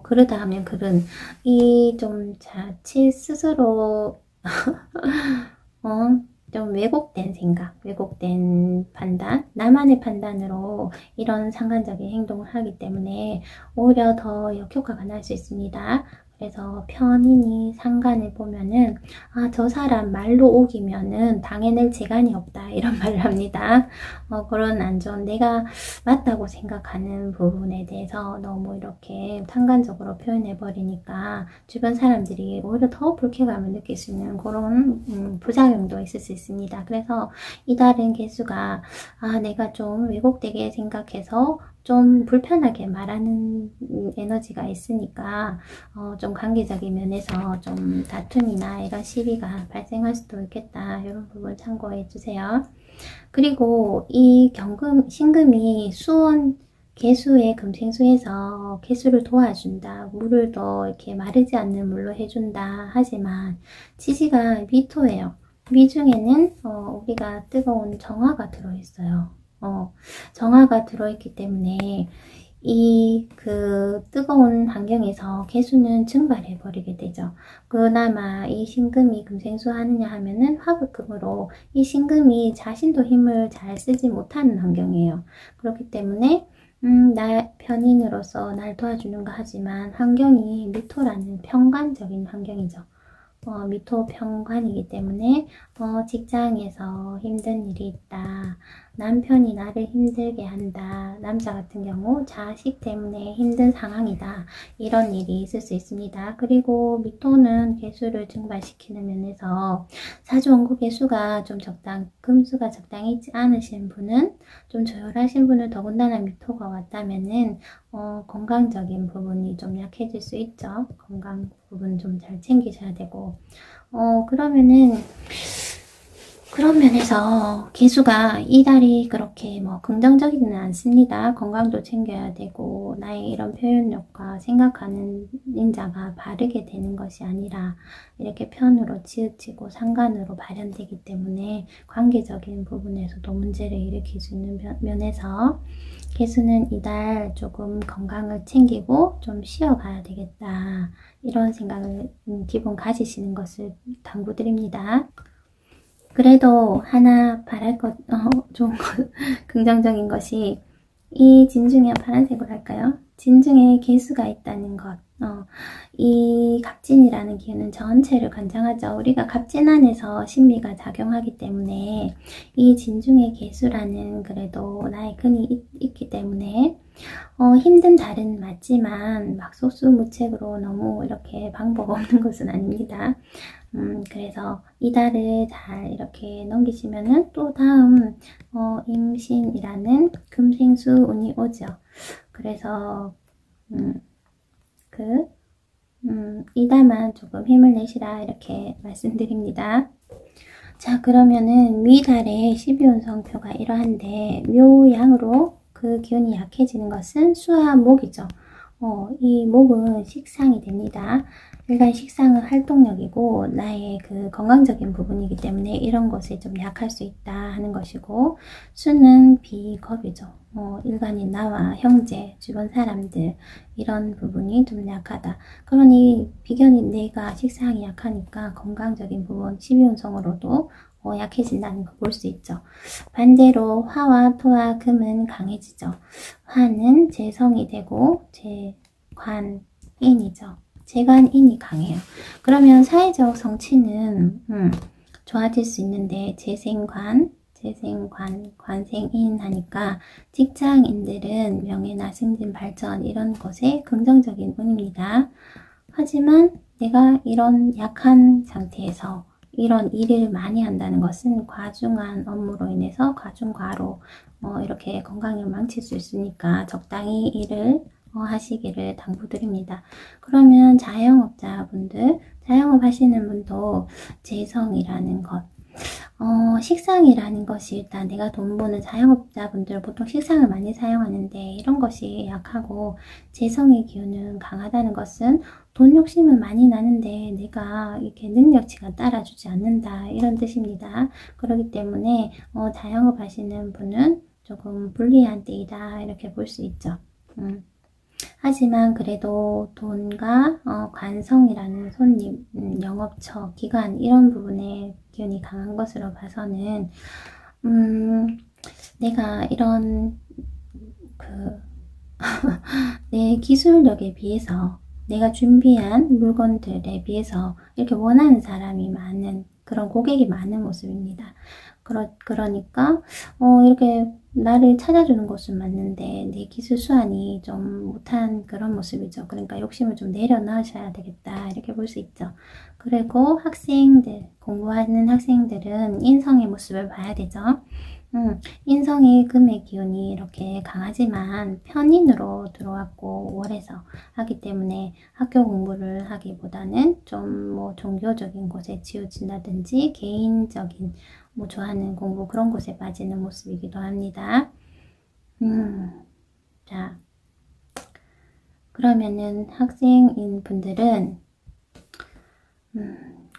그러다 하면 그른, 이 좀 자칫 스스로, 좀 왜곡된 생각, 왜곡된 판단, 나만의 판단으로 이런 상관적인 행동을 하기 때문에 오히려 더 역효과가 날 수 있습니다. 그래서 편인이 상관을 보면은 저 사람 말로 우기면은 당해낼 재간이 없다 이런 말을 합니다. 그런 안 좋은 내가 맞다고 생각하는 부분에 대해서 너무 이렇게 상관적으로 표현해 버리니까 주변 사람들이 오히려 더 불쾌감을 느낄 수 있는 그런 부작용도 있을 수 있습니다. 그래서 이달은 개수가 내가 좀 왜곡되게 생각해서 좀 불편하게 말하는 에너지가 있으니까 좀 관계적인 면에서 좀 다툼이나 이런 시비가 발생할 수도 있겠다. 이런 부분 참고해 주세요. 그리고 이 신금이 수원 개수의 금생수에서 개수를 도와준다. 물을 더 이렇게 마르지 않는 물로 해준다. 하지만 지지가 미토예요. 미중에는 우리가 뜨거운 정화가 들어있어요. 정화가 들어있기 때문에 그 뜨거운 환경에서 개수는 증발해 버리게 되죠. 그나마 이 신금이 금생수 하느냐 하면은 화극금으로 이 신금이 자신도 힘을 잘 쓰지 못하는 환경이에요. 그렇기 때문에 나 편인으로서 날 도와주는가 하지만 환경이 미토라는 평관적인 환경이죠. 미토 평관이기 때문에 직장에서 힘든 일이 있다. 남편이 나를 힘들게 한다. 남자 같은 경우 자식 때문에 힘든 상황이다. 이런 일이 있을 수 있습니다. 그리고 미토는 개수를 증발시키는 면에서 사주원국 개수가 좀 금수가 적당히 있지 않으신 분은 좀 조율하신 분은 더군다나 미토가 왔다면은 건강적인 부분이 좀 약해질 수 있죠. 건강 부분 좀 잘 챙기셔야 되고 그런 면에서 개수가 이달이 그렇게 긍정적이지는 않습니다. 건강도 챙겨야 되고 나의 이런 표현력과 생각하는 인자가 바르게 되는 것이 아니라 이렇게 편으로 치우치고 상관으로 발현되기 때문에 관계적인 부분에서도 문제를 일으킬 수 있는 면에서 개수는 이달 조금 건강을 챙기고 좀 쉬어가야 되겠다. 이런 생각을 기본 가지시는 것을 당부드립니다. 그래도 하나 바랄 것, 좋은 것, 긍정적인 것이 이 진중에 파란색으로 할까요? 진중에 개수가 있다는 것. 이 갑진이라는 기운은 전체를 관장하죠. 우리가 갑진 안에서 신비가 작용하기 때문에 이 진중의 개수라는 그래도 나의 근이 있기 때문에 힘든 달은 맞지만 막 속수무책으로 너무 이렇게 방법 없는 것은 아닙니다. 그래서 이 달을 잘 이렇게 넘기시면은 또 다음 임신이라는 금생수 운이 오죠. 그래서 이 달만 조금 힘을 내시라 이렇게 말씀드립니다. 자, 그러면은 미달의 12운성표가 이러한데 묘양으로 그 기운이 약해지는 것은 수와 목이죠. 이 목은 식상이 됩니다. 일간 식상은 활동력이고 나의 그 건강적인 부분이기 때문에 이런 것에 좀 약할 수 있다 하는 것이고, 수는 비겁이죠. 일간인 나와 형제, 주변 사람들 이런 부분이 좀 약하다. 그러니 비견이 내가 식상이 약하니까 건강적인 부분 12운성으로도 약해진다는 거 볼 수 있죠. 반대로 화와 토와 금은 강해지죠. 화는 재성이 되고 재관인이죠. 재관인이 강해요. 그러면 사회적 성취는 좋아질 수 있는데 재생관, 관생인 하니까 직장인들은 명예나 승진, 발전 이런 것에 긍정적인 운입니다. 하지만 내가 이런 약한 상태에서 이런 일을 많이 한다는 것은 과중한 업무로 인해서 과중과로 이렇게 건강을 망칠 수 있으니까 적당히 일을 하시기를 당부드립니다. 그러면 자영업자분들, 자영업 하시는 분도 재성이라는 것, 식상이라는 것이 일단 내가 돈 버는 자영업자분들 보통 식상을 많이 사용하는데 이런 것이 약하고 재성의 기운은 강하다는 것은 돈 욕심은 많이 나는데 내가 이렇게 능력치가 따라주지 않는다 이런 뜻입니다. 그렇기 때문에 자영업 하시는 분은 조금 불리한 때이다 이렇게 볼 수 있죠. 하지만 그래도 돈과 관성이라는 손님, 영업처, 기관 이런 부분에 기운이 강한 것으로 봐서는 내가 이런 내 기술력에 비해서 내가 준비한 물건들에 비해서 이렇게 원하는 사람이 많은 그런 고객이 많은 모습입니다. 그러니까 이렇게 나를 찾아주는 것은 맞는데 내 기술 수완이 좀 못한 그런 모습이죠. 그러니까 욕심을 좀 내려놓으셔야 되겠다 이렇게 볼 수 있죠. 그리고 학생들, 공부하는 학생들은 인성의 모습을 봐야 되죠. 인성이 금의 기운이 이렇게 강하지만 편인으로 들어왔고 월에서 하기 때문에 학교 공부를 하기보다는 좀 뭐 종교적인 곳에 치우친다든지 개인적인 뭐 좋아하는 공부 그런 곳에 빠지는 모습이기도 합니다. 자, 그러면은 학생인 분들은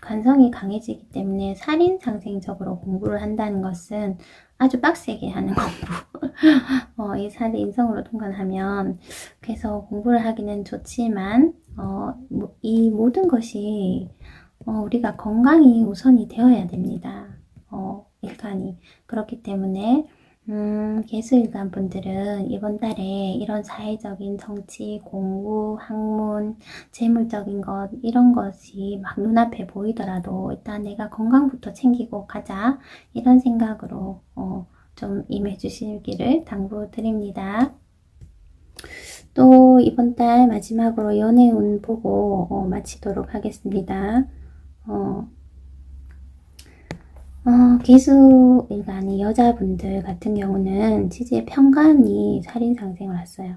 관성이 강해지기 때문에 살인상생적으로 공부를 한다는 것은 아주 빡세게 하는 공부. 이 살인성으로 통과하면 그래서 공부를 하기는 좋지만 이 모든 것이 우리가 건강이 우선이 되어야 됩니다. 일간이. 그렇기 때문에 개수일간 분들은 이번 달에 이런 사회적인 정치, 공부, 학문, 재물적인 것 이런 것이 막 눈앞에 보이더라도 일단 내가 건강부터 챙기고 가자 이런 생각으로 좀 임해 주시기를 당부드립니다. 또 이번 달 마지막으로 연애운 보고 마치도록 하겠습니다. 개수일간이 여자분들 같은 경우는 지지의 편관이 살인상생을 왔어요.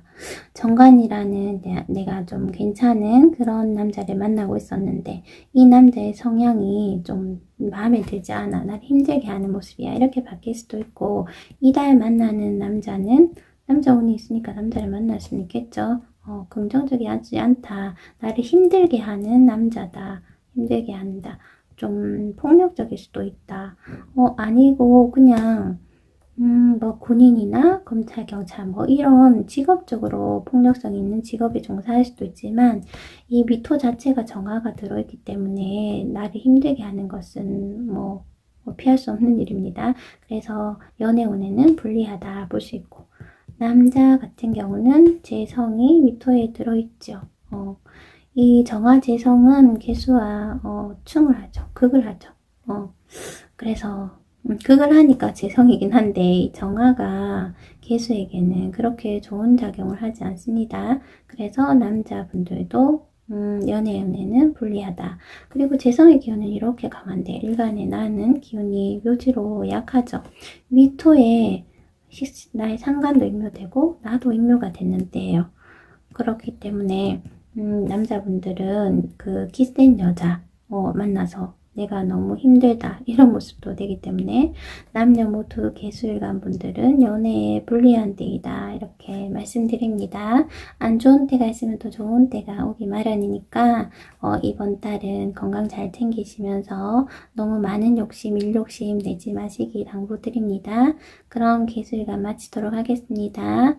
정관이라는 내가 좀 괜찮은 그런 남자를 만나고 있었는데 이 남자의 성향이 좀 마음에 들지 않아. 나를 힘들게 하는 모습이야. 이렇게 바뀔 수도 있고 이달 만나는 남자는 남자 운이 있으니까 남자를 만날 수 있겠죠. 긍정적이지 않다. 나를 힘들게 하는 남자다. 힘들게 한다. 좀 폭력적일 수도 있다. 아니고 그냥 뭐 군인이나 검찰, 경찰 뭐 이런 직업적으로 폭력성이 있는 직업에 종사할 수도 있지만 이 미토 자체가 정화가 들어있기 때문에 나를 힘들게 하는 것은 뭐 피할 수 없는 일입니다. 그래서 연애운에는 불리하다 볼 수 있고 남자 같은 경우는 재성이 미토에 들어있죠. 이 정화재성은 개수와 충을 하죠. 극을 하죠. 그래서 극을 하니까 재성이긴 한데 이 정화가 개수에게는 그렇게 좋은 작용을 하지 않습니다. 그래서 남자분들도 연애운에는 불리하다. 그리고 재성의 기운은 이렇게 강한데 일간에 나는 기운이 묘지로 약하죠. 미토에 나의 상관도 임묘되고 나도 임묘가 됐는 때예요. 그렇기 때문에 남자분들은 그 기센 여자 만나서 내가 너무 힘들다 이런 모습도 되기 때문에 남녀 모두 개수일간 분들은 연애에 불리한 때이다 이렇게 말씀드립니다. 안 좋은 때가 있으면 더 좋은 때가 오기 마련이니까 이번 달은 건강 잘 챙기시면서 너무 많은 욕심, 일욕심 내지 마시기 당부드립니다. 그럼 개수일간 마치도록 하겠습니다.